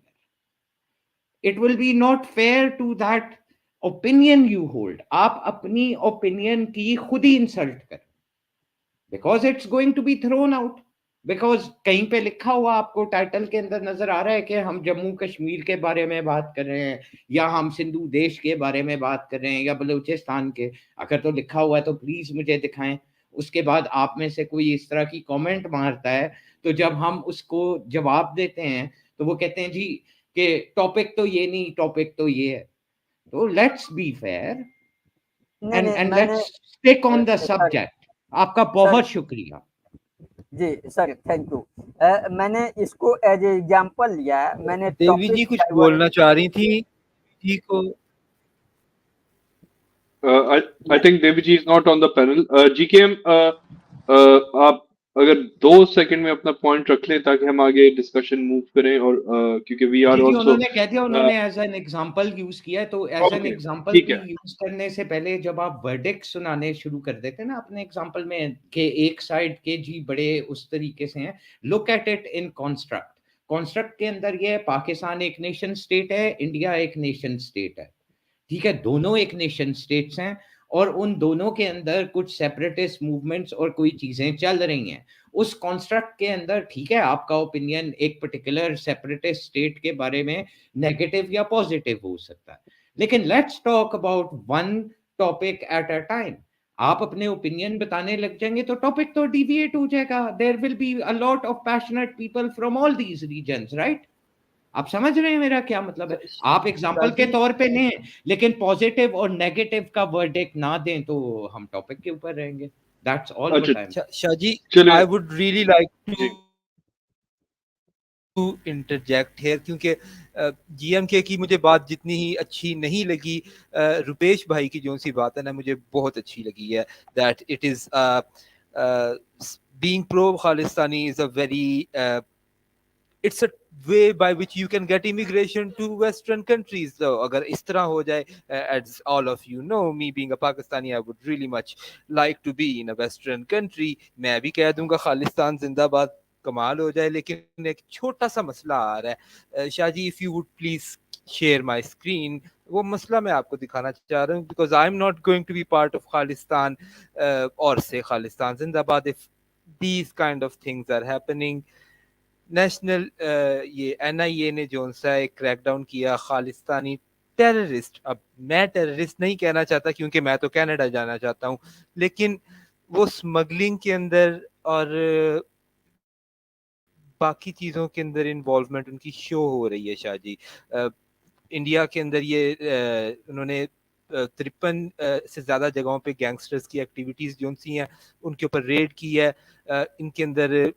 it will be not fair to that opinion you hold. आप अपनी ओपिनियन की खुद ही इंसल्ट कर, because it's going to be thrown out, because कहीं पे लिखा हुआ आपको टाइटल के अंदर नजर आ रहा है कि हम जम्मू कश्मीर के बारे में बात कर रहे हैं, या हम सिंधु देश के बारे में बात कर रहे हैं, या बलूचिस्तान के। अगर तो लिखा हुआ है तो प्लीज मुझे दिखाएं। उसके बाद आप में से कोई इस तरह की कमेंट मारता है, तो जब हम उसको जवाब देते हैं तो वो कहते हैं जी कि टॉपिक तो ये नहीं, टॉपिक तो ये है। तो लेट्स बी फेयर नहीं नहीं, एंड मैंने let's stick on the sir subject. आपका सर बहुत शुक्रिया। जी सर, थैंक यू। मैंने इसको एज एग्जाम्पल लिया, मैंने देवी टॉपिक जी कुछ डाइवर्ट बोलना चाह रही थी, ठीक हो? I think Devi ji is not on the panel. GKM, आप अगर 2 सेकंड में अपना पॉइंट रख लें ताकि हम आगे डिस्कशन मूव करें, और क्योंकि वी आर जी जी, ऑल्सो उन्होंने कह दिया, उन्होंने एज एन एग्जांपल यूज किया है, तो एज एन ओके, एग्जांपल ठीक भी है। यूज करने से पहले जब आप वर्डिक्ट सुनाने शुरू कर देते हैं ना अपने एग्जांपल में कि एक साइड के जी बड़े उस तरीके से हैं, look at it in construct. Construct के अंदर ये है, पाकिस्तान एक नेशन स्टेट है, इंडिया एक नेशन स्टेट है, ठीक है, दोनों एक नेशन स्टेट्स हैं, और उन दोनों के अंदर कुछ सेपरेटिस्ट मूवमेंट्स और कोई चीजें चल रही हैं उस कॉन्स्ट्रक्ट के अंदर। ठीक है, आपका ओपिनियन एक पर्टिकुलर सेपरेटिस्ट स्टेट के बारे में नेगेटिव या पॉजिटिव हो सकता है, लेकिन let's talk about one topic at a time. आप अपने ओपिनियन बताने लग जाएंगे तो टॉपिक तो डिविएट हो जाएगा। There will be a lot of passionate people from all these regions, right? आप समझ रहे हैं मेरा क्या मतलब है? आप एग्जाम्पल के शाजी तौर पे लें, लेकिन पॉजिटिव और नेगेटिव का वर्डिक्ट ना दें, तो हम टॉपिक के ऊपर रहेंगे। दैट्स ऑल अच्छा व्हाट आई एम। शाजी, चलिए आई वुड रियली लाइक जी। टू इंटरजेक्ट हेयर, क्योंकि जीएमके की मुझे बात जितनी ही अच्छी नहीं लगी, रुपेश भाई की जो सी बात है ना, मुझे बहुत अच्छी लगी है। That it is being pro Khalistani is a very it's a way by which you can get immigration to western countries. So agar is tarah ho jaye, as all of you know, me being a Pakistani, I would really much like to be in a western country. Main bhi keh dunga Khalistan zindabad, कमाल हो जाए, लेकिन एक छोटा सा मसला आ रहा है। Shahji, if you would please share my screen, वो मसला मैं आपको दिखाना चाह रहा हूँ, because I am not going to be part of Khalistan और से खालिस्तान जिंदाबाद if these kind of things are happening. National ये NIA ने जो सा एक क्रैकडाउन किया खालिस्तानी टेररिस्ट, अब मैं टेररिस्ट नहीं कहना चाहता क्योंकि मैं तो कनाडा जाना चाहता हूँ, लेकिन वो स्मगलिंग के अंदर और बाकी चीज़ों के अंदर इन्वॉल्वमेंट उनकी शो हो रही है। शाहजी, इंडिया के अंदर ये उन्होंने 53 से ज़्यादा जगहों पे गैंगस्टर्स की एक्टिविटीज़ जो सी हैं उनके ऊपर रेड की है। इनके अंदर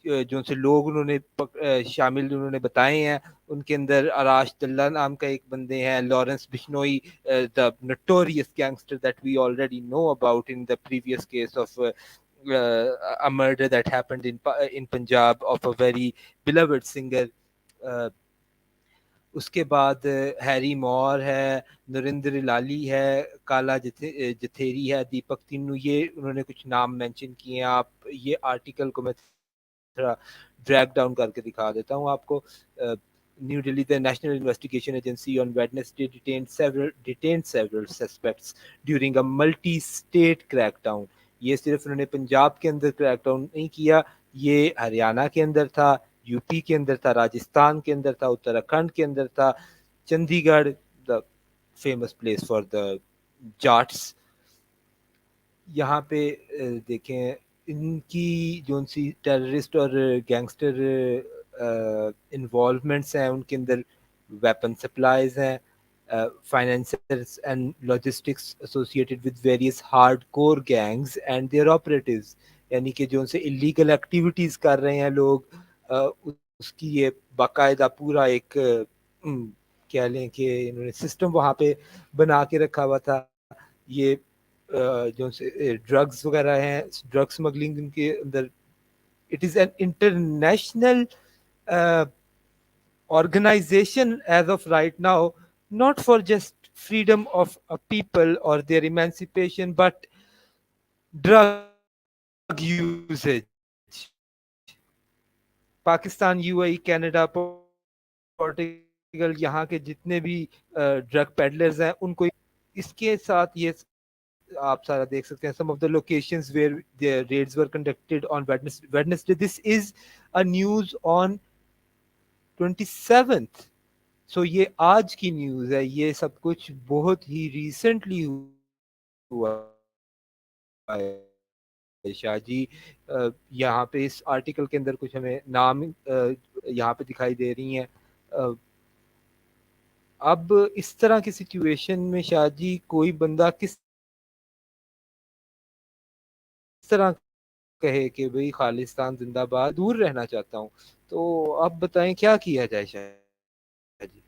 जो से लोग उन्होंने शामिल उन्होंने बताए हैं, उनके अंदर अराश दल्ला नाम का एक बंदे हैं, Lawrence Bishnoi, the notorious gangster that we already know about in the previous case of a murder that happened in Punjab of a very beloved singer. उसके बाद हैरी मौर है, नरेंद्र लाली है, काला जथेरी है, दीपक तिन्नू, ये उन्होंने कुछ नाम मेंशन किए हैं। आप ये आर्टिकल को मैं थोड़ा ड्रैग डाउन करके दिखा देता हूँ आपको। New Delhi, the National Investigation Agency on Wednesday detained several suspects during a multi-state crackdown. ये सिर्फ उन्होंने पंजाब के अंदर क्रैकडाउन नहीं किया, ये हरियाणा के अंदर था, यूपी के अंदर था, राजस्थान के अंदर था, उत्तराखंड के अंदर था, Chandigarh, the famous place for the Jats. यहाँ पे देखें इनकी जो सी टेररिस्ट और गैंगस्टर इन्वॉल्वमेंट्स हैं, उनके अंदर वेपन सप्लाईज हैं, financers and logistics associated with various hardcore gangs and their operatives, यानी कि जो उनसे इलीगल एक्टिविटीज़ कर रहे हैं लोग, उसकी ये बाकायदा पूरा एक कह लें कि इन्होंने सिस्टम वहाँ पे बना के रखा हुआ था। ये जो ड्रग्स वगैरह हैं, ड्रग स्मगलिंग उनके अंदर, it is an international organization as of right now, not for just freedom of a people or their emancipation, but drug usage. Pakistan, UAE, Canada, Portugal, यहाँ के जितने भी ड्रग पेडलर्स हैं उनको इसके साथ ये आप सारा देख सकते हैं। some of the locations where the raids were conducted on Wednesday. This is a news on 27th. सो ये आज की न्यूज़ है, ये सब कुछ बहुत ही रिसेंटली हुआ है। शाहजी, यहाँ पे इस आर्टिकल के अंदर कुछ हमें नाम यहाँ पे दिखाई दे रही हैं। अब इस तरह की सिचुएशन में शाहजी कोई बंदा किस तरह कहे कि भाई खालिस्तान जिंदाबाद, दूर रहना चाहता हूँ, तो आप बताएं क्या किया जाए शाहजी?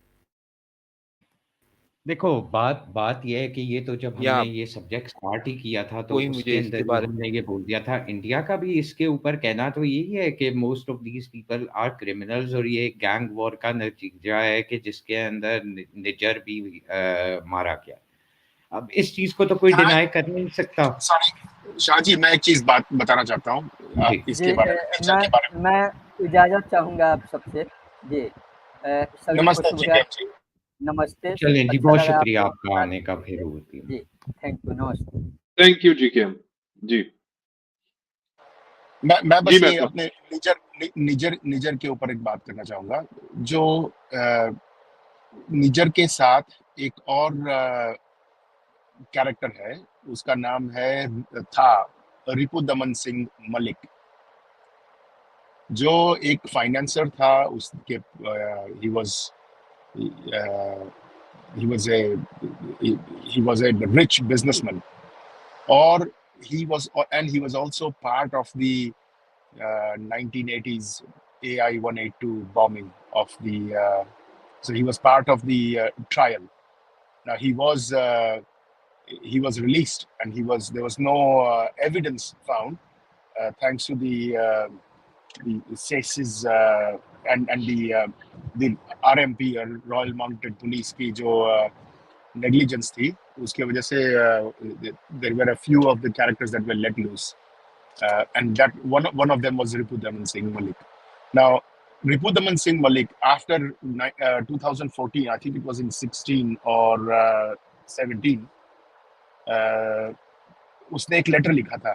देखो, बात यह है कि ये तो जब हमने ये सब्जेक्ट स्टार्ट ही किया था तो उसके अंदर भी हमने ये बोल दिया था। इंडिया का भी इसके ऊपर कहना तो यही है कि most of these people are criminals, और ये गैंग वॉर का नतीजा है कि जिसके अंदर निज्जर भी मारा गया। अब इस चीज को तो कोई डिनाई कर नहीं सकता। सॉरी शाहजी, मैं एक चीज बात बताना चाहता हूँ इसके बारे में। मैं इजाजत चाहूंगा आप सबसे जी। नमस्ते जी। नमस्ते, चलें जी, बहुत शुक्रिया आपका आने का। फिर जी, थैंक यू, नमस्ते। थैंक यू जी। जी, मैं बस ये अपने निज्जर के ऊपर एक बात करना चाहूंगा। जो निज्जर के साथ एक और कैरेक्टर है, उसका नाम था रिपुदमन सिंह मलिक, जो एक फाइनेंसर था। उसके he was a rich businessman, or he was also part of the 1980s AI-182 bombing of the so he was part of the trial. Now he was released, and there was no evidence found, thanks to the SES's and the RMP or Royal Mounted Police की जो negligence थी, उसके वजह से there were a few of the characters that were let loose. and that one of them was Ripudaman Singh Malik. Now, Ripudaman Singh Malik, after 2014, I think it was in 16 or 17, उसने एक letter लिखा था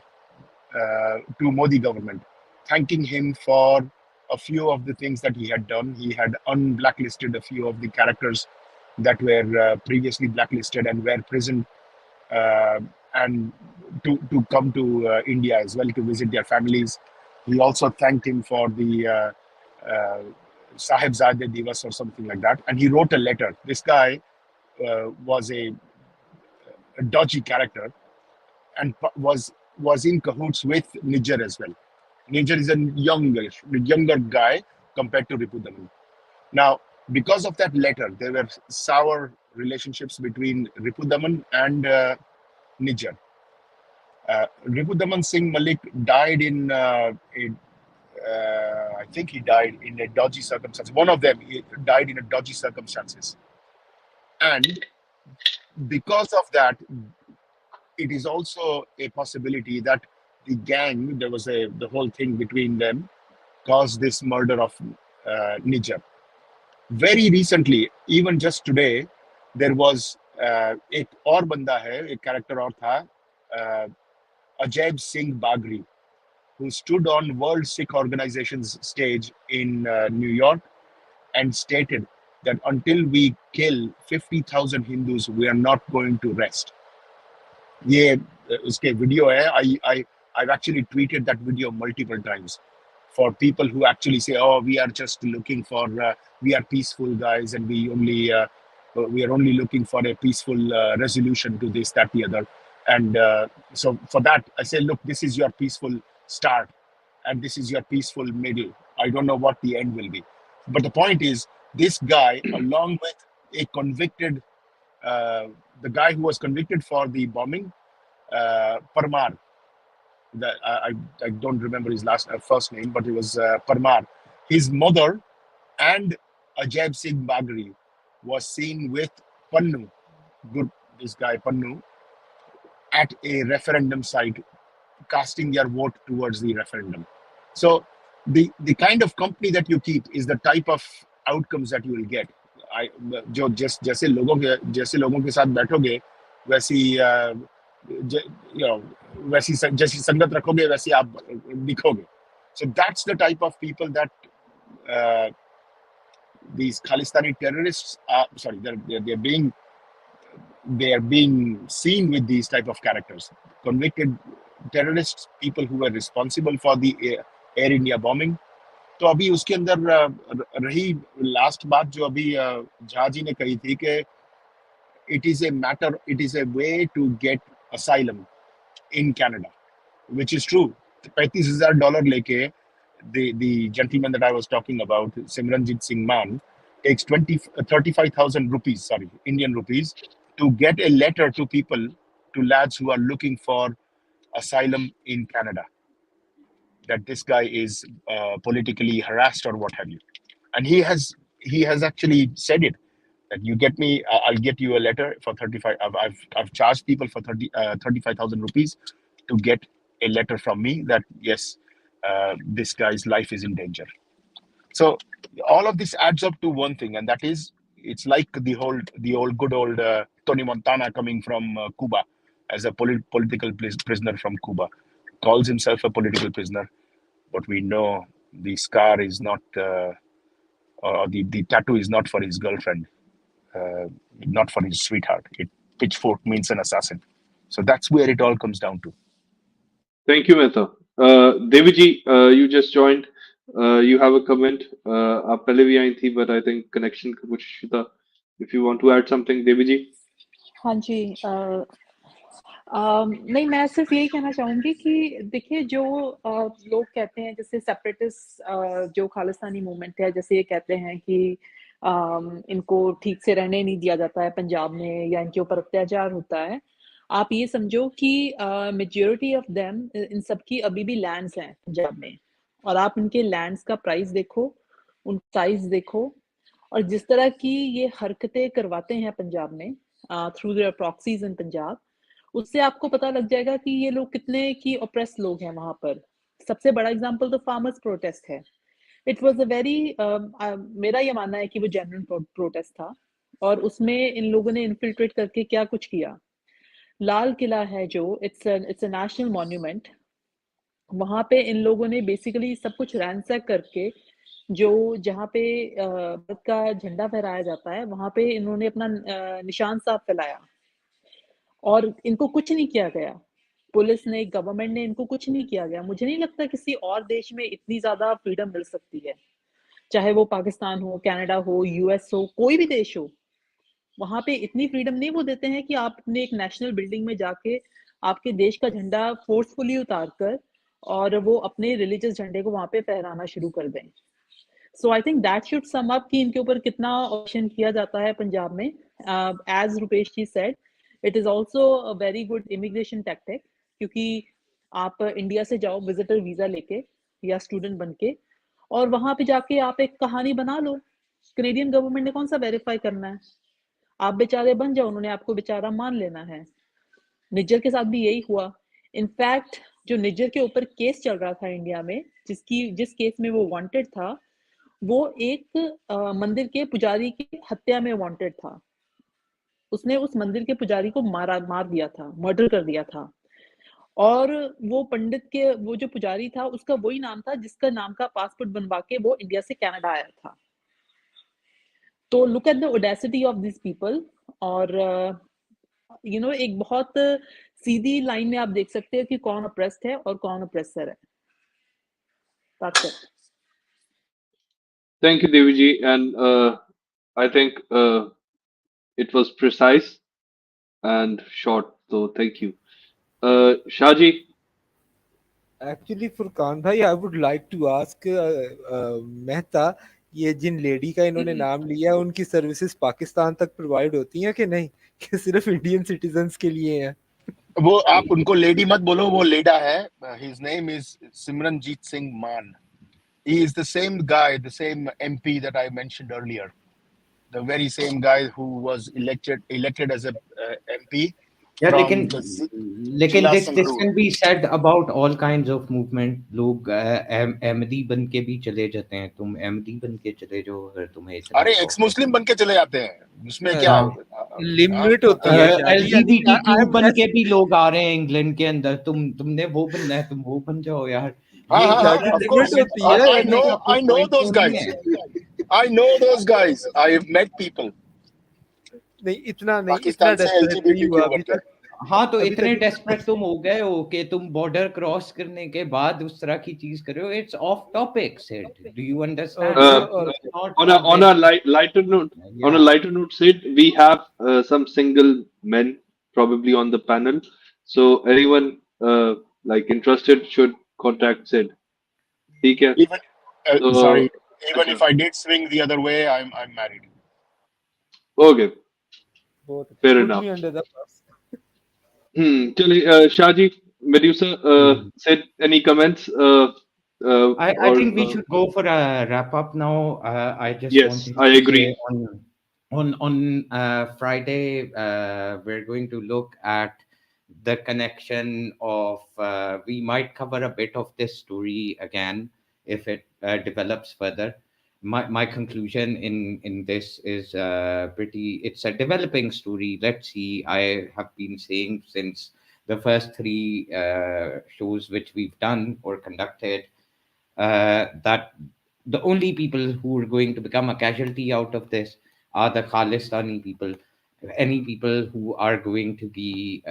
to Modi government, thanking him for a few of the things that he had done. He had unblacklisted a few of the characters that were previously blacklisted and were prisoned, and to come to India as well to visit their families. He also thanked him for the Sahibzade Divas or something like that. And he wrote a letter. This guy was a dodgy character and was in cahoots with Nijjar as well. Nijjar is a younger guy compared to Ripudaman. Now, because of that letter, there were sour relationships between Ripudaman and Nijjar. Ripudaman Singh Malik died in I think he died in a dodgy circumstance. One of them died in a dodgy circumstances. And because of that, it is also a possibility that the gang, there was the whole thing between them, caused this murder of Nijjar. Very recently, even just today, there was एक और बंदा है, एक character और था, Hardeep Singh Nijjar, who stood on World Sikh Organization's stage in New York and stated that until we kill 50,000 Hindus, we are not going to rest. ये उसके video है. I've actually tweeted that video multiple times for people who actually say, oh, we are just looking for, we are peaceful guys and we are only looking for a peaceful resolution to this, that, the other. And so for that, I say, look, this is your peaceful start and this is your peaceful middle. I don't know what the end will be. But the point is, this guy, along with a convicted, the guy who was convicted for the bombing, Parmar, I don't remember his first name, but it was Parmar. His mother and Hardeep Singh Nijjar was seen with Pannu, this guy Pannu, at a referendum site, casting their vote towards the referendum. So the kind of company that you keep is the type of outcomes that you will get. जो जैसे लोगों के साथ बैठोगे वैसी वैसी जैसी संगत रखोगे वैसी आप दिखोगे. So that's the type of people that these Khalistani terrorists are. Sorry, they are being seen with these type of characters, convicted terrorists, people who were responsible for the Air India bombing. तो अभी उसके अंदर रही last बात जो अभी झा जी ने कही थी कि it is a way to get asylum in Canada, which is true. $35,000 लेके the gentleman that I was talking about, Simranjit Singh Man, takes 35,000 rupees, Indian rupees, to get a letter to people, to lads who are looking for asylum in Canada, that this guy is politically harassed or what have you. And he has actually said it, that you get me, I'll get you a letter for 35. I've charged people for 35,000 rupees to get a letter from me that yes, this guy's life is in danger. So all of this adds up to one thing, and that is, it's like the good old Tony Montana coming from Cuba as a political prisoner from Cuba, calls himself a political prisoner, but we know the scar is not, or the tattoo is not for his girlfriend, not for his sweetheart. Pitchfork means an assassin. So that's where it all comes down to. Thank you, Mehta. Deviji, you just joined. You have a comment. आप पहले भी आई थी, but I think connection का कुछ issue था. If you want to add something, Deviji. हाँ जी, नहीं, मैं सिर्फ यही कहना चाहूँगी कि देखिए, जो लोग कहते हैं जैसे सेपरेटिस्ट जो खालिस्तानी मूवमेंट है, जैसे ये कहते हैं कि इनको ठीक से रहने नहीं दिया जाता है पंजाब में या इनके ऊपर अत्याचार होता है. आप ये समझो कि मेजॉरिटी ऑफ देम, इन सब की अभी भी लैंड्स हैं पंजाब में, और आप इनके लैंड्स का प्राइस देखो, उन साइज देखो, और जिस तरह की ये हरकतें करवाते हैं पंजाब में थ्रू देयर प्रॉक्सीज इन पंजाब, उससे आपको पता लग जाएगा कि ये लोग कितने की ऑप्रेस लोग हैं वहां पर। सबसे बड़ा एग्जांपल तो फार्मर्स प्रोटेस्ट है। इट वाज अ वेरी मेरा ये मानना है कि वो जेन्युइन प्रोटेस्ट था, और उसमें इन लोगों ने इन्फिल्ट्रेट करके क्या कुछ किया। लाल किला है जो इट्स अ नेशनल मॉन्यूमेंट, वहां पे इन लोगों ने बेसिकली सब कुछ रैंसैक करके, जो जहाँ पे भारत का झंडा फहराया जाता है वहां पे इन्होंने अपना निशान साफ फैलाया, और इनको कुछ नहीं किया गया। पुलिस ने, गवर्नमेंट ने, इनको कुछ नहीं किया गया। मुझे नहीं लगता किसी और देश में इतनी ज्यादा फ्रीडम मिल सकती है, चाहे वो पाकिस्तान हो, कनाडा हो, यूएस हो, कोई भी देश हो। वहां पे इतनी फ्रीडम नहीं वो देते हैं कि आप अपने एक नेशनल बिल्डिंग में जाके आपके देश का झंडा फोर्सफुली उतार कर और वो अपने रिलीजियस झंडे को वहां पे फहराना शुरू कर दें। So I think that should sum up कि इनके ऊपर कितना ऑप्शन किया जाता है पंजाब में। As Rupesh ji said, it is also a very good immigration tactic, क्योंकि आप इंडिया से जाओ विजिटर वीजा लेके या स्टूडेंट बन के, और वहां पे जाके आप एक कहानी बना लो। कैनेडियन गवर्नमेंट ने कौन सा वेरीफाई करना है? आप बेचारे बन जाओ, उन्होंने आपको बेचारा मान लेना है। निज्जर के साथ भी यही हुआ। इनफैक्ट जो निज्जर के ऊपर केस चल रहा था इंडिया में, जिस केस में वो वांटेड था, वो एक मंदिर के पुजारी की हत्या में वांटेड था। उसने उस मंदिर के पुजारी को मार दिया था, मर्डर कर दिया था। और वो पंडित के, वो जो पुजारी था उसका वही नाम था जिसका नाम का पासपोर्ट बनवा के वो इंडिया से कनाडा आया था। तो look at the Audacity of this people. और एक बहुत सीधी लाइन में आप देख सकते हो कि कौन अप्रेस्ड है और कौन अप्रेसर है। That's it. Thank you, Deviji, and I think it was precise and short. So thank you, Shaji. Actually Furqan भाई, I would like to ask Mehta, ये जिन लेडी का इन्होंने नाम लिया है उनकी सर्विसेज पाकिस्तान तक प्रोवाइड होती हैं कि नहीं, कि सिर्फ इंडियन सिटीजन्स के लिए हैं? वो आप उनको लेडी मत बोलो, वो लेडा है। His name is Simranjeet Singh मान। He is the same guy, the same MP that I mentioned earlier, the very same guy who was elected as a MP Yeah, from लेकिन the लेकिन Jila this Sangrur. can be said about all kinds of movement. लोग अहमदी बन के भी चले जाते हैं। तुम अहमदी बन के चले जाओ अगर तुम्हें इतना अरे शौक एक्स है। मुस्लिम बन के चले जाते हैं, उसमें क्या है? लिमिट होती है शादी, यानी LGBTQ बन के भी लोग आ रहे हैं इंग्लैंड के अंदर। तुमने वो बनना है, तुम वो बन जाओ यार। हाँ ये हाँ हाँ, ज्यादा of course. लिमिट होती है। I करने know का कोई I know point those तो नहीं guys. है। I know those guys. I have met people. नहीं, इतना पाकिस्तान से desperate नहीं हुआ LGBTQ अभी करके। तक। हाँ, तो अभी इतने तक डेस्परेट तुम हो गए हो कि तुम बॉर्डर क्रॉस करने के बाद उस तरह की चीज कर रहे हो। It's of topic said, do you understand? On a lighter note, on a lighter note, Sid, we have some single men probably on the panel. So anyone like interested should contact Sid. ठीक है? Even So sorry, even अच्छा, if I did swing the other way, I'm married. okay, बहुत fair put enough. me under the bus. चलिए, Shaji, Medusa, Sid, any comments? I Or think we should go for a wrap up now. I just yes, wanted I to agree. say on Friday we're going to look at the connection of we might cover a bit of this story again if it develops further. My conclusion in this is it's a developing story. Let's see. I have been saying since the first three shows which we've done or conducted that the only people who are going to become a casualty out of this are the Khalistani people. Any people who are going to be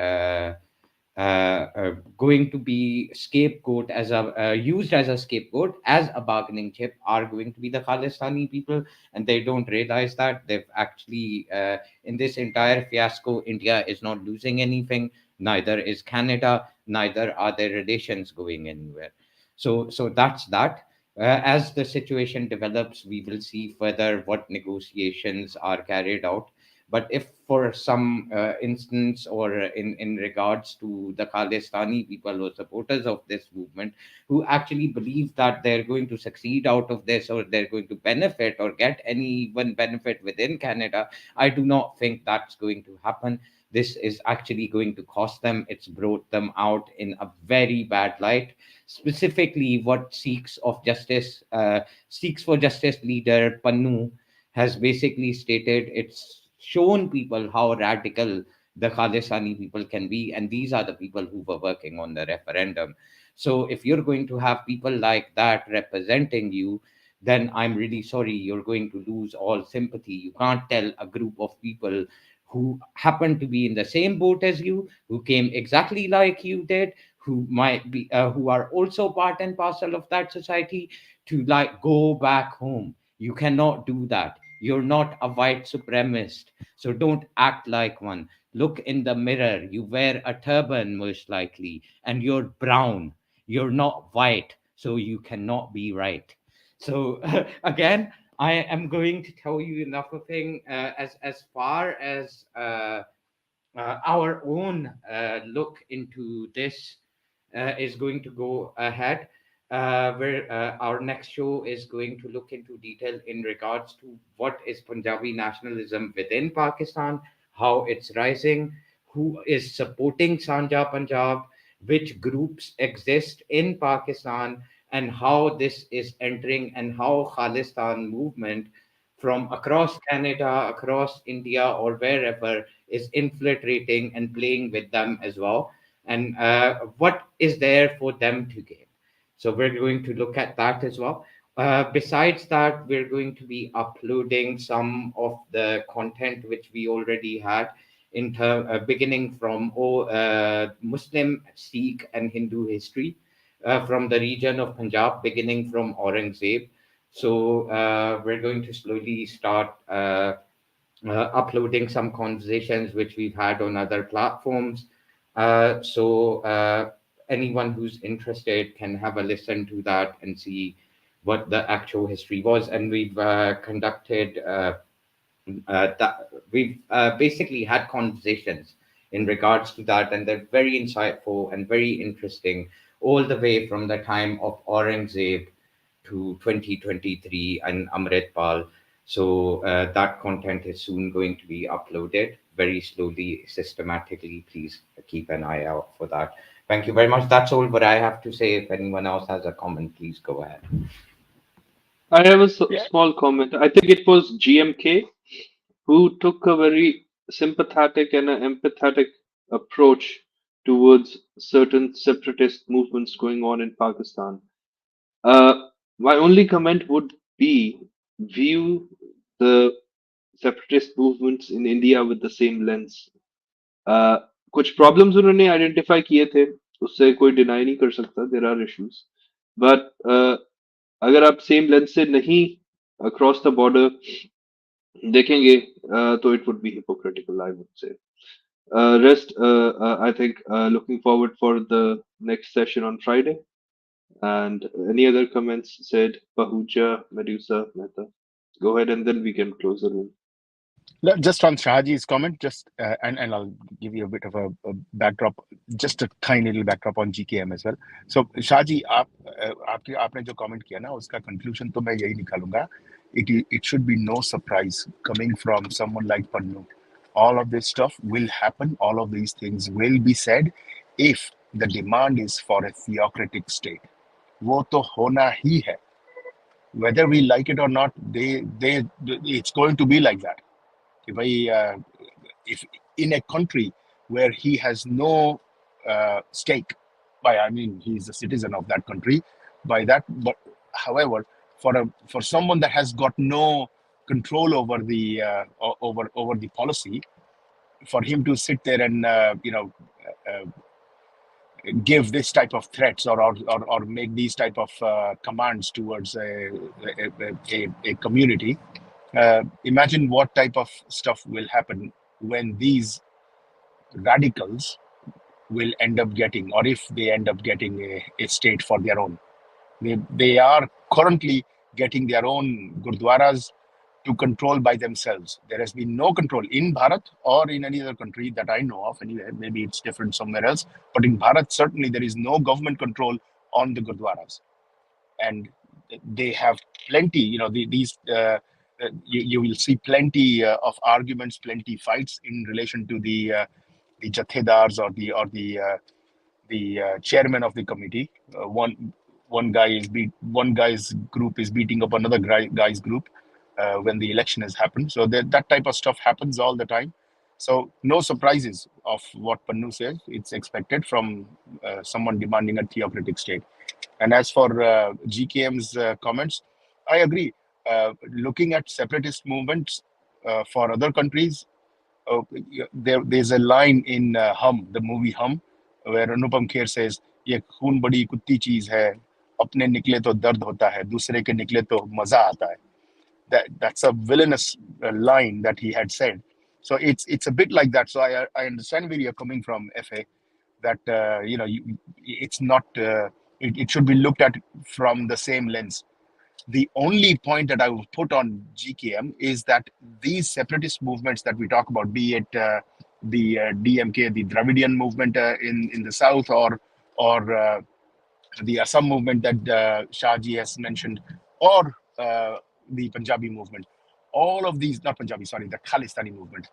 scapegoat as a used as a scapegoat, as a bargaining chip, are going to be the Khalistani people, and they don't realize that they've actually in this entire fiasco, India is not losing anything. Neither is Canada. Neither are their relations going anywhere. So that's that. As the situation develops, we will see further what negotiations are carried out. But if for some instance or in regards to the Khalistani people or supporters of this movement who actually believe that they're going to succeed out of this or they're going to benefit or get any one benefit within Canada, I do not think that's going to happen. this is actually going to cost them. It's brought them out in a very bad light. Specifically, what Seeks for Justice leader Pannu has basically stated, it's shown people how radical the Khalistani people can be, and these are the people who were working on the referendum. So if you're going to have people like that representing you, then I'm really sorry, you're going to lose all sympathy. You can't tell a group of people who happen to be in the same boat as you, who came exactly like you did, who might be, who are also part and parcel of that society, to like go back home. You cannot do that. You're not a white supremacist, so don't act like one. Look in the mirror. You wear a turban most likely, and you're brown. You're not white, so you cannot be right. So again, I am going to tell you enough of thing, as far as our own look into this is going to go ahead, where our next show is going to look into detail in regards to what is Punjabi nationalism within Pakistan, how it's rising, who is supporting Sanja Punjab, which groups exist in Pakistan, and how this is entering, and how Khalistan movement from across Canada, across India, or wherever is infiltrating and playing with them as well, and what is there for them to gain. So we're going to look at that as well. Besides that, we're going to be uploading some of the content which we already had beginning from Muslim, Sikh, and Hindu history from the region of Punjab, beginning from Aurangzeb. So we're going to slowly start uploading some conversations which we've had on other platforms. So anyone who's interested can have a listen to that and see what the actual history was. And we've conducted that. We've basically had conversations in regards to that, and they're very insightful and very interesting, all the way from the time of Aurangzeb to 2023 and Amritpal. So that content is soon going to be uploaded very slowly, systematically. Please keep an eye out for that. Thank you very much. That's all what I have to say. If anyone else has a comment, please go ahead. I have a small comment. I think it was GMK who took a very sympathetic and an empathetic approach towards certain separatist movements going on in Pakistan. My only comment would be view the separatist movements in India with the same lens. कुछ problems उन्होंने identify किए थे, उससे कोई deny नहीं कर सकता, there are issues, but अगर आप सेम लेंस से नहीं अक्रॉस द बॉर्डर देखेंगे तो it would be hypocritical, I would say. Rest, I think, looking forward for the next session on Friday. And any other comments said, Pahuja, Medusa, Mehta? Go ahead and then we can close the room. Just on Shahji's comment, and I'll give you a bit of a backdrop, just a tiny little backdrop on GKM as well. So Shahji, आपने जो comment किया ना, उसका conclusion तो मैं यही निकालूंगा. It should be no surprise coming from someone like Pannu. All of this stuff will happen. All of these things will be said if the demand is for a theocratic state. वो तो होना ही है. Whether we like it or not, it's going to be like that. If in a country where he has no stake, I mean he's a citizen of that country, by that, but however, for someone that has got no control over the over the policy, for him to sit there and give this type of threats or make these type of commands towards a community. Imagine what type of stuff will happen when these radicals will end up getting, or if they end up getting a state for their own. They are currently getting their own gurdwaras to control by themselves. There has been no control in Bharat or in any other country that I know of anyway. Maybe it's different somewhere else, but in Bharat, certainly there is no government control on the gurdwaras. And they have plenty, you will see plenty of arguments, plenty fights in relation to the jathedars or the chairman of the committee. One guy's group is beating up another guy's group when the election has happened. So that type of stuff happens all the time. So no surprises of what Pannu says. It's expected from someone demanding a theocratic state. And as for GKM's comments, I agree. Looking at separatist movements for other countries, there's a line in Hum, the movie Hum, where Anupam Kher says, "ये खून बड़ी कुत्ती चीज है, अपने निकले तो दर्द होता है, दूसरे के निकले तो मजा आता है." That's a villainous line that he had said. So it's a bit like that. So I understand where you're coming from, FA. That it's not. It should be looked at from the same lens. The only point that I would put on GKM is that these separatist movements that we talk about, be it the DMK, the Dravidian movement in the south, or the Assam movement that Shahji has mentioned, or the Punjabi movement, all of these, not Punjabi, sorry, the Khalistani movement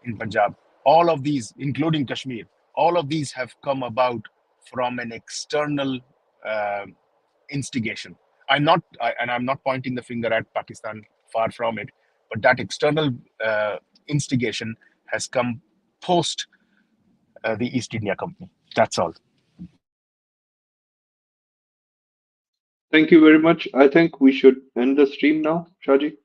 in Punjab, all of these, including Kashmir, all of these have come about from an external instigation. I'm not pointing the finger at Pakistan, far from it, but that external instigation has come post the East India Company. That's all. Thank you very much. I think we should end the stream now, Shaji.